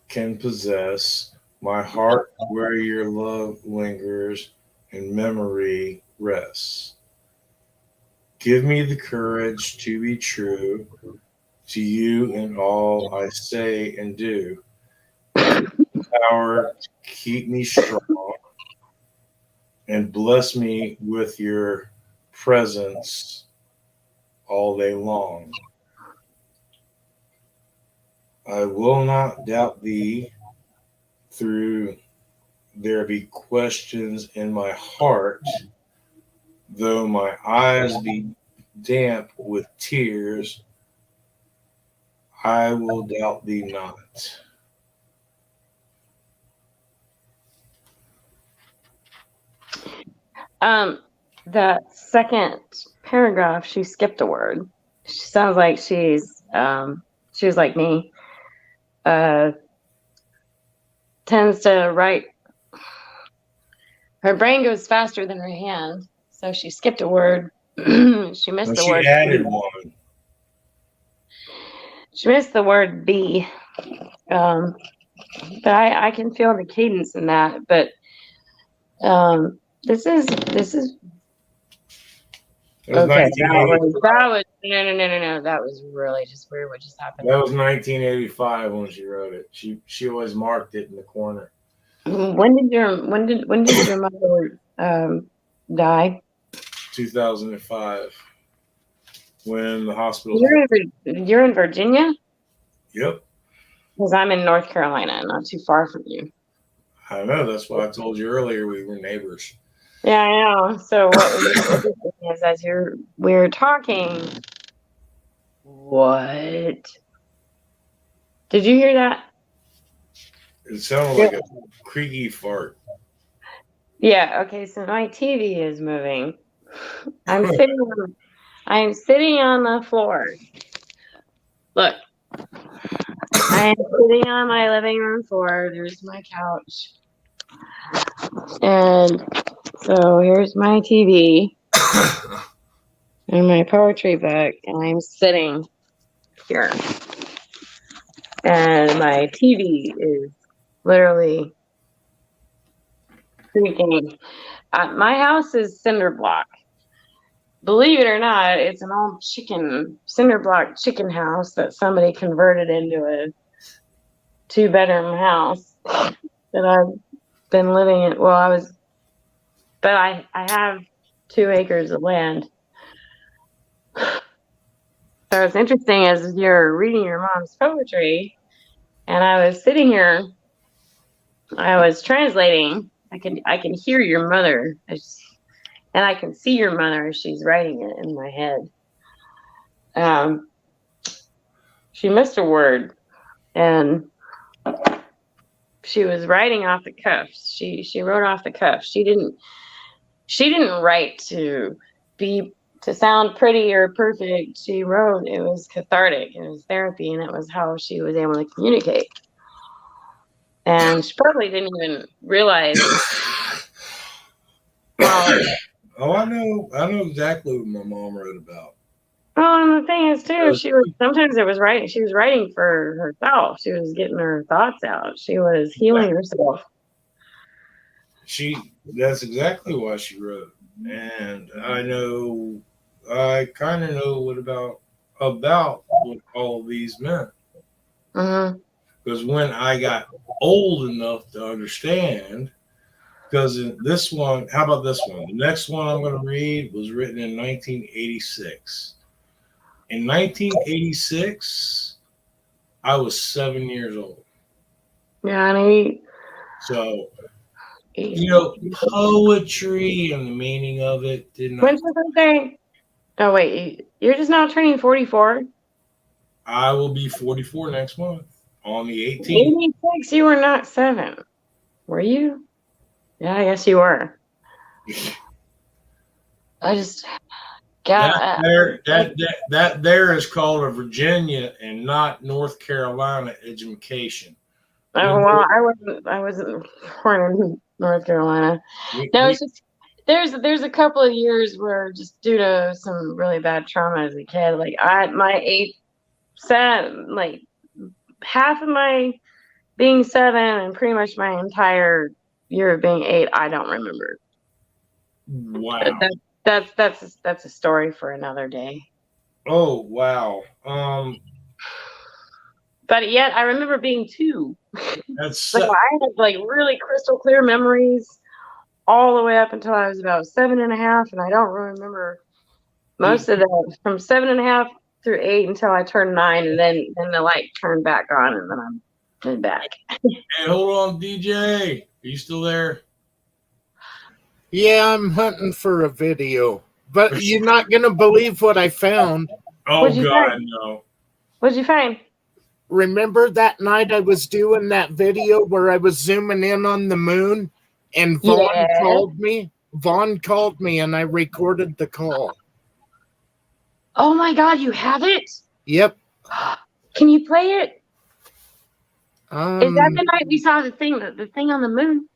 can possess my heart where your love lingers and memory rests. Give me the courage to be true to you in all I say and do. Power, keep me strong and bless me with your presence all day long. I will not doubt thee through there be questions in my heart, though my eyes be damp with tears, I will doubt thee not. That second paragraph, she skipped a word. She sounds like she was like me. Tends to write. Her brain goes faster than her hand, so she skipped a word. She missed Well, the she word. added one. She missed the word "be," but I can feel the cadence in that. But this is It was okay. 1980. That was no. That was really just weird. What just happened? That was 1985 when she wrote it. She always marked it in the corner. When did your mother die? 2005 when the hospital. You're in Virginia? Yep, Because I'm in North Carolina, not too far from you. I know. That's why I told you earlier we were neighbors. Yeah, I know. So what was interesting is as we were talking, what? Did you hear that? It sounded like a creaky fart. Yeah, okay, so my TV is moving. I'm sitting on the floor. Look. I am sitting on my living room floor. There's my couch. And so here's my TV and my poetry book, and I'm sitting here. And my TV is literally creaking. My house is cinder block. Believe it or not, it's an old cinder block chicken house that somebody converted into a 2-bedroom house that I've been living in. Well, but I have 2 acres of land. So it's interesting as you're reading your mom's poetry, and I was sitting here, I was translating. I can hear your mother, and I can see your mother as she's writing it in my head. She missed a word, and she was writing off the cuff. She wrote off the cuff. She didn't write to sound pretty or perfect. She wrote, it was cathartic, it was therapy, and it was how she was able to communicate. And she probably didn't even realize. Oh, I know exactly what my mom wrote about. Well, and the thing is too, she was writing for herself. She was getting her thoughts out. She was healing herself. That's exactly why she wrote. And I kind of know about what all these meant. Mm-hmm. Because when I got old enough to understand, because this one, how about this one? The next one I'm going to read was written in 1986. In 1986, I was 7 years old. Yeah, and So, poetry and the meaning of it did not. When's your birthday? Oh, wait, you're just now turning 44? I will be 44 next month on the 18th. 86, you were not 7. Were you? Yeah, I guess you were. I just got That there is called a Virginia and not North Carolina education. well, I wasn't born in North Carolina. No, it's just there's a couple of years where just due to some really bad trauma as a kid, like my 8 7 like half of my being 7 and pretty much my entire year of being 8, I don't remember. Wow. That's a story for another day. Oh wow. But yet I remember being 2. That's Like I had like really crystal clear memories all the way up until I was about 7.5, and I don't really remember most of that from 7.5 through 8 until I turned 9, and then the light turned back on, and then I'm back. Hey, hold on, DJ. Are you still there? Yeah, I'm hunting for a video, but you're not gonna believe what I found. Oh What'd you God, find? no. What'd you find? Remember that night I was doing that video where I was zooming in on the moon, and Vaughn Yeah. called me? Vaughn called me, and I recorded the call. Oh my God, you have it? Yep. Can you play it? Is that the Um, night we saw the thing on the moon?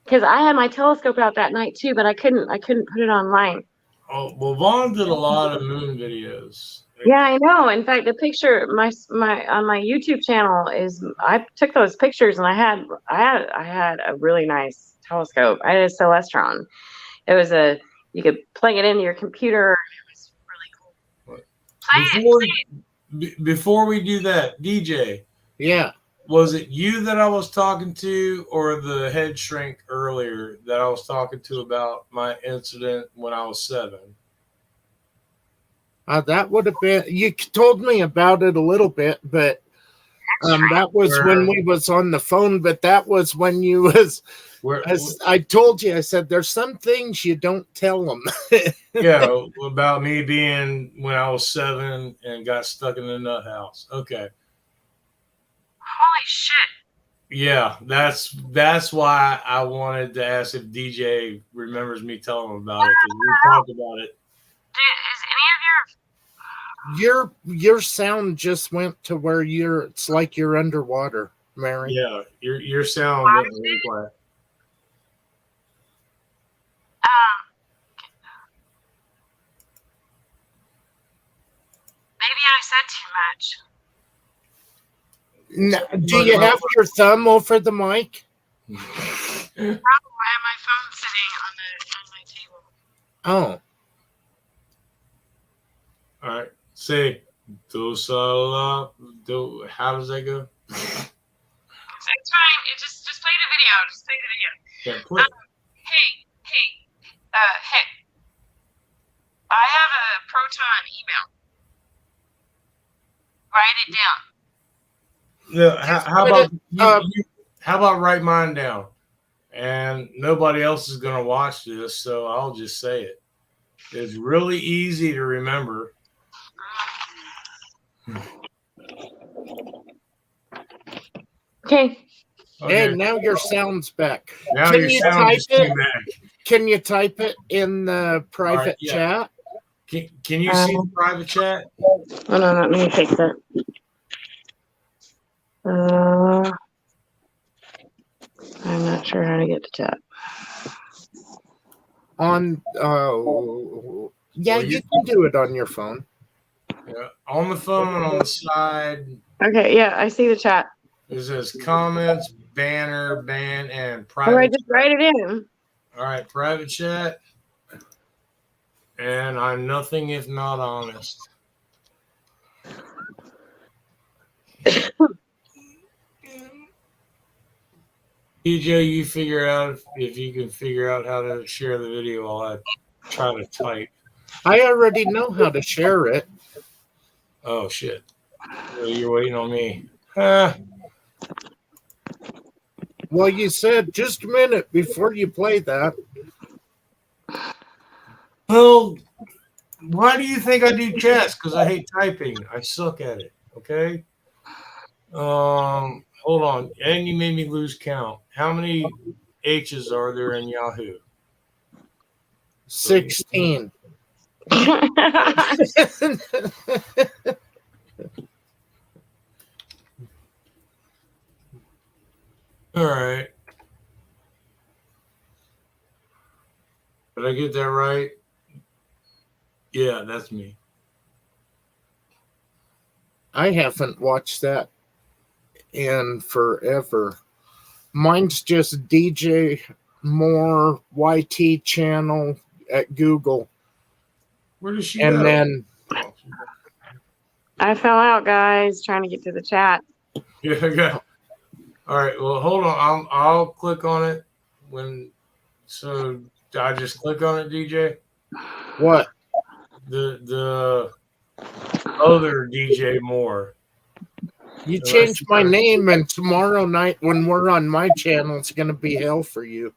Because I had my telescope out that night too, but I couldn't put it online. Oh well, Vaughn did a lot of moon videos. Yeah, I know. In fact, the picture my on my YouTube channel is I took those pictures, and I had a really nice telescope. I had a Celestron. It was you could plug it into your computer. It was really cool. Before we do that, DJ, yeah. was it you that I was talking to, or the head shrink earlier that I was talking to about my incident when I was 7? That would have been, you told me about it a little bit, but that was when we was on the phone, but that was when you was, as I told you, I said, there's some things you don't tell them. Yeah, about me being when I was 7 and got stuck in the nut house. Okay. Holy shit. Yeah, that's why I wanted to ask if DJ remembers me telling him about it, because we talked about it. Is any of Your sound just went to where it's like you're underwater, Mary. Yeah, your sound went really quiet. maybe I said too much. No, do you have your thumb over the mic? Probably I have my phone sitting on my table. Oh. All right. Say do sala do. How does that go? It's fine. It just play the video. Just play the video. Yeah, play. Hey. I have a Proton email. Write it down. Yeah. How about write mine down? And nobody else is going to watch this, so I'll just say it. It's really easy to remember. Okay. Hey, now your sound's back. Now Can your you sound type just came it? back. Can you type it in the private yeah. chat? Can you see the private chat? Hold on, let me fix it. I'm not sure how to get to chat. Yeah, you can do it on your phone. Yeah, on the phone on the side. Okay, yeah, I see the chat. It says comments, banner, ban, and private. All right, just write it in. All right, private chat. And I'm nothing if not honest. DJ, you figure out if you can figure out how to share the video while I try to type. I already know how to share it. Oh, shit. Well, you're waiting on me. Well, you said just a minute before you play that. Well, why do you think I do chess? Because I hate typing. I suck at it. Okay. Hold on. And you made me lose count. How many H's are there in Yahoo? 16. All right. Did I get that right? Yeah, that's me. I haven't watched that in forever. Mine's just DJ Moore YT channel at Google. Where did she And go? then I fell out, guys, trying to get to the chat. Yeah, okay. All right. Well, hold on. I'll click on it when. So I just click on it, DJ. what? The other DJ Moore. You changed my name, and tomorrow night when we're on my channel, it's going to be hell for you.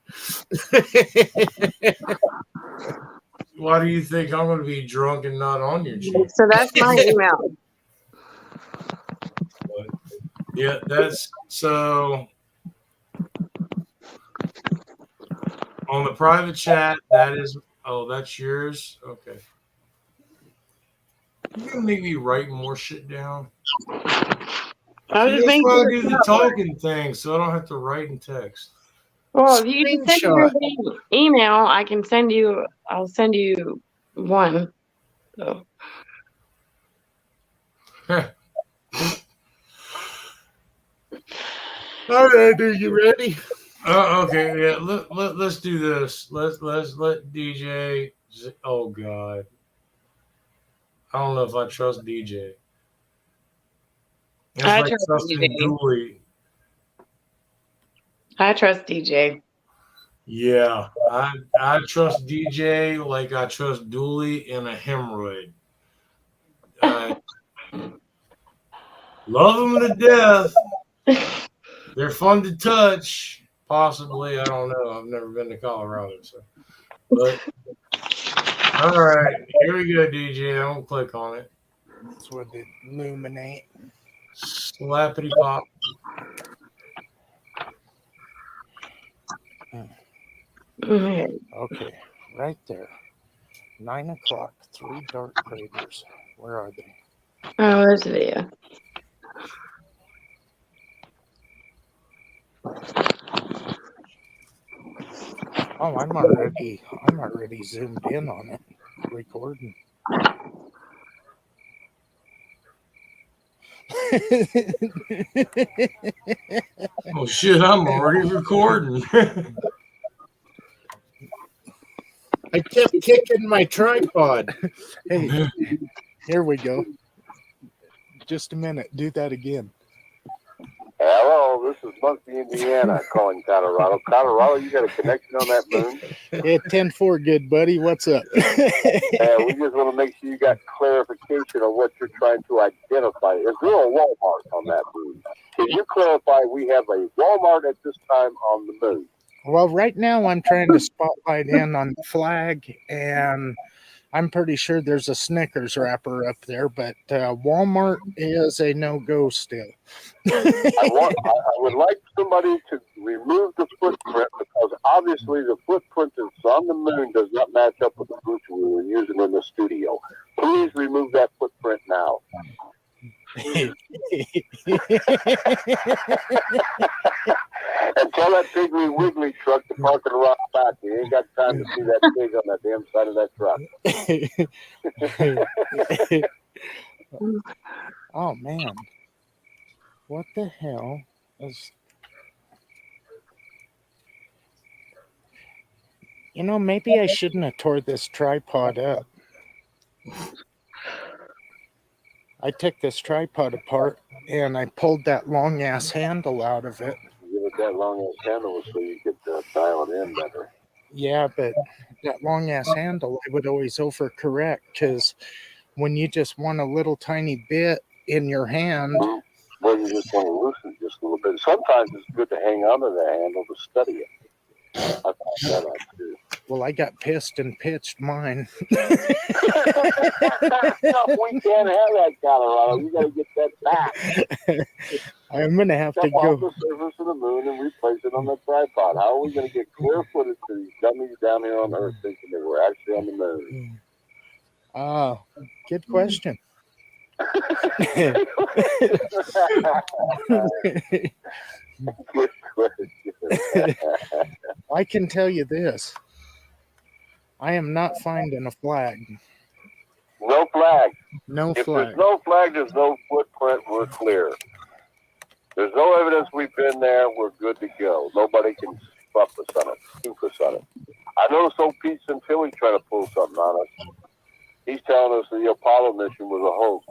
Why do you think I'm going to be drunk and not on your channel? So that's my email. Yeah, that's so. On the private chat, that is. Oh, that's yours. Okay. You're gonna make me write more shit down. I was just That's making why I sure. do the talking thing, so I don't have to write in text. Well, if you can send me Screenshot. your email, I can send you. I'll send you one. So. All right, are you ready? Okay, yeah. Let's do this. Let DJ. Oh God, I don't know if I trust DJ. It's I like trust trusting DJ. Dooley. I trust DJ. Yeah, I trust DJ like I trust Dooley in a hemorrhoid. Love them to death. They're fun to touch. Possibly, I don't know. I've never been to Colorado, so. But all right, here we go, DJ. I'm gonna click on it. That's what it illuminate. Slappity pop. Okay, right there. 9 o'clock. 3 dark craters. Where are they? Oh, there's a video. Oh, I'm already zoomed in on it. Recording. Oh shit! I'm already recording. I kept kicking my tripod. Hey, here we go. Just a minute. Do that again. Hello, this is Muncie, Indiana, calling Colorado. Colorado, you got a connection on that moon? Yeah, 10-4, good buddy. What's up? We just want to make sure you got clarification on what you're trying to identify. Is there a Walmart on that moon? Can you clarify we have a Walmart at this time on the moon? Well, right now I'm trying to spotlight in on the flag, and I'm pretty sure there's a Snickers wrapper up there, but Walmart is a no-go still. I would like somebody to remove the footprint because obviously the footprint that's on the moon does not match up with the footprint we were using in the studio. Please remove that footprint now. And tell that Piggly Wiggly truck to park it around back. We ain't got time to see that pig on that damn side of that truck. Oh, man. What the hell is... You know, maybe I shouldn't have tore this tripod up. I took this tripod apart and I pulled that long ass handle out of it. Give it that long ass handle so you could dial it in better. Yeah, but that long ass handle, I would always overcorrect because when you just want a little tiny bit in your hand. Well, you just want to loosen just a little bit. Sometimes it's good to hang onto the handle to study it. I found that out too. Well, I got pissed and pitched mine. No, we can't have that, Colorado. You got to get that back. I'm going to have to go off go. the surface of the moon and replace it on the tripod. How are we going to get clear footage to these dummies down here on Earth thinking that we're actually actually on the moon? Good question. Good question. I can tell you this. I am not finding a flag. No flag. No If flag. there's no flag, there's no footprint, we're clear. There's no evidence we've been there, we're good to go. Nobody can fuck us on it, scoop us on it. I noticed old Pete Santilli trying to pull something on us. He's telling us the Apollo mission was a hoax.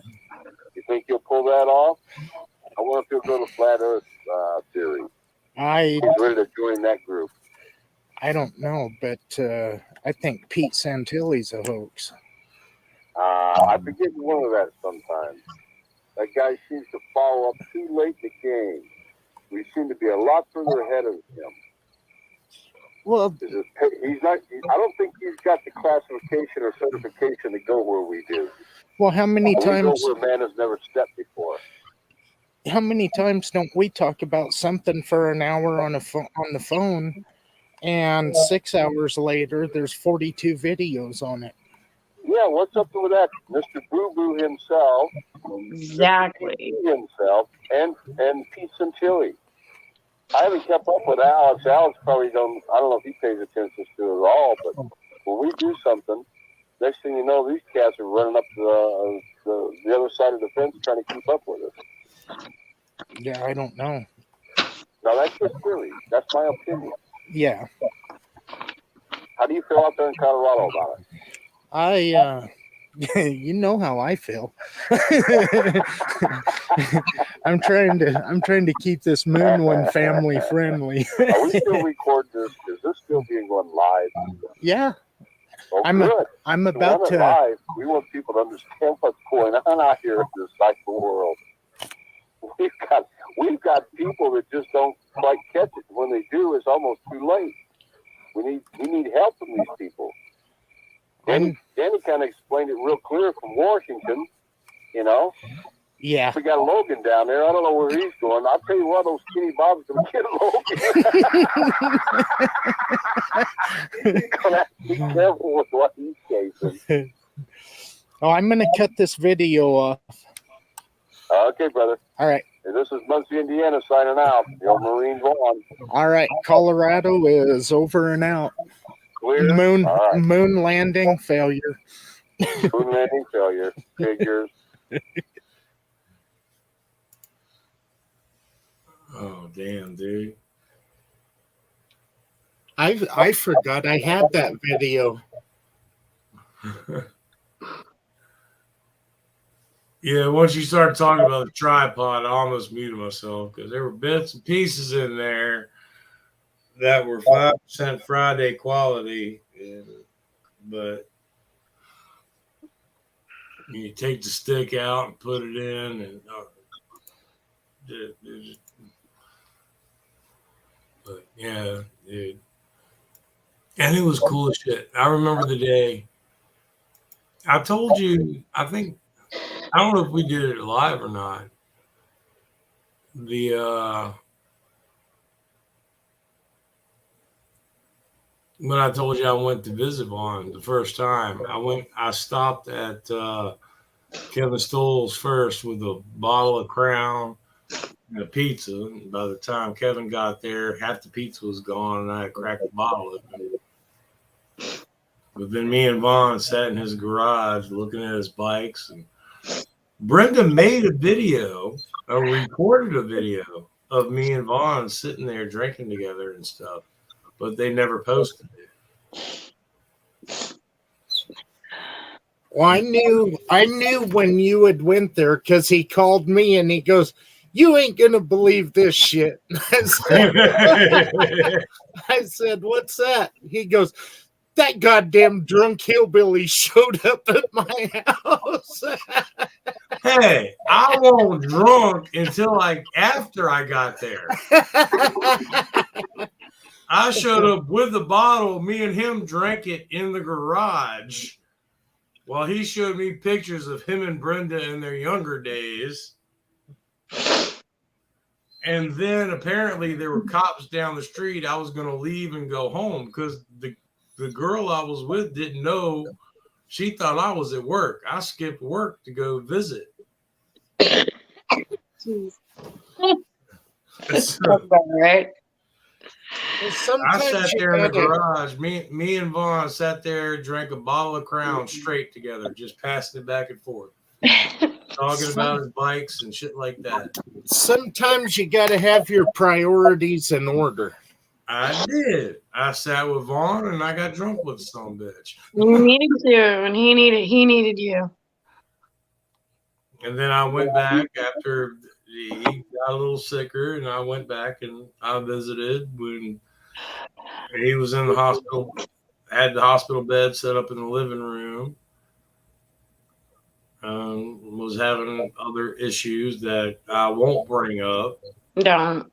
You think he'll pull that off? I wonder if he'll go to Flat Earth theory. I He's ready to join that group. don't know, but I think Pete Santilli's a hoax. I forget one of that sometimes. That guy seems to follow up too late in the game. We seem to be a lot further ahead of him. Well, He's not. I don't think he's got the classification or certification to go where we do. well, how many We go times? where man has never stepped before. How many times don't we talk about something for an hour on the phone, and 6 hours later there's 42 videos on it? Yeah, what's up with that? Mr. Boo Boo himself, Exactly. himself, and Pete Santilli. I haven't kept up with Alex. Alex probably don't. I don't know if he pays attention to it at all. But when we do something, next thing you know, these cats are running up the other side of the fence trying to keep up with us. Yeah, I don't know. Now that's just theory. That's my opinion. Yeah, How do you feel out there in Colorado about it? you know how I feel. I'm trying to keep this moon one family friendly. Are we still recording this? Is this still being run live? Yeah, Oh, I'm good. I'm To about run it to. live, we want people to understand what's going on out here in this cycle world. We've got people that just don't quite catch it. When they do, it's almost too late. We need help from these people. Danny kind of explained it real clear from Washington. You know, Yeah, we got Logan down there. I don't know where he's going. I'll tell you what, those skinny bobs gonna get Logan. He's gonna have to be careful with what he's chasing. Oh, I'm gonna cut this video off. Okay, brother. All right. And this is Muncie, Indiana, signing out. Your Marines on. All right. Colorado is over and out. Clear. Moon All right. moon landing failure. Moon landing failure. Figures. Oh damn, dude. I forgot I had that video. Yeah, once you start talking about the tripod, I almost muted myself because there were bits and pieces in there that were 5% Friday quality, but you take the stick out and put it in, and but yeah, dude, and it was cool as shit. I remember the day I told you. I think I don't know if we did it live or not. When I told you I went to visit Vaughn the first time, I stopped at Kevin Stoll's first with a bottle of Crown and a pizza. And by the time Kevin got there, half the pizza was gone, and I had cracked the bottle open. But then me and Vaughn sat in his garage looking at his bikes, and Brenda made a video, or recorded a video of me and Vaughn sitting there drinking together and stuff, but they never posted it. Well, I knew when you had went there because he called me and he goes, "You ain't gonna believe this shit." I said, "What's that?" He goes, "That goddamn drunk hillbilly showed up at my house." Hey, I wasn't drunk until after I got there. I showed up with the bottle. Me and him drank it in the garage while he showed me pictures of him and Brenda in their younger days. And then apparently there were cops down the street. I was going to leave and go home because the girl I was with didn't know. She thought I was at work. I skipped work to go visit. Jeez. So, That's about right. Well, I sometimes sat you there in the gotta. garage. Me and Vaughn sat there, drank a bottle of Crown straight together, just passing it back and forth, talking about his bikes and shit like that. Sometimes you gotta have your priorities in order. I did. I sat with Vaughn and I got drunk with some bitch. You needed to, and he needed you. And then I went back after he got a little sicker, and I went back and I visited when he was in the hospital. Had the hospital bed set up in the living room. Was having other issues that I won't bring up. Don't.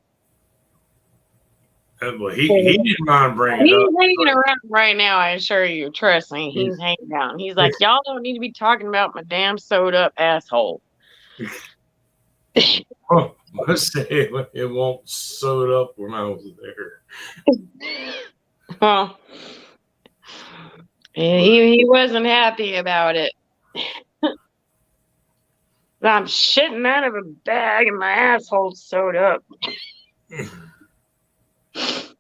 Well, he didn't mind bringing it He's up. hanging around right now, I assure you. Trust me, he's hanging down. He's like, y'all don't need to be talking about my damn sewed up asshole. Let's say it won't sew it up when I was there. Well, he wasn't happy about it. I'm shitting out of a bag and my asshole's sewed up.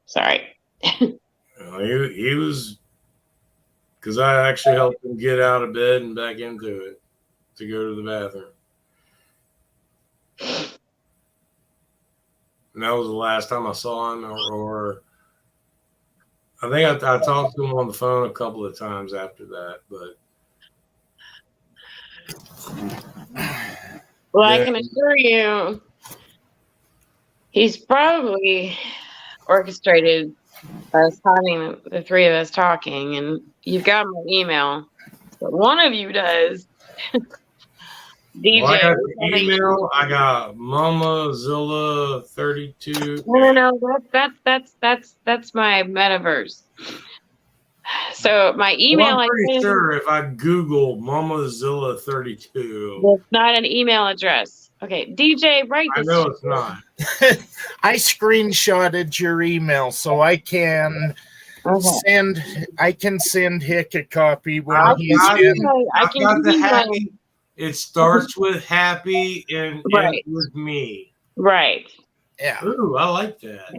Sorry. He was, because I actually helped him get out of bed and back into it to go to the bathroom. And that was the last time I saw him, or I think I talked to him on the phone a couple of times after that. But Well, yeah. I can assure you, he's probably orchestrated us having the three of us talking, and you've got my email. But one of you does. DJ. Well, I got the email. I got MamaZilla32. No. That's my metaverse. So my email. Well, I'm pretty sure if I Google MamaZilla32, it's not an email address. Okay, DJ, write I this. know it's not. I screenshotted your email so I can send Hick a copy when he's in. I got the happy. It starts with happy and ends with me. Right. Yeah. Ooh, I like that.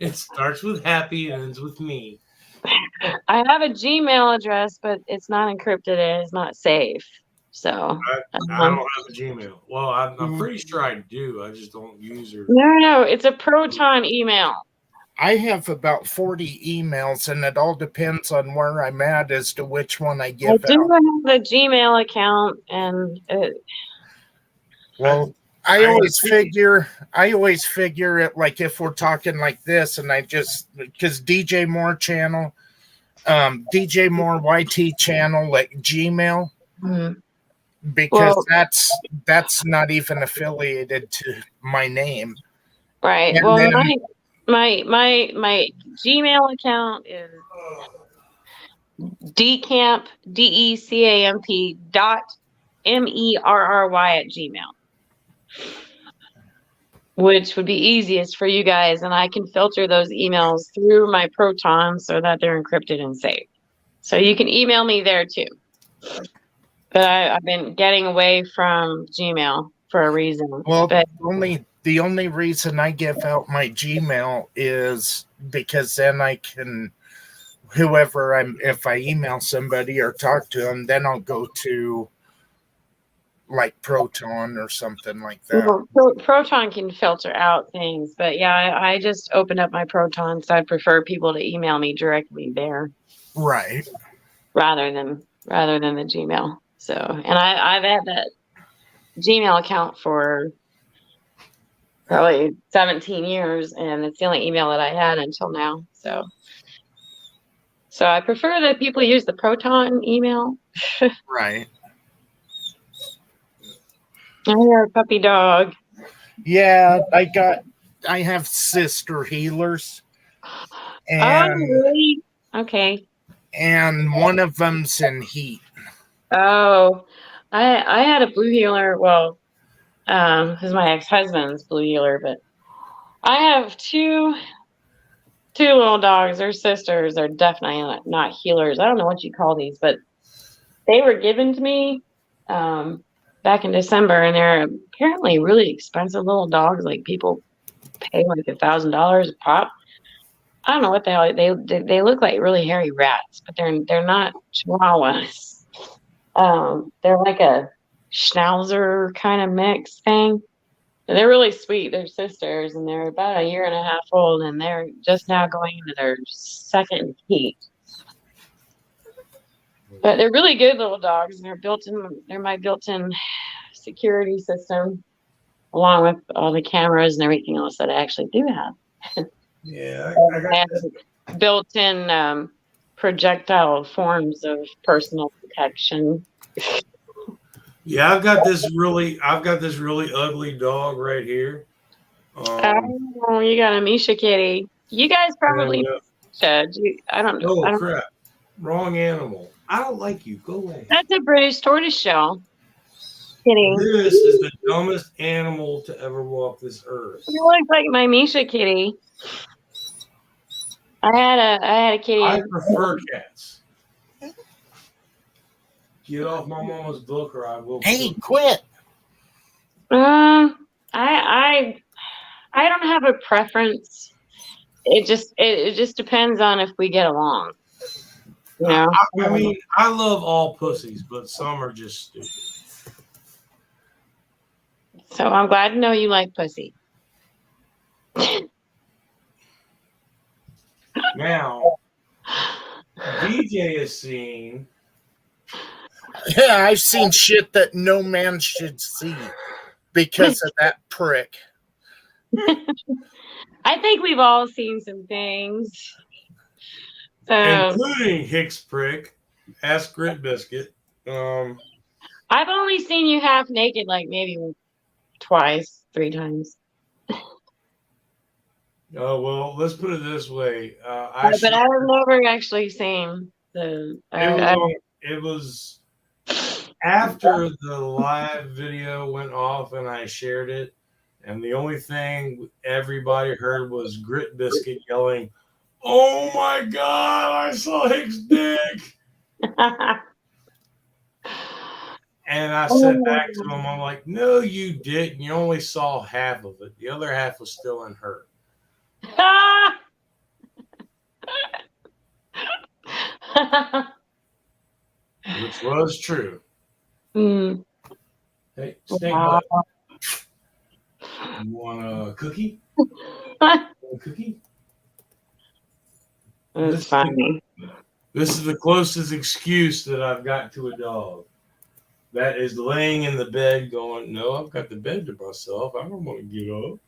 It starts with happy and ends with me. I have a Gmail address, but it's not encrypted and it's not safe. So I don't have a Gmail. Well, I'm pretty sure I do. I just don't use it. No, it's a Proton email. I have about 40 emails, and it all depends on where I'm at as to which one I give out. I do have a Gmail account, and well, I always figure it like if we're talking like this, and I just because DJ Moore channel, DJ Moore YT channel at Gmail, because that's not even affiliated to my name, right? And well, then, my Gmail account is decamp DECAMP.MERRY@gmail, which would be easiest for you guys, and I can filter those emails through my Proton so that they're encrypted and safe. So you can email me there too. But I've been getting away from Gmail for a reason. Well, the only reason I give out my Gmail is because then I can, if I email somebody or talk to them, then I'll go to like Proton or something like that. Well, Proton can filter out things, but yeah, I just opened up my Proton, so I prefer people to email me directly there, right? Rather than the Gmail. So, and I've had that Gmail account for probably 17 years, and it's the only email that I had until now. So I prefer that people use the Proton email. Right. I hear a puppy dog. Yeah, I have sister healers. And, really? Okay. And one of them's in heat. Oh, I had a blue healer. Well, because my ex-husband's blue healer, but I have two two little dogs. They're sisters. They're definitely not healers. I don't know what you call these, but they were given to me back in December, and they're apparently really expensive little dogs. Like people pay like $1,000 a pop. I don't know what the hell they look like, really hairy rats, but they're not chihuahuas. They're like a schnauzer kind of mix thing. And they're really sweet. They're sisters, and they're about a year and a half old, and they're just now going into their second heat. But they're really good little dogs, and they're my built-in security system, along with all the cameras and everything else that I actually do have. Yeah, I have built-in projectile forms of personal protection. yeah. I've got this really ugly dog right here. Oh, you got a Misha kitty. You guys probably should. I don't know. Oh crap! Wrong animal. I don't like you. Go away. That's a British tortoiseshell kitty. This is the dumbest animal to ever walk this earth. You look like my Misha kitty. I had a kitty. I prefer cats. Get off my mama's book, or I will. Hey, quit. I don't have a preference. It just depends on if we get along. You know? I mean, I love all pussies, but some are just stupid. So I'm glad to know you like pussy. Now, DJ has seen. Yeah, I've seen shit that no man should see because of that prick. I think we've all seen some things. So Including Hicks Prick, Ask Grit Biscuit. I've only seen you half naked like maybe twice, 3 times. Oh, well, let's put it this way. But I've never actually seen the. It was after the live video went off and I shared it, and the only thing everybody heard was Grit Biscuit yelling, "Oh my God, I saw Hicks' dick!" And I said back to him, I'm like, "No, you didn't. You only saw half of it. The other half was still in her." Which was true. Mm. Hey, snake butt. You want a cookie? A cookie? That's funny. This is the closest excuse that I've got to a dog. That is laying in the bed going, "No, I've got the bed to myself. I don't want to get up."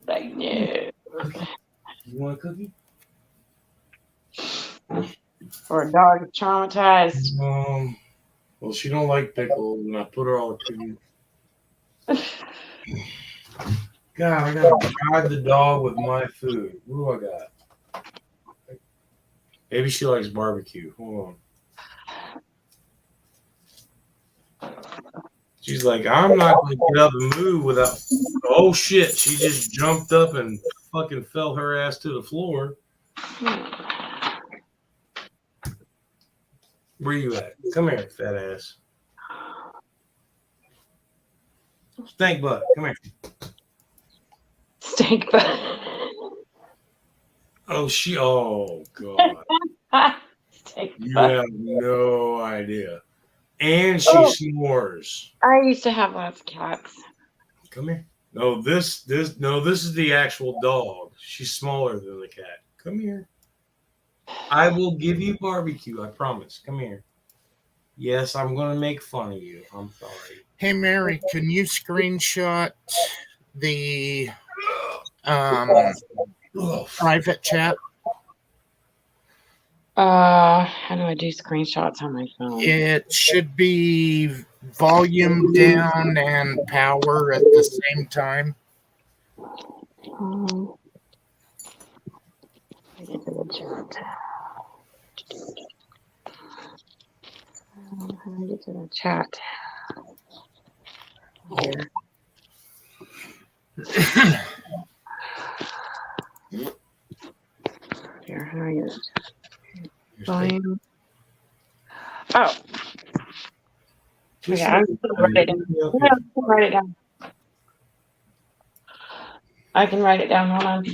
Like, no. You want a cookie? For a dog traumatized. Well, she don't like pickles, and I put her all the cookies. God, I gotta guide the dog with my food. What do I got? Maybe she likes barbecue. Hold on. She's like, "I'm not gonna get up and move without." Oh shit! She just jumped up and fucking fell her ass to the floor. Where you at? Come here, fat ass. Stank butt. Come here. Stank butt. Oh God. Stank You butt. have no idea. And she snores. I used to have lots of cats. Come here. No, this is the actual dog. She's smaller than the cat. Come here. I will give you barbecue, I promise. Come here. Yes, I'm going to make fun of you. I'm sorry. Hey, Mary, can you screenshot the private chat? How do I do screenshots on my phone? It should be volume down and power at the same time. Get to the chat. How do I get to the chat? Here. volume. Oh, Just yeah, I'm like- just gonna write it down. Yeah, Yeah, I can write it down. I can write it down. Hold on.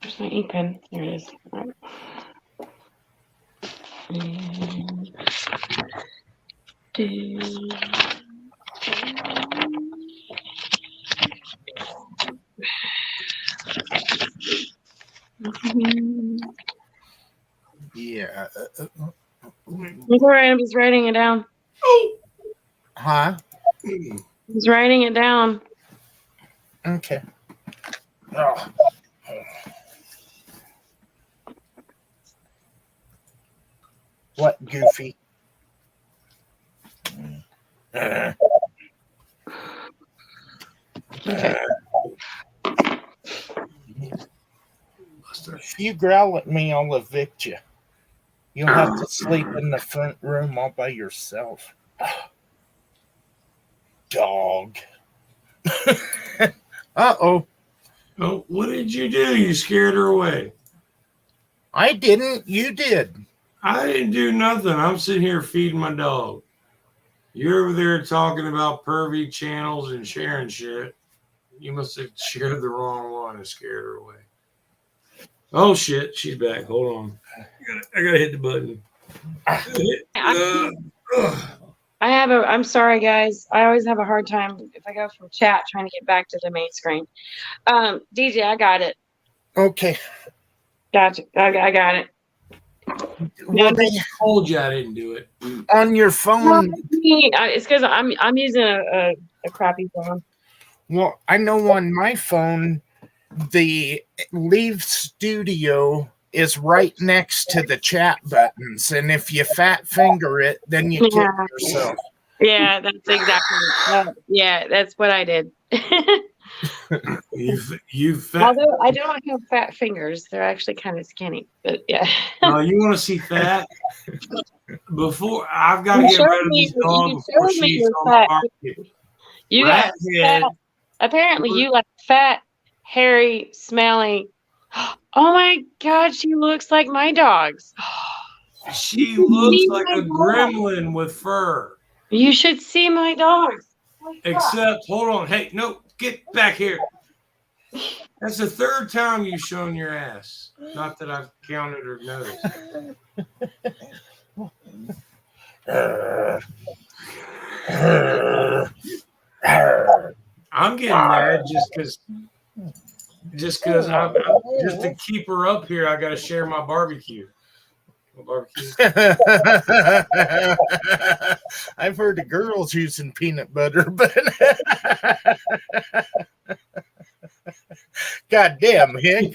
Where's my ink pen? There it is. All right. Yeah. Sorry, I'm just writing it down. Huh? Just writing it down. Okay. Oh. What, Goofy? Okay. If you growl at me, I'll evict you. You'll have to sleep in the front room all by yourself. Dog. Uh-oh. Oh, what did you do? You scared her away. I didn't. You did. I didn't do nothing. I'm sitting here feeding my dog. You're over there talking about pervy channels and sharing shit. You must have shared the wrong one and scared her away. Oh shit, she's back. Hold on. I gotta hit the button. I'm sorry, guys. I always have a hard time if I go from chat trying to get back to the main screen. DJ, I got it. Okay. Gotcha. I got it. Well, I told you I didn't do it. on your phone. It's because I'm using a crappy phone. Well, I know on my phone, the Leave Studio is right next to the chat buttons, and if you fat finger it, then you kill yourself. Yeah, that's exactly. Yeah, that's what I did. You fat. Although I don't have fat fingers, they're actually kind of skinny. But yeah. You want to see fat? Before I've got to get rid of this dog before she's on the barbecue. You got fat. Apparently, you like fat, hairy, smelly. Oh my God, she looks like my dogs. She looks like a gremlin with fur. You should see my dogs. Except, hold on. Hey, no, get back here. That's the third time you've shown your ass. Not that I've counted or noticed. I'm getting mad just because just to keep her up here, I got to share my barbecue. I've heard of girls using peanut butter, but God damn, Hick.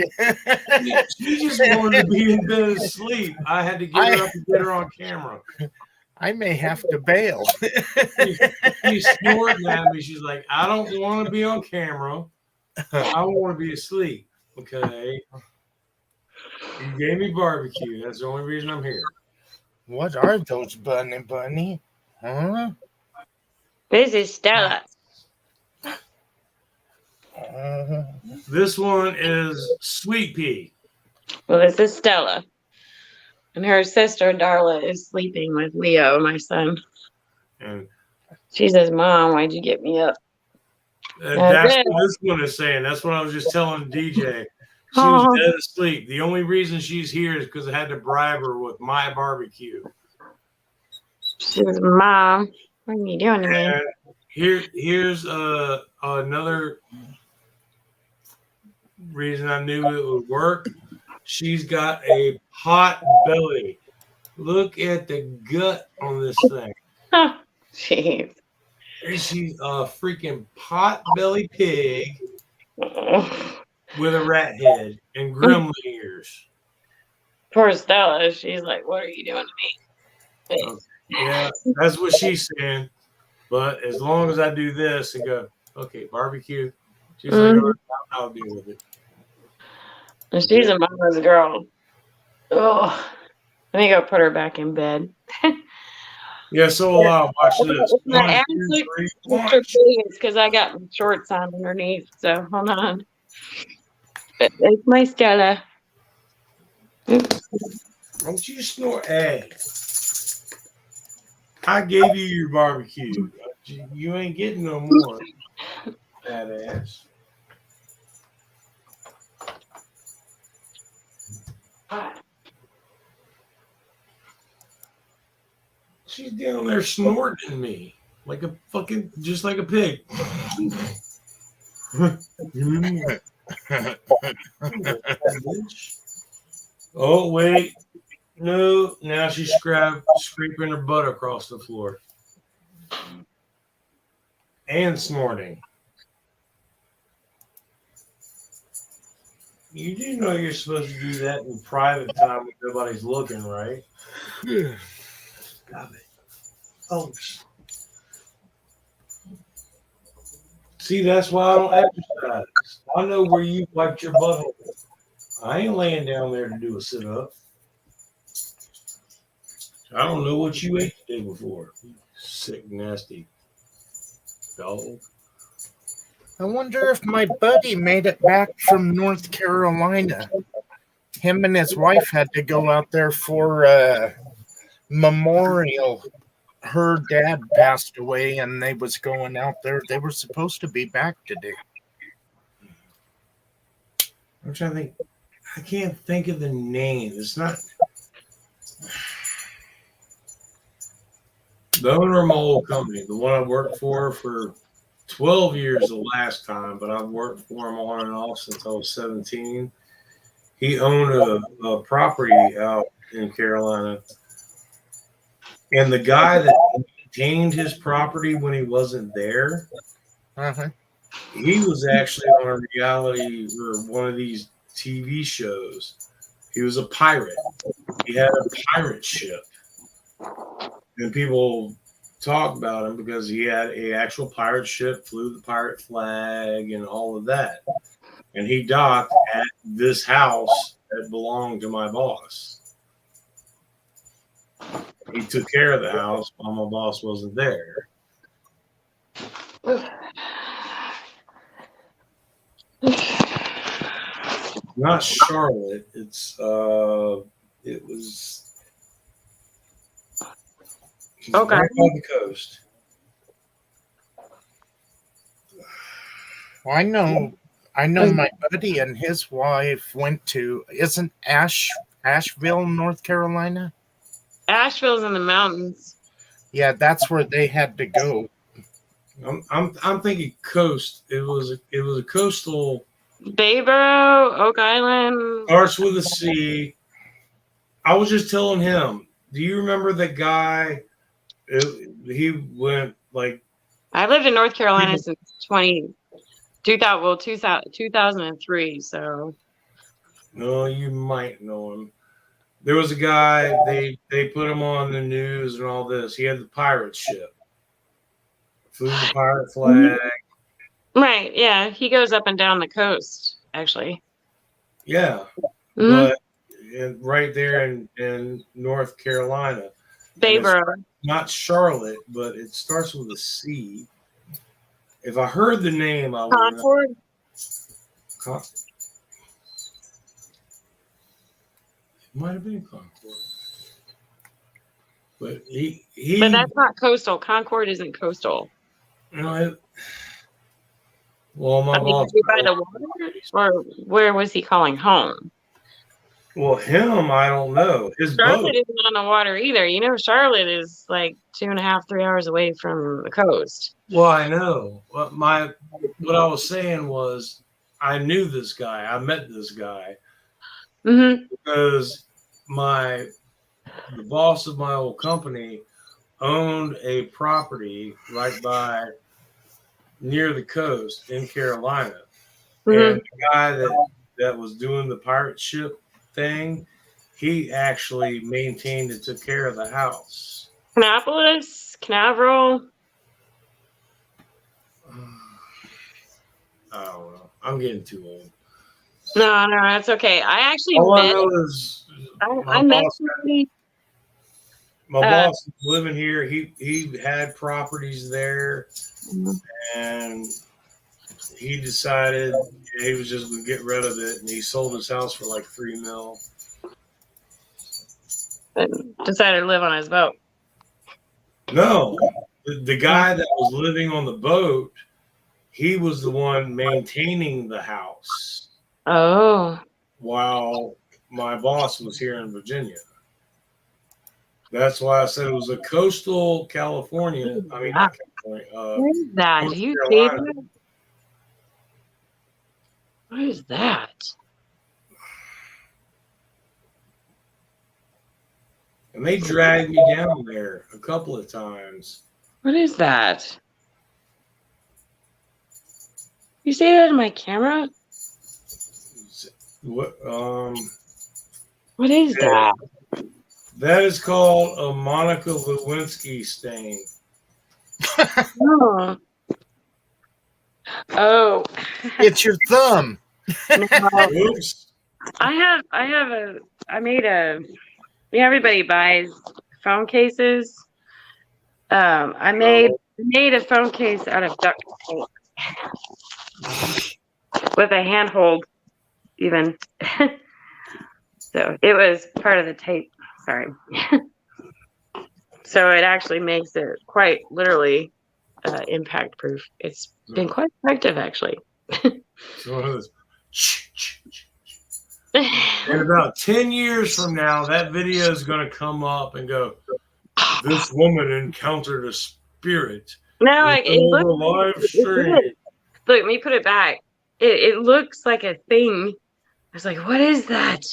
She just wanted to be in bed asleep. I had to get her up and get her on camera. I may have to bail. She's snorting at me. She's like, I don't want to be on camera. I want to be asleep. Okay. You gave me barbecue. That's the only reason I'm here. What are those, bunny? Huh? This is Stella. This one is Sweet Pea. Well, this is Stella. And her sister, Darla, is sleeping with Leo, my son. And She says, Mom, why'd you get me up? that's what this one is saying. That's what I was just telling DJ. She was dead asleep. The only reason she's here is because I had to bribe her with my barbecue. She says, Mom, what are you doing to me? And here's another reason I knew it would work. She's got a pot belly. Look at the gut on this thing. Jeez. She's a freaking pot belly pig with a rat head and gremlin ears. Poor Stella. She's like, what are you doing to me? Yeah, that's what she's saying. But as long as I do this and go, okay, barbecue, she's like, all right, I'll deal with it. And she's a mama's girl. Oh, let me go put her back in bed. Yeah, so watch this. My because I got my shorts on underneath. So hold on. It's my Stella. Don't you snort? Hey, I gave you your barbecue. You ain't getting no more. Badass. She's down there snorting me like a fucking, just like a pig. Oh wait, no! Now she's scraping her butt across the floor and snorting. You do know you're supposed to do that in private time when nobody's looking, right? Stop it. Oh, see, that's why I don't exercise. I know where you wiped your butthole. I ain't laying down there to do a sit up. I don't know what you ate the day before. Sick, nasty dog. I wonder if my buddy made it back from North Carolina. Him and his wife had to go out there for a memorial. Her dad passed away, and they was going out there. They were supposed to be back today. I'm trying to think. I can't think of the name. It's not the owner of my old company, the one I worked for 12 years the last time, but I've worked for him on and off since I was 17. He owned a property out in Carolina. And the guy that maintained his property when he wasn't there, he was actually on a reality or one of these TV shows. He was a pirate. He had a pirate ship. And people talk about him because he had an actual pirate ship, flew the pirate flag and all of that. And he docked at this house that belonged to my boss. He took care of the house while my boss wasn't there. Not Charlotte. It was Okay. right on the coast. Well, I know my buddy and his wife went to, isn't Asheville, North Carolina? Asheville's in the mountains. Yeah, that's where they had to go. I'm thinking coast. It was a coastal. Bayboro, Oak Island. Starts with a C. I was just telling him. Do you remember the guy? He went like. I lived in North Carolina since 2003. So. No, you might know him. There was a guy, they put him on the news and all this. He had the pirate ship. Flew the pirate flag. Right, yeah. He goes up and down the coast, actually. Yeah. Mm-hmm. But right there in North Carolina. Bayboro. Not Charlotte, but it starts with a C. If I heard the name, I would Concord? know. Might have been Concord. But he But that's not coastal. Concord isn't coastal. Well, my boss. Was he by the water? Or where was he calling home? Well, him, I don't know. His Charlotte boat. isn't on the water either. You know, Charlotte is like 2.5, 3 hours away from the coast. Well, I know. What I was saying was, I knew this guy. I met this guy because the boss of my old company owned a property right by near the coast in Carolina, and the guy that was doing the pirate ship thing, he actually maintained and took care of the house. Canapolis, Canaveral. I don't know. I'm getting too old. No, that's okay. I actually All I met. know is I met somebody. my boss was living here. He had properties there, and he decided he was just going to get rid of it, and he sold his house for like $3 million. And decided to live on his boat. No, the guy that was living on the boat, he was the one maintaining the house Oh. while my boss was here in Virginia. That's why I said it was a coastal California. I mean, not California. What is that? North Do you see Carolina. that? What is that? And they dragged me down there a couple of times. What is that? You say that in my camera? What? What is that? That is called a Monica Lewinsky stain. Oh. Oh. It's your thumb. No. Oops. Everybody buys phone cases. I made a phone case out of duct tape with a handhold even. So it was part of the tape. Sorry. So it actually makes it quite literally impact proof. It's been quite effective actually. So one of those. In about 10 years from now, that video is going to come up and go, this woman encountered a spirit. No, it looks live stream. Look, let me put it back. It looks like a thing. I was like, what is that?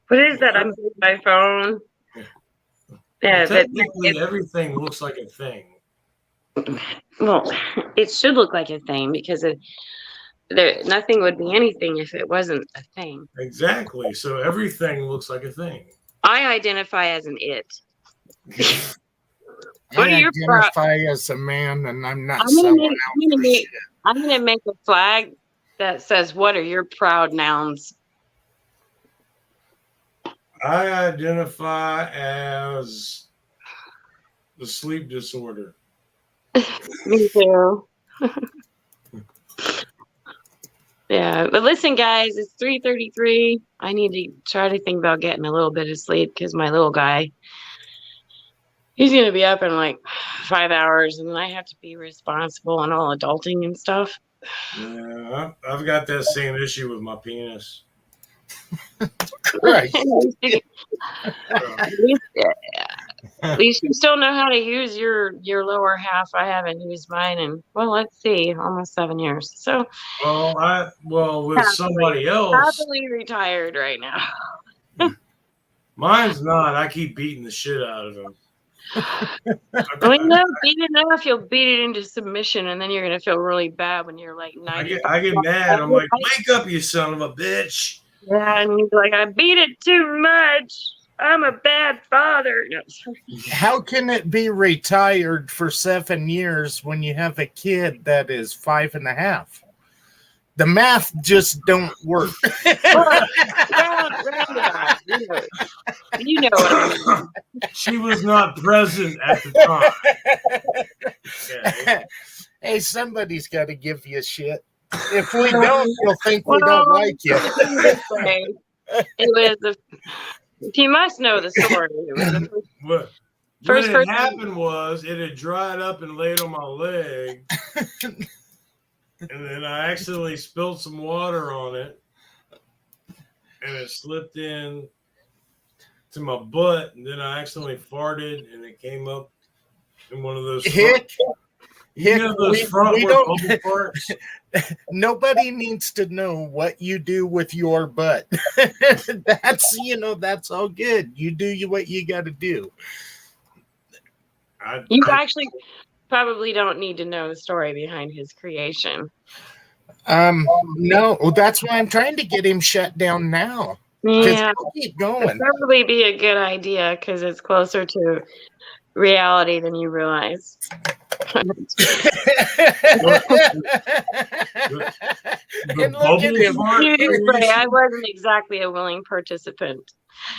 What is that? I'm using my phone. Yeah, Technically, everything looks like a thing. well, it should look like a thing because nothing would be anything if it wasn't a thing. Exactly. So everything looks like a thing. I identify as an it. I identify as a man, and I'm not I'm selling gonna out for shit. I'm gonna make a flag that says, "What are your proud nouns?" I identify as the sleep disorder. Me too. Yeah, but listen, guys, it's 3:33. I need to try to think about getting a little bit of sleep because my little guy, he's gonna be up in like 5 hours, and then I have to be responsible and all adulting and stuff. Yeah, I've got that same issue with my penis. Right. At least you still know how to use your lower half. I haven't used mine in, well, let's see, almost 7 years. So With somebody else. happily retired right now. Mine's not. I keep beating the shit out of him. Well, beat it enough, you'll beat it into submission, and then you're gonna feel really bad when you're like 90. I get mad. I'm like, wake up, you son of a bitch. Yeah, and he's like, I beat it too much. I'm a bad father. No. How can it be retired for 7 years when you have a kid that is 5.5? The math just don't work. You know what I mean. She was not present at the time. Okay. Hey, somebody's got to give you shit. If we don't, you'll think we don't like you. It was you must know the story. It was the What had happened was it had dried up and laid on my leg. And then I accidentally spilled some water on it. And it slipped in to my butt. And then I accidentally farted and it came up in one of those. Nobody needs to know what you do with your butt. That's all good. You do what you got to do. You actually probably don't need to know the story behind his creation. No, that's why I'm trying to get him shut down now. Yeah, keep going. It'd probably be a good idea because it's closer to reality than you realize. And look at him. I wasn't exactly a willing participant.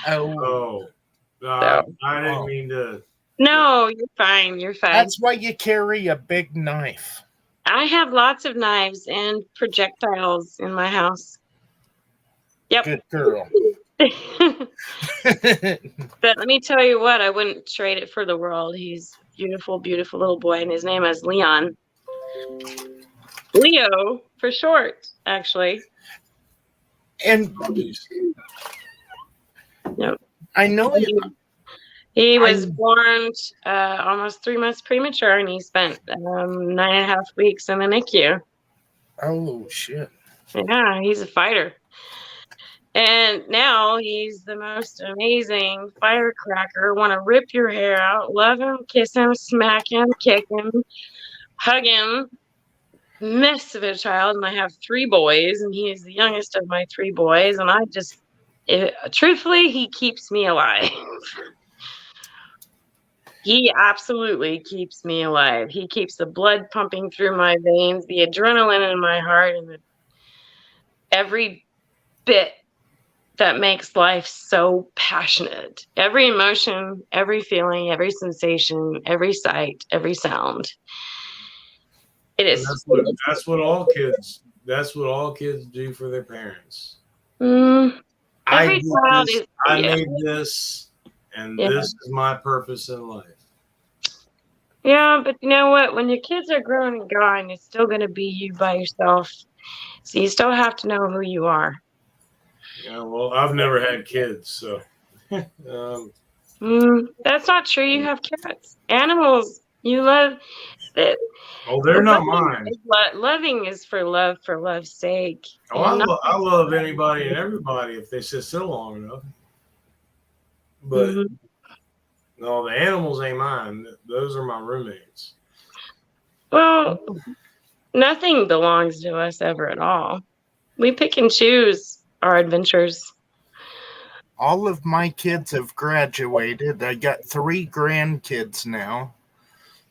Oh. I didn't mean to. No, you're fine. You're fine. That's why you carry a big knife. I have lots of knives and projectiles in my house. Yep. Good girl. But let me tell you what, I wouldn't trade it for the world. He's a beautiful, beautiful little boy, and his name is Leon. Leo for short, actually. And Yep. I know He was born almost 3 months premature, and he spent 9.5 weeks in the NICU. Oh, shit. Yeah, he's a fighter. And now he's the most amazing firecracker. Want to rip your hair out, love him, kiss him, smack him, kick him, hug him. Mess of a child. And I have 3 boys, and he is the youngest of my 3 boys. And truthfully, he keeps me alive. He absolutely keeps me alive. He keeps the blood pumping through my veins, the adrenaline in my heart, and every bit that makes life so passionate. Every emotion, every feeling, every sensation, every sight, every sound. It is. That's what all kids do for their parents. I made this, and this is my purpose in life. Yeah, but you know what? When your kids are grown and gone, it's still going to be you by yourself. So you still have to know who you are. Yeah, well, I've never had kids, so. That's not true. You have cats. Animals, you love. Oh, they're not mine. Loving is for love's sake. Oh, I love anybody and everybody if they sit still long enough. But no, the animals ain't mine. Those are my roommates. Well, nothing belongs to us ever at all. We pick and choose our adventures. All of my kids have graduated. I got 3 grandkids now.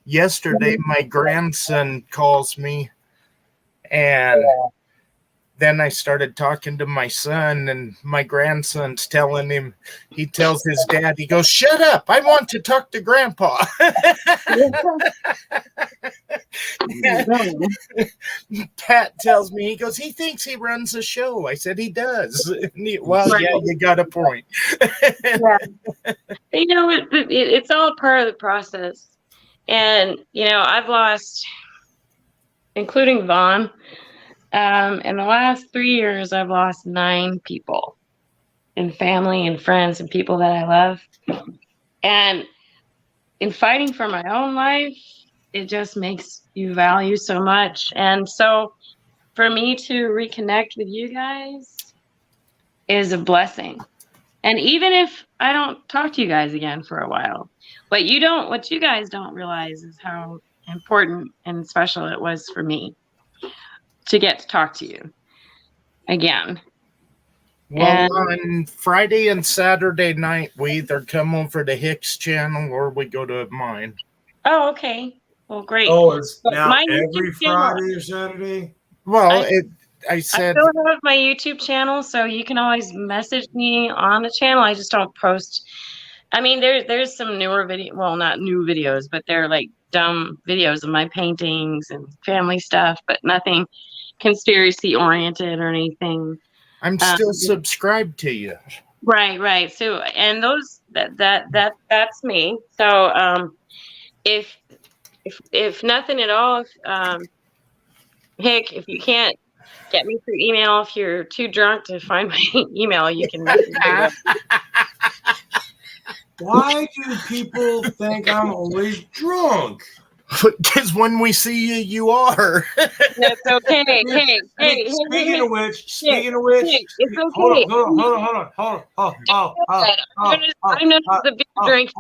Yesterday, my grandson calls me, and then I started talking to my son, and my grandson's telling him, he tells his dad, he goes, "Shut up, I want to talk to Grandpa." Pat tells me, he goes, he thinks he runs a show. I said, he does. Well, yeah, you got a point. Yeah. You know, it's all part of the process. And, you know, I've lost, including Vaughn, in the last 3 years, I've lost 9 people in family and friends and people that I love. And in fighting for my own life, it just makes you value so much. And so for me to reconnect with you guys is a blessing. And even if I don't talk to you guys again for a while, what you guys don't realize is how important and special it was for me to get to talk to you again. Well, on Friday and Saturday night, we either come over to Hicks channel or we go to mine. Oh, okay. Well, great. Oh, it's now every Friday or Saturday? Well, I still have my YouTube channel, so you can always message me on the channel. I just don't post. I mean, there's some newer video. Well, not new videos, but they're like dumb videos of my paintings and family stuff, but nothing conspiracy oriented or anything. I'm still subscribed to you. Right. So, and those that's me. So, if nothing at all, Hick, if you can't get me through email, if you're too drunk to find my email, you can message me. Why do people think I'm always drunk? Because when we see you, you are. That's okay. Hey, Speaking of which, it's okay. Hold on. I'm not the big drink.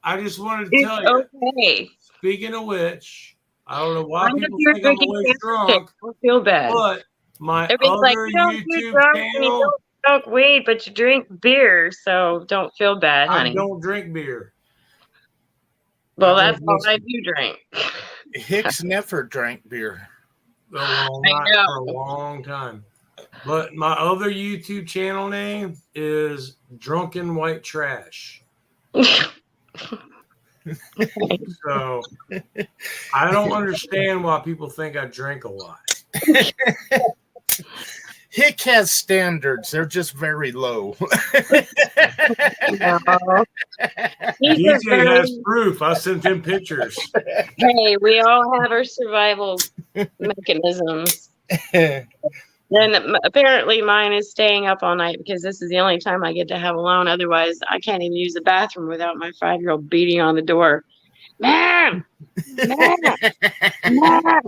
I just wanted to tell you. Okay. Speaking of which, I don't know why people think I'm always drunk. I feel bad. But my other YouTube channel. Smoke weed, but you drink beer, so don't feel bad, honey. I don't drink beer. Well, that's all I do drink. Hicks never drank beer. For a long time. But my other YouTube channel name is Drunken White Trash. So I don't understand why people think I drink a lot. Hick has standards. They're just very low. No. He's a DJ has very, proof. I sent him pictures. hey, we all have our survival mechanisms. And apparently mine is staying up all night because this is the only time I get to have alone. Otherwise, I can't even use the bathroom without my 5-year-old beating on the door. Mom! Mom! Mom!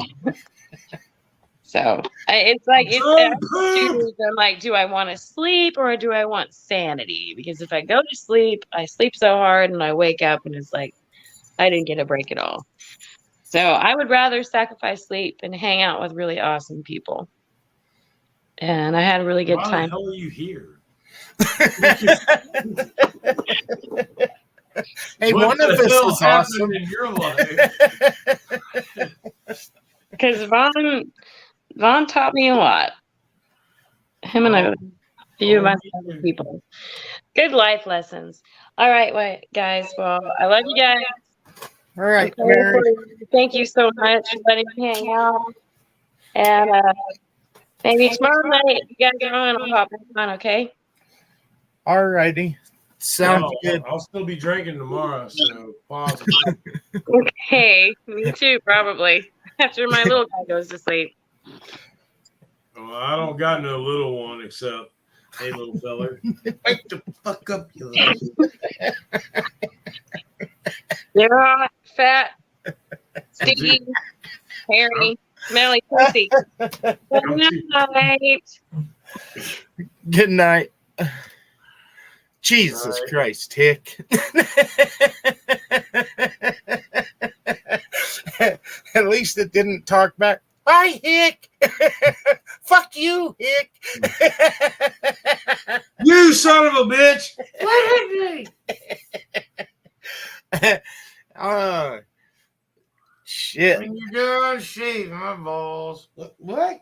So it's like I'm like, do I want to sleep or do I want sanity? Because if I go to sleep, I sleep so hard and I wake up and it's like I didn't get a break at all. So I would rather sacrifice sleep and hang out with really awesome people. And I had a really good Why time. the hell are you here? Hey, What one the of us hell is happened awesome. in your life? Because Vaughn taught me a lot. Him and a few of my other people. Good life lessons. All right, wait, guys. Well, I love you guys. All right, Okay, Mary. thank you so much for letting me hang out. And maybe tomorrow night, if you guys are on, I'll hop back on, okay? All righty. Sounds good. I'll still be drinking tomorrow, so possible. Okay, me too, probably. After my little guy goes to sleep. Well, I don't got no little one except, hey, little feller, wake the fuck up, you little. You're hot, fat, sticky, hairy, smelly pussy. Good night. Good night. Jesus Christ, Hick. At least it didn't talk back. Bye, Hick. Fuck you, Hick. You son of a bitch! What hit me? Shit. When you're done shaving my balls. What?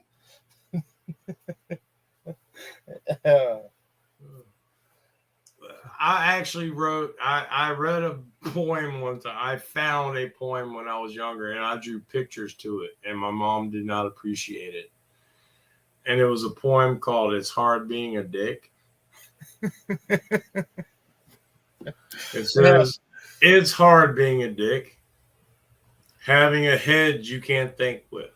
I actually wrote, I read a poem once. I found a poem when I was younger and I drew pictures to it and my mom did not appreciate it. And it was a poem called It's Hard Being a Dick. It says, it's hard being a dick, having a head you can't think with.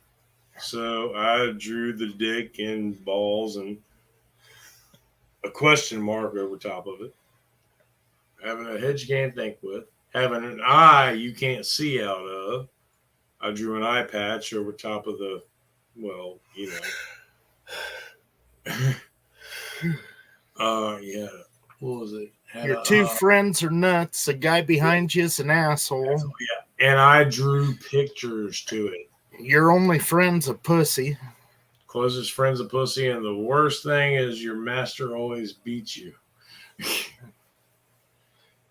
So I drew the dick and balls and a question mark over top of it. Having a head you can't think with, having an eye you can't see out of. I drew an eye patch over top of the, well, you know. Yeah. What was it? Your two friends are nuts. The guy behind you is an asshole. Yeah. And I drew pictures to it. Your only friend's a pussy. Closest friend's a pussy, and the worst thing is your master always beats you.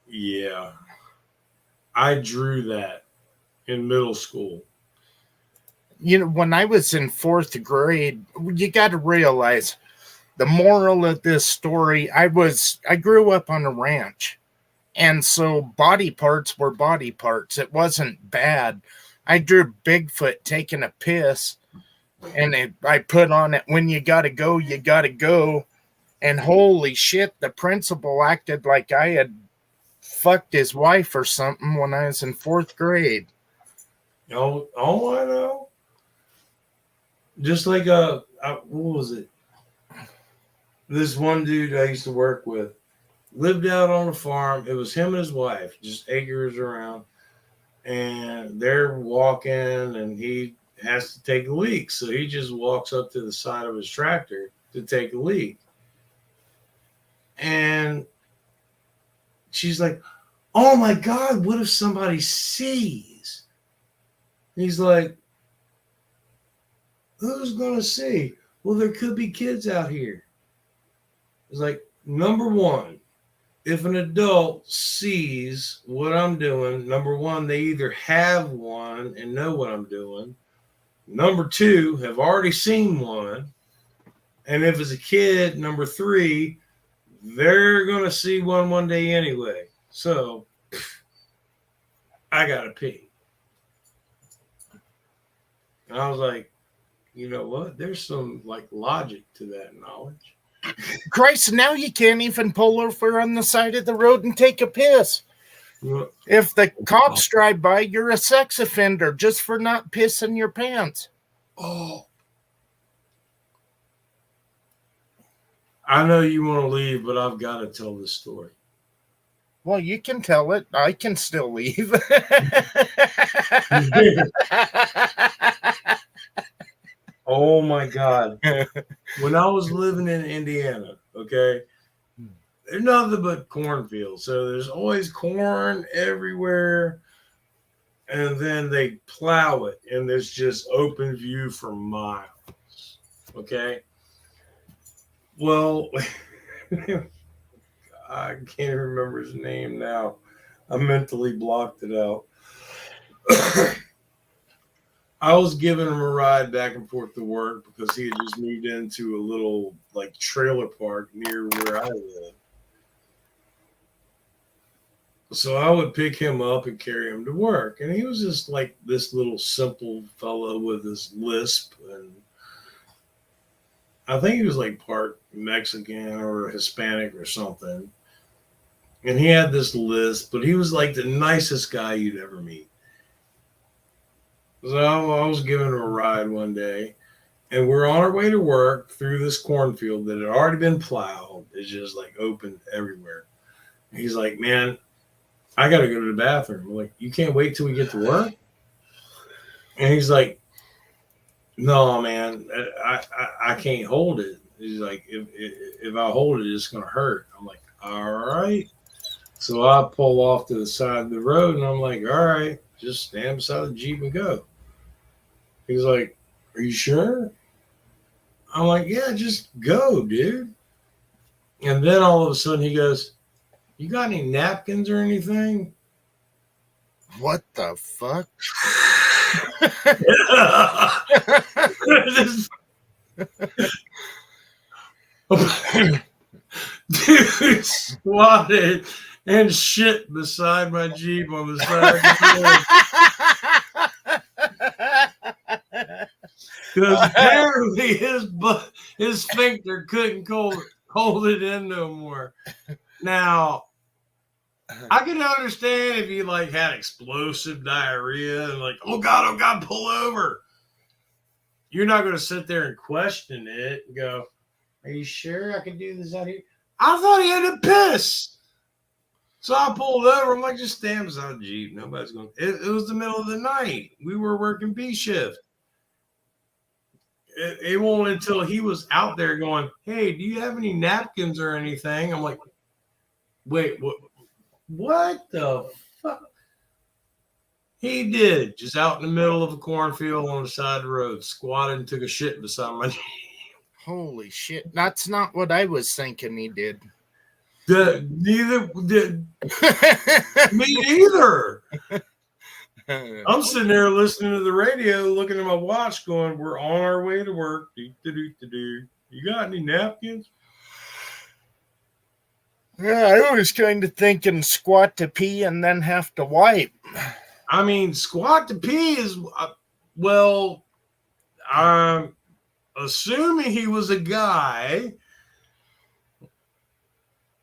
Yeah. I drew that in middle school. You know, when I was in 4th grade, you got to realize the moral of this story, I grew up on a ranch. And so body parts were body parts. It wasn't bad. I drew Bigfoot taking a piss, and I put on it, when you got to go, you got to go. And holy shit, the principal acted like I had fucked his wife or something when I was in 4th grade. Oh, I know. Just like what was it? This one dude I used to work with lived out on a farm. It was him and his wife, just acres around, and they're walking, and he has to take a leak, so he just walks up to the side of his tractor to take a leak, and she's like, oh my God, what if somebody sees? And he's like, who's going to see? Well, there could be kids out here. It's like, number one, if an adult sees what I'm doing, number one, they either have one and know what I'm doing. Number two, have already seen one. And if it's a kid, number three, they're going to see one day anyway. So I gotta pee. And I was like, you know what? There's some like logic to that knowledge. Christ, now you can't even pull over on the side of the road and take a piss. Well, If the cops drive by, you're a sex offender just for not pissing your pants. oh, I know you want to leave, but I've got to tell this story. Well, you can tell it. I can still leave. Oh my God. When I was living in Indiana, okay, there's nothing but cornfields. So there's always corn everywhere. And then they plow it, and there's just open view for miles. Okay. Well, I can't remember his name now. I mentally blocked it out. I was giving him a ride back and forth to work because he had just moved into a little like trailer park near where I live. So I would pick him up and carry him to work. And he was just like this little simple fellow with his lisp. And I think he was like part Mexican or Hispanic or something. And he had this lisp, but he was like the nicest guy you'd ever meet. So I was giving him a ride one day, and we're on our way to work through this cornfield that had already been plowed. It's just like open everywhere. And he's like, man, I got to go to the bathroom. I'm like, you can't wait till we get to work? And he's like, no, man, I can't hold it. He's like, if I hold it, it's going to hurt. I'm like, all right. So I pull off to the side of the road, and I'm like, all right, just stand beside the Jeep and go. He's like, are you sure? I'm like, yeah, just go, dude. And then all of a sudden he goes, you got any napkins or anything? What the fuck? Dude squatted and shit beside my Jeep on the side of the road. Because apparently his sphincter couldn't hold it in no more. Now, I can understand if you like had explosive diarrhea and like, oh God, pull over. You're not going to sit there and question it and go, are you sure I can do this out here? I thought he had to piss. So I pulled over. I'm like, just stand beside the Jeep. Nobody's going to. It was the middle of the night. We were working B shift. It won't until he was out there going, hey, do you have any napkins or anything? I'm like, wait, what the fuck? He did, just out in the middle of a cornfield on the side of the road, squatted and took a shit beside my Jeep. Holy shit. That's not what I was thinking he did. Neither did me either. I'm sitting there listening to the radio, looking at my watch, going, we're on our way to work. You got any napkins? Yeah, I was kind of thinking squat to pee and then have to wipe. I mean, squat to pee is, well, I'm assuming he was a guy,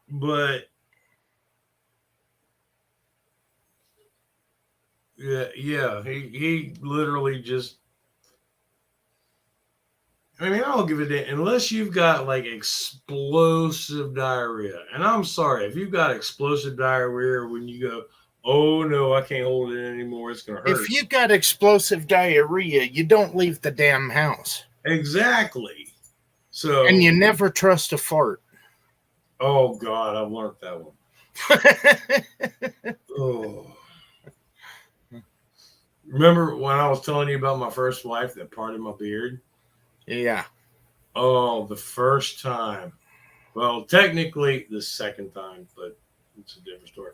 but yeah, he literally just, I mean, I don't give a damn unless you've got like explosive diarrhea. And I'm sorry, if you've got explosive diarrhea when you go, oh no, I can't hold it anymore, it's gonna hurt. If you got explosive diarrhea, you don't leave the damn house. Exactly. So, and you never trust a fart. Oh God, I've learned that one. Oh. Remember when I was telling you about my first wife that parted my beard? Yeah. Oh, the first time. Well, technically the second time, but it's a different story.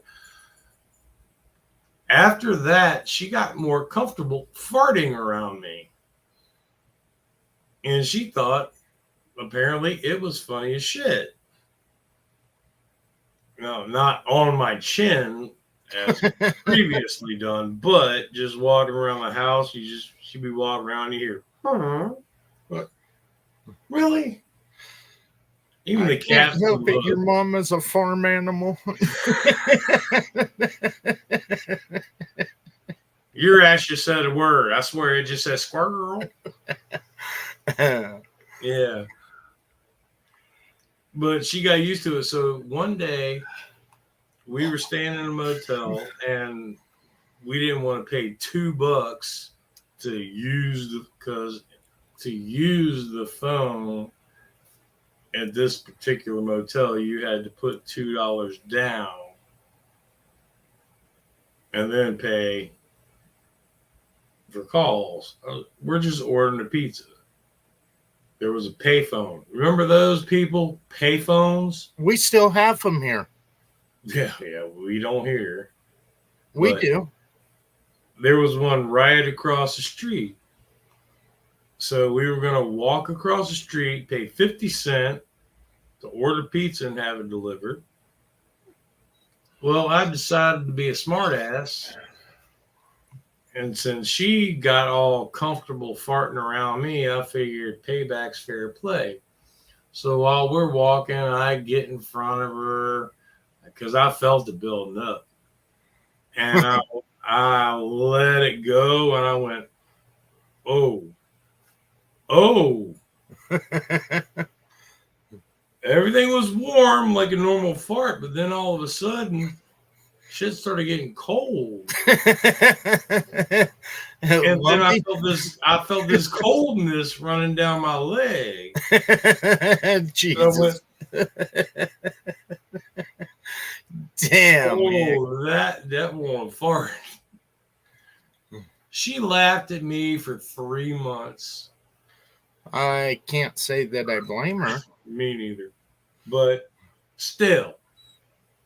After that, she got more comfortable farting around me. And she thought, apparently, it was funny as shit. No, not on my chin. as previously done, but just walking around the house, she'd be walking around, you hear, what? Really? Even I the can't cats. help it. Your mom is a farm animal. Your ass just said a word. I swear it just says squirrel. Yeah. But she got used to it. So one day we were staying in a motel and we didn't want to pay $2 to use the phone at this particular motel. You had to put $2 down and then pay for calls. We're just ordering a pizza. There was a payphone. Remember those people? Payphones? We still have them here. Yeah, we don't hear. We But do. there was one right across the street. So we were going to walk across the street, pay 50 cents to order pizza and have it delivered. Well, I decided to be a smartass. And since she got all comfortable farting around me, I figured payback's fair play. So while we're walking, I get in front of her because I felt it building up. And I let it go and I went, oh. Everything was warm like a normal fart, but then all of a sudden, shit started getting cold. And then I felt this coldness running down my leg. Jesus. Damn. That one fart. She laughed at me for 3 months. I can't say that I blame her. Me neither. But still,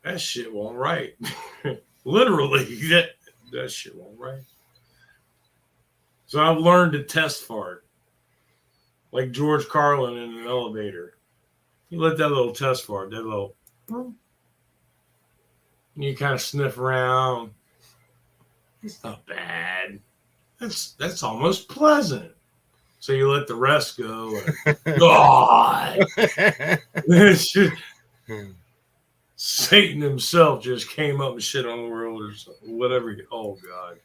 that shit won't right. Literally, that shit won't right. So I've learned to test fart. Like George Carlin in an elevator. You let that little test fart, that little, you kind of sniff around. It's not bad. That's almost pleasant. So you let the rest go. And, God! Satan himself just came up and shit on the world or something, whatever. Oh, God.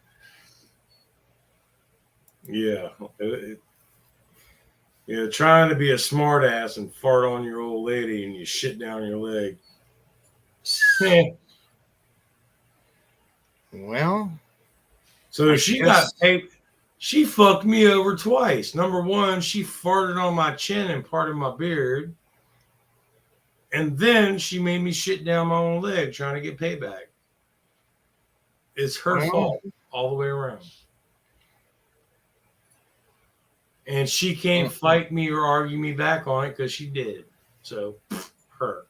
Yeah. Yeah, trying to be a smart ass and fart on your old lady and you shit down your leg. Well. So she fucked me over twice. Number one, she farted on my chin and part of my beard. And then she made me shit down my own leg trying to get payback. It's her fault all the way around. And she can't fight me or argue me back on it because she did. So, her.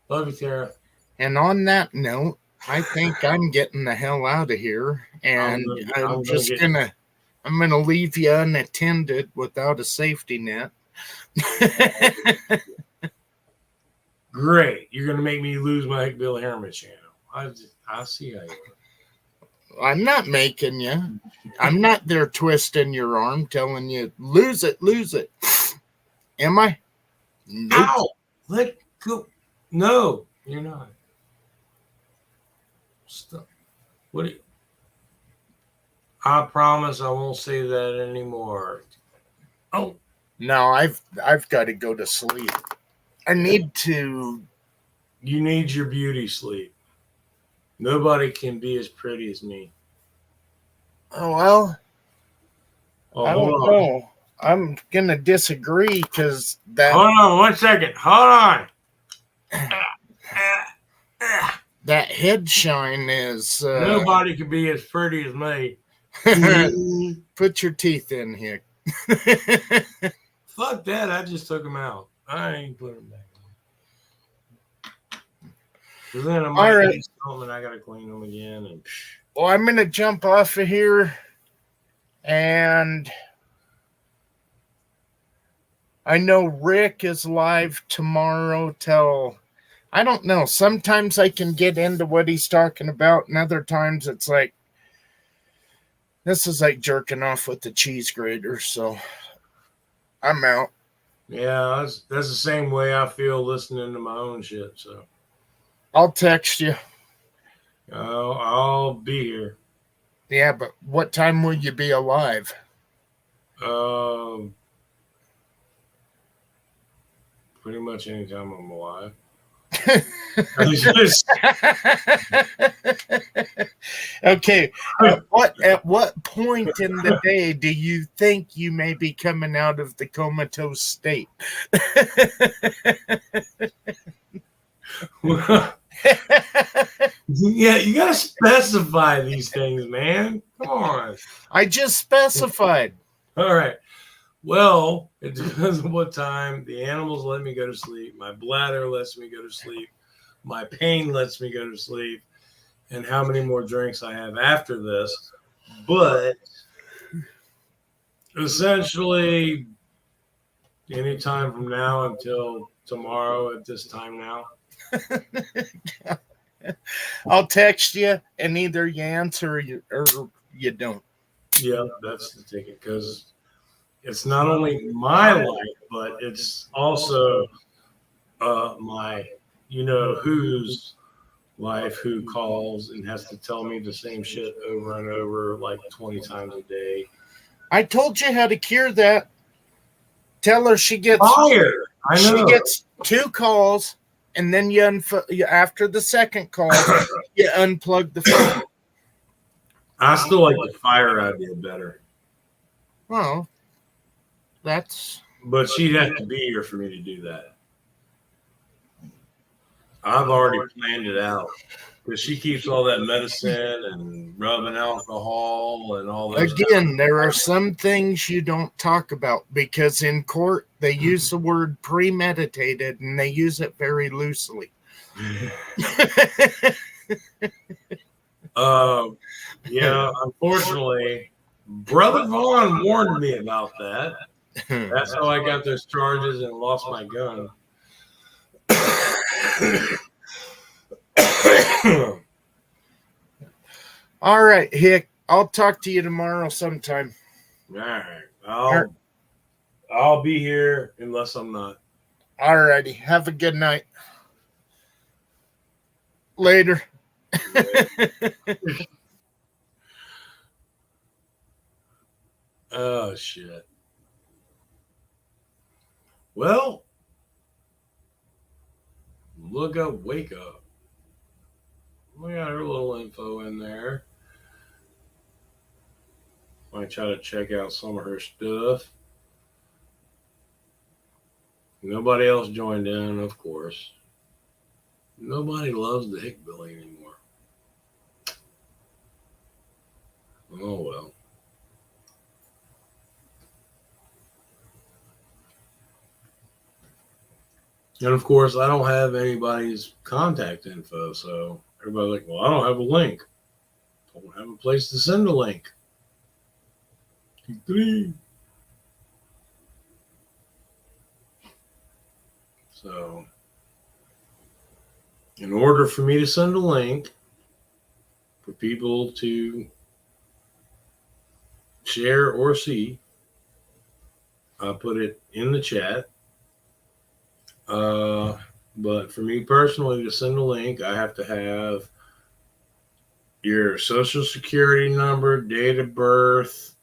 Love you, Tara. And on that note, I think I'm getting the hell out of here. And I'm gonna leave you unattended without a safety net. Great. You're going to make me lose my Bill Harriman channel. I see how you are. I'm not making you. I'm not there twisting your arm, telling you, lose it. Am I? Nope. Ow! Let go. No, you're not. Stop. What? I promise I won't say that anymore. Oh. No, I've got to go to sleep. I need to. You need your beauty sleep. Nobody can be as pretty as me. Oh, well. I don't know. I'm going to disagree because that. Hold on 1 second. Hold on. That head shine is. Nobody can be as pretty as me. Put your teeth in here. Fuck that. I just took them out. I ain't putting them back on. Because then I might get something and I got to clean them again. And well, I'm going to jump off of here. And I know Rick is live tomorrow till I don't know. Sometimes I can get into what he's talking about, and other times it's like, this is like jerking off with the cheese grater, so I'm out. Yeah, that's the same way I feel listening to my own shit. So I'll text you. I'll be here. Yeah, but what time will you be alive? Pretty much anytime I'm alive. Okay. At what point in the day do you think you may be coming out of the comatose state? Yeah, you gotta specify these things, man. Come on. I just specified. All right. Well, it depends on what time the animals let me go to sleep. My bladder lets me go to sleep. My pain lets me go to sleep. And how many more drinks I have after this. But essentially, any time from now until tomorrow at this time now. I'll text you, and either you answer or you don't. Yeah, that's the ticket, because it's not only my life, but it's also my, whose life, who calls and has to tell me the same shit over and over like 20 times a day. I told you how to cure that. Tell her she gets Fire. I know. She gets 2 calls, and then after the second call, you unplug the phone. I still like the fire idea better. Well, that's. But she'd have to be here for me to do that. I've already planned it out, because she keeps all that medicine and rubbing alcohol and all that. Again, there are some things you don't talk about, because in court they use the word premeditated and they use it very loosely. Yeah, unfortunately, Brother Vaughn warned me about that. That's how I got those charges and lost my gun. All right, Hick. I'll talk to you tomorrow sometime. All right. I'll be here unless I'm not. All righty. Have a good night. Later. Oh, shit. Well, look up, wake up. We got her little info in there. Might try to check out some of her stuff. Nobody else joined in, of course. Nobody loves the Hickbilly anymore. Oh, well. And of course, I don't have anybody's contact info, so everybody's like, well, I don't have a link. I don't have a place to send a link. So, in order for me to send a link for people to share or see, I put it in the chat. But for me personally to send a link, I have to have your social security number, date of birth,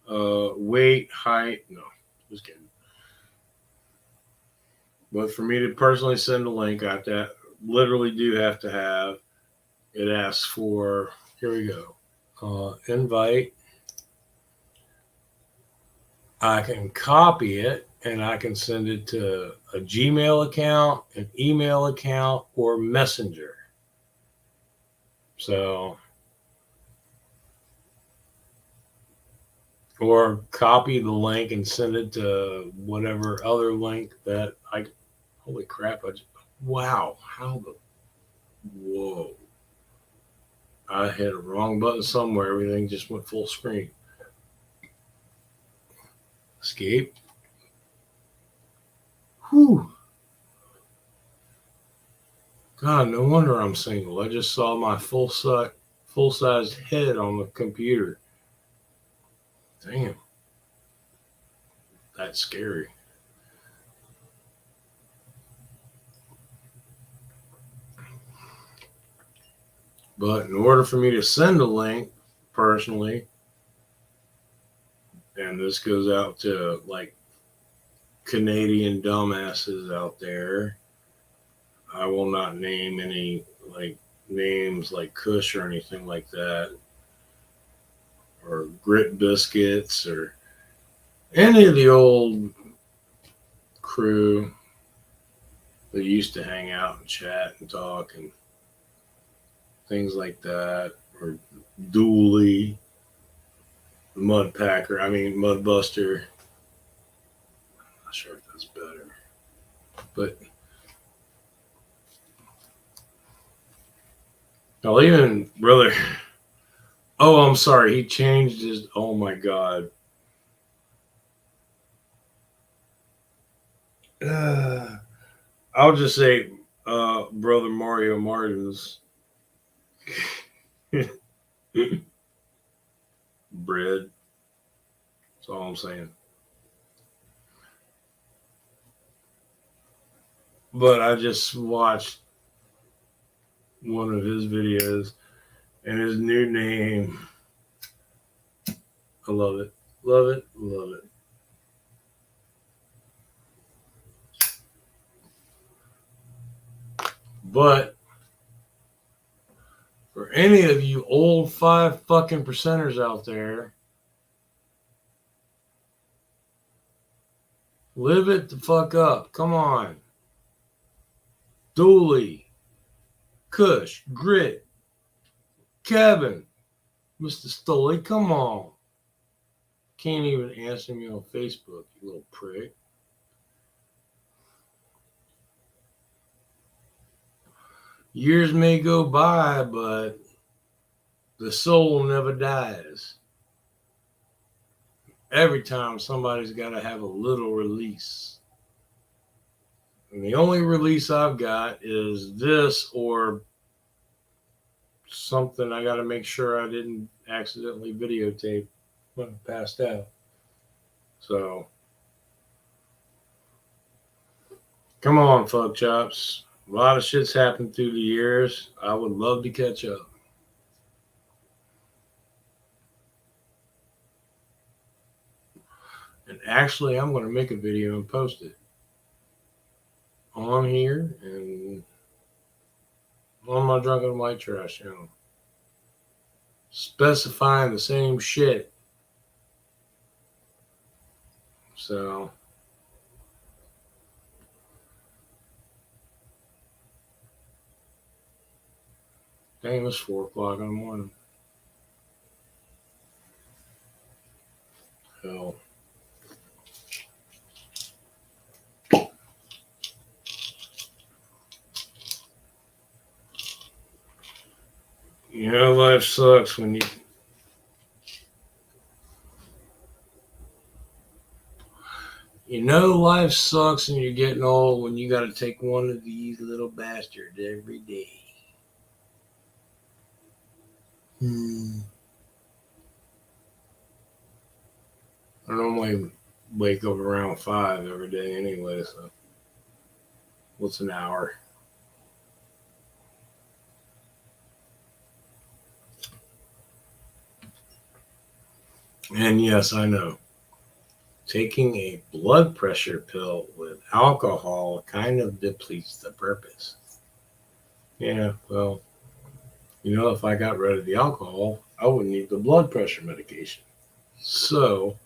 weight, height. No, just kidding. But for me to personally send a link, I have to literally do have to have it. Asks for, here we go, invite. I can copy it and I can send it to a Gmail account, an email account, or Messenger. So, or copy the link and send it to whatever other link that I, holy crap, wow, whoa. I hit a wrong button somewhere. Everything just went full screen. Escape. Whew. God, no wonder I'm single. I just saw my full-sized head on the computer. Damn. That's scary. But in order for me to send a link personally, and this goes out to like Canadian dumbasses out there, I will not name any like names like Kush or anything like that, or Grit Biscuits, or any of the old crew that used to hang out and chat and talk and things like that, or Dooley, Mudbuster. Not sure if that's better, but I'll even brother. Oh, I'm sorry. He changed his. Oh my God. I'll just say, brother Mario Martins. Bread. That's all I'm saying. But I just watched one of his videos, and his new name. I love it. Love it. Love it. But for any of you old 5 fucking percenters out there, live it the fuck up. Come on. Dooley, Kush, Grit, Kevin, Mr. Stoley, come on. Can't even answer me on Facebook, you little prick. Years may go by, but the soul never dies. Every time somebody's got to have a little release. And the only release I've got is this, or something I got to make sure I didn't accidentally videotape when I passed out. So, come on, fuck chops. A lot of shit's happened through the years. I would love to catch up. And actually, I'm going to make a video and post it on here and on my Drunken White Trash channel, specifying the same shit. So, dang, it's 4 o'clock in the morning. Hell. You know, life sucks when life sucks and you're getting old when you got to take one of these little bastards every day. I normally wake up around 5 every day anyway, so what's an hour? And yes, I know. Taking a blood pressure pill with alcohol kind of depletes the purpose. Yeah, well, if I got rid of the alcohol, I wouldn't need the blood pressure medication. So,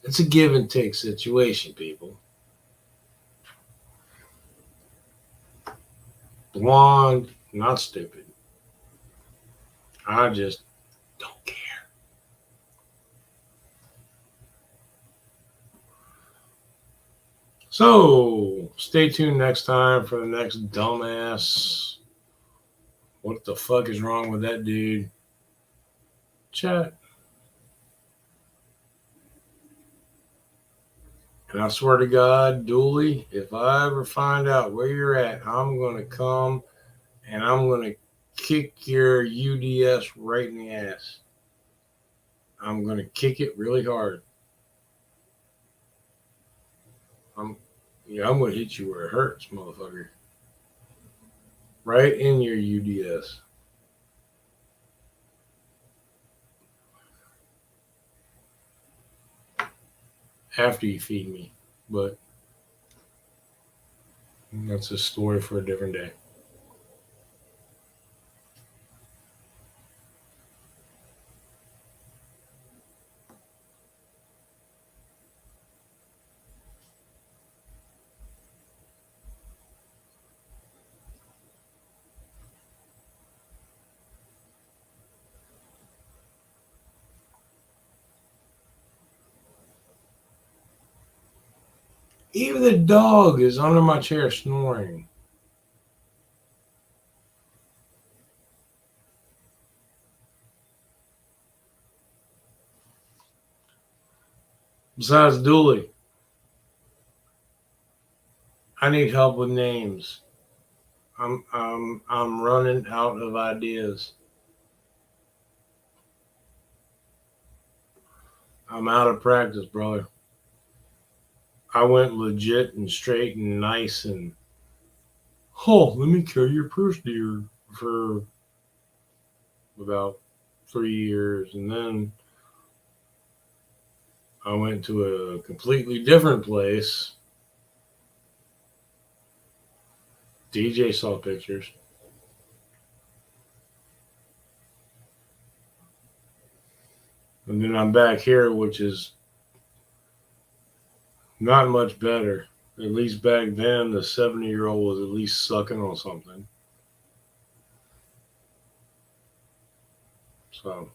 it's a give and take situation, people. Blonde, not stupid. I just don't care. So, stay tuned next time for the next dumbass. What the fuck is wrong with that dude? Chat. And I swear to God, Dooley, if I ever find out where you're at, I'm going to come and I'm going to kick your UDS right in the ass. I'm going to kick it really hard. I'm going to hit you where it hurts, motherfucker. Right in your UDS. After you feed me. But that's a story for a different day. Even the dog is under my chair snoring. Besides Dooley, I need help with names. I'm running out of ideas. I'm out of practice, brother. I went legit and straight and nice and let me carry your purse, dear, for about 3 years, and then I went to a completely different place. DJ saw pictures. And then I'm back here, which is not much better. At least back then, the 70-year-old was at least sucking on something. So,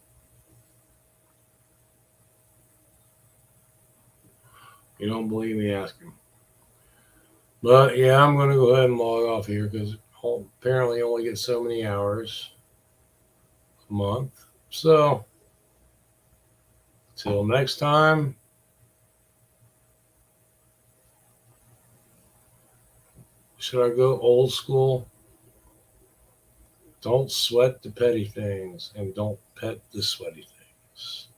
you don't believe me, ask him. But yeah, I'm going to go ahead and log off here because apparently only get so many hours a month. So, till next time. Should I go old school? Don't sweat the petty things and don't pet the sweaty things.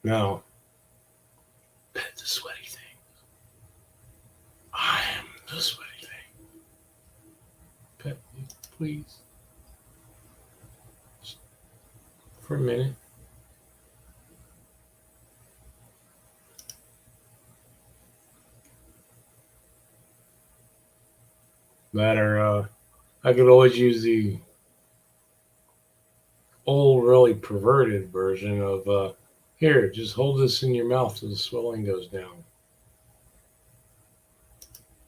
Now, pet the sweaty things. I am the sweaty thing. Pet me, please. Just for a minute. Matter, I could always use the old, really perverted version of, here, just hold this in your mouth till the swelling goes down.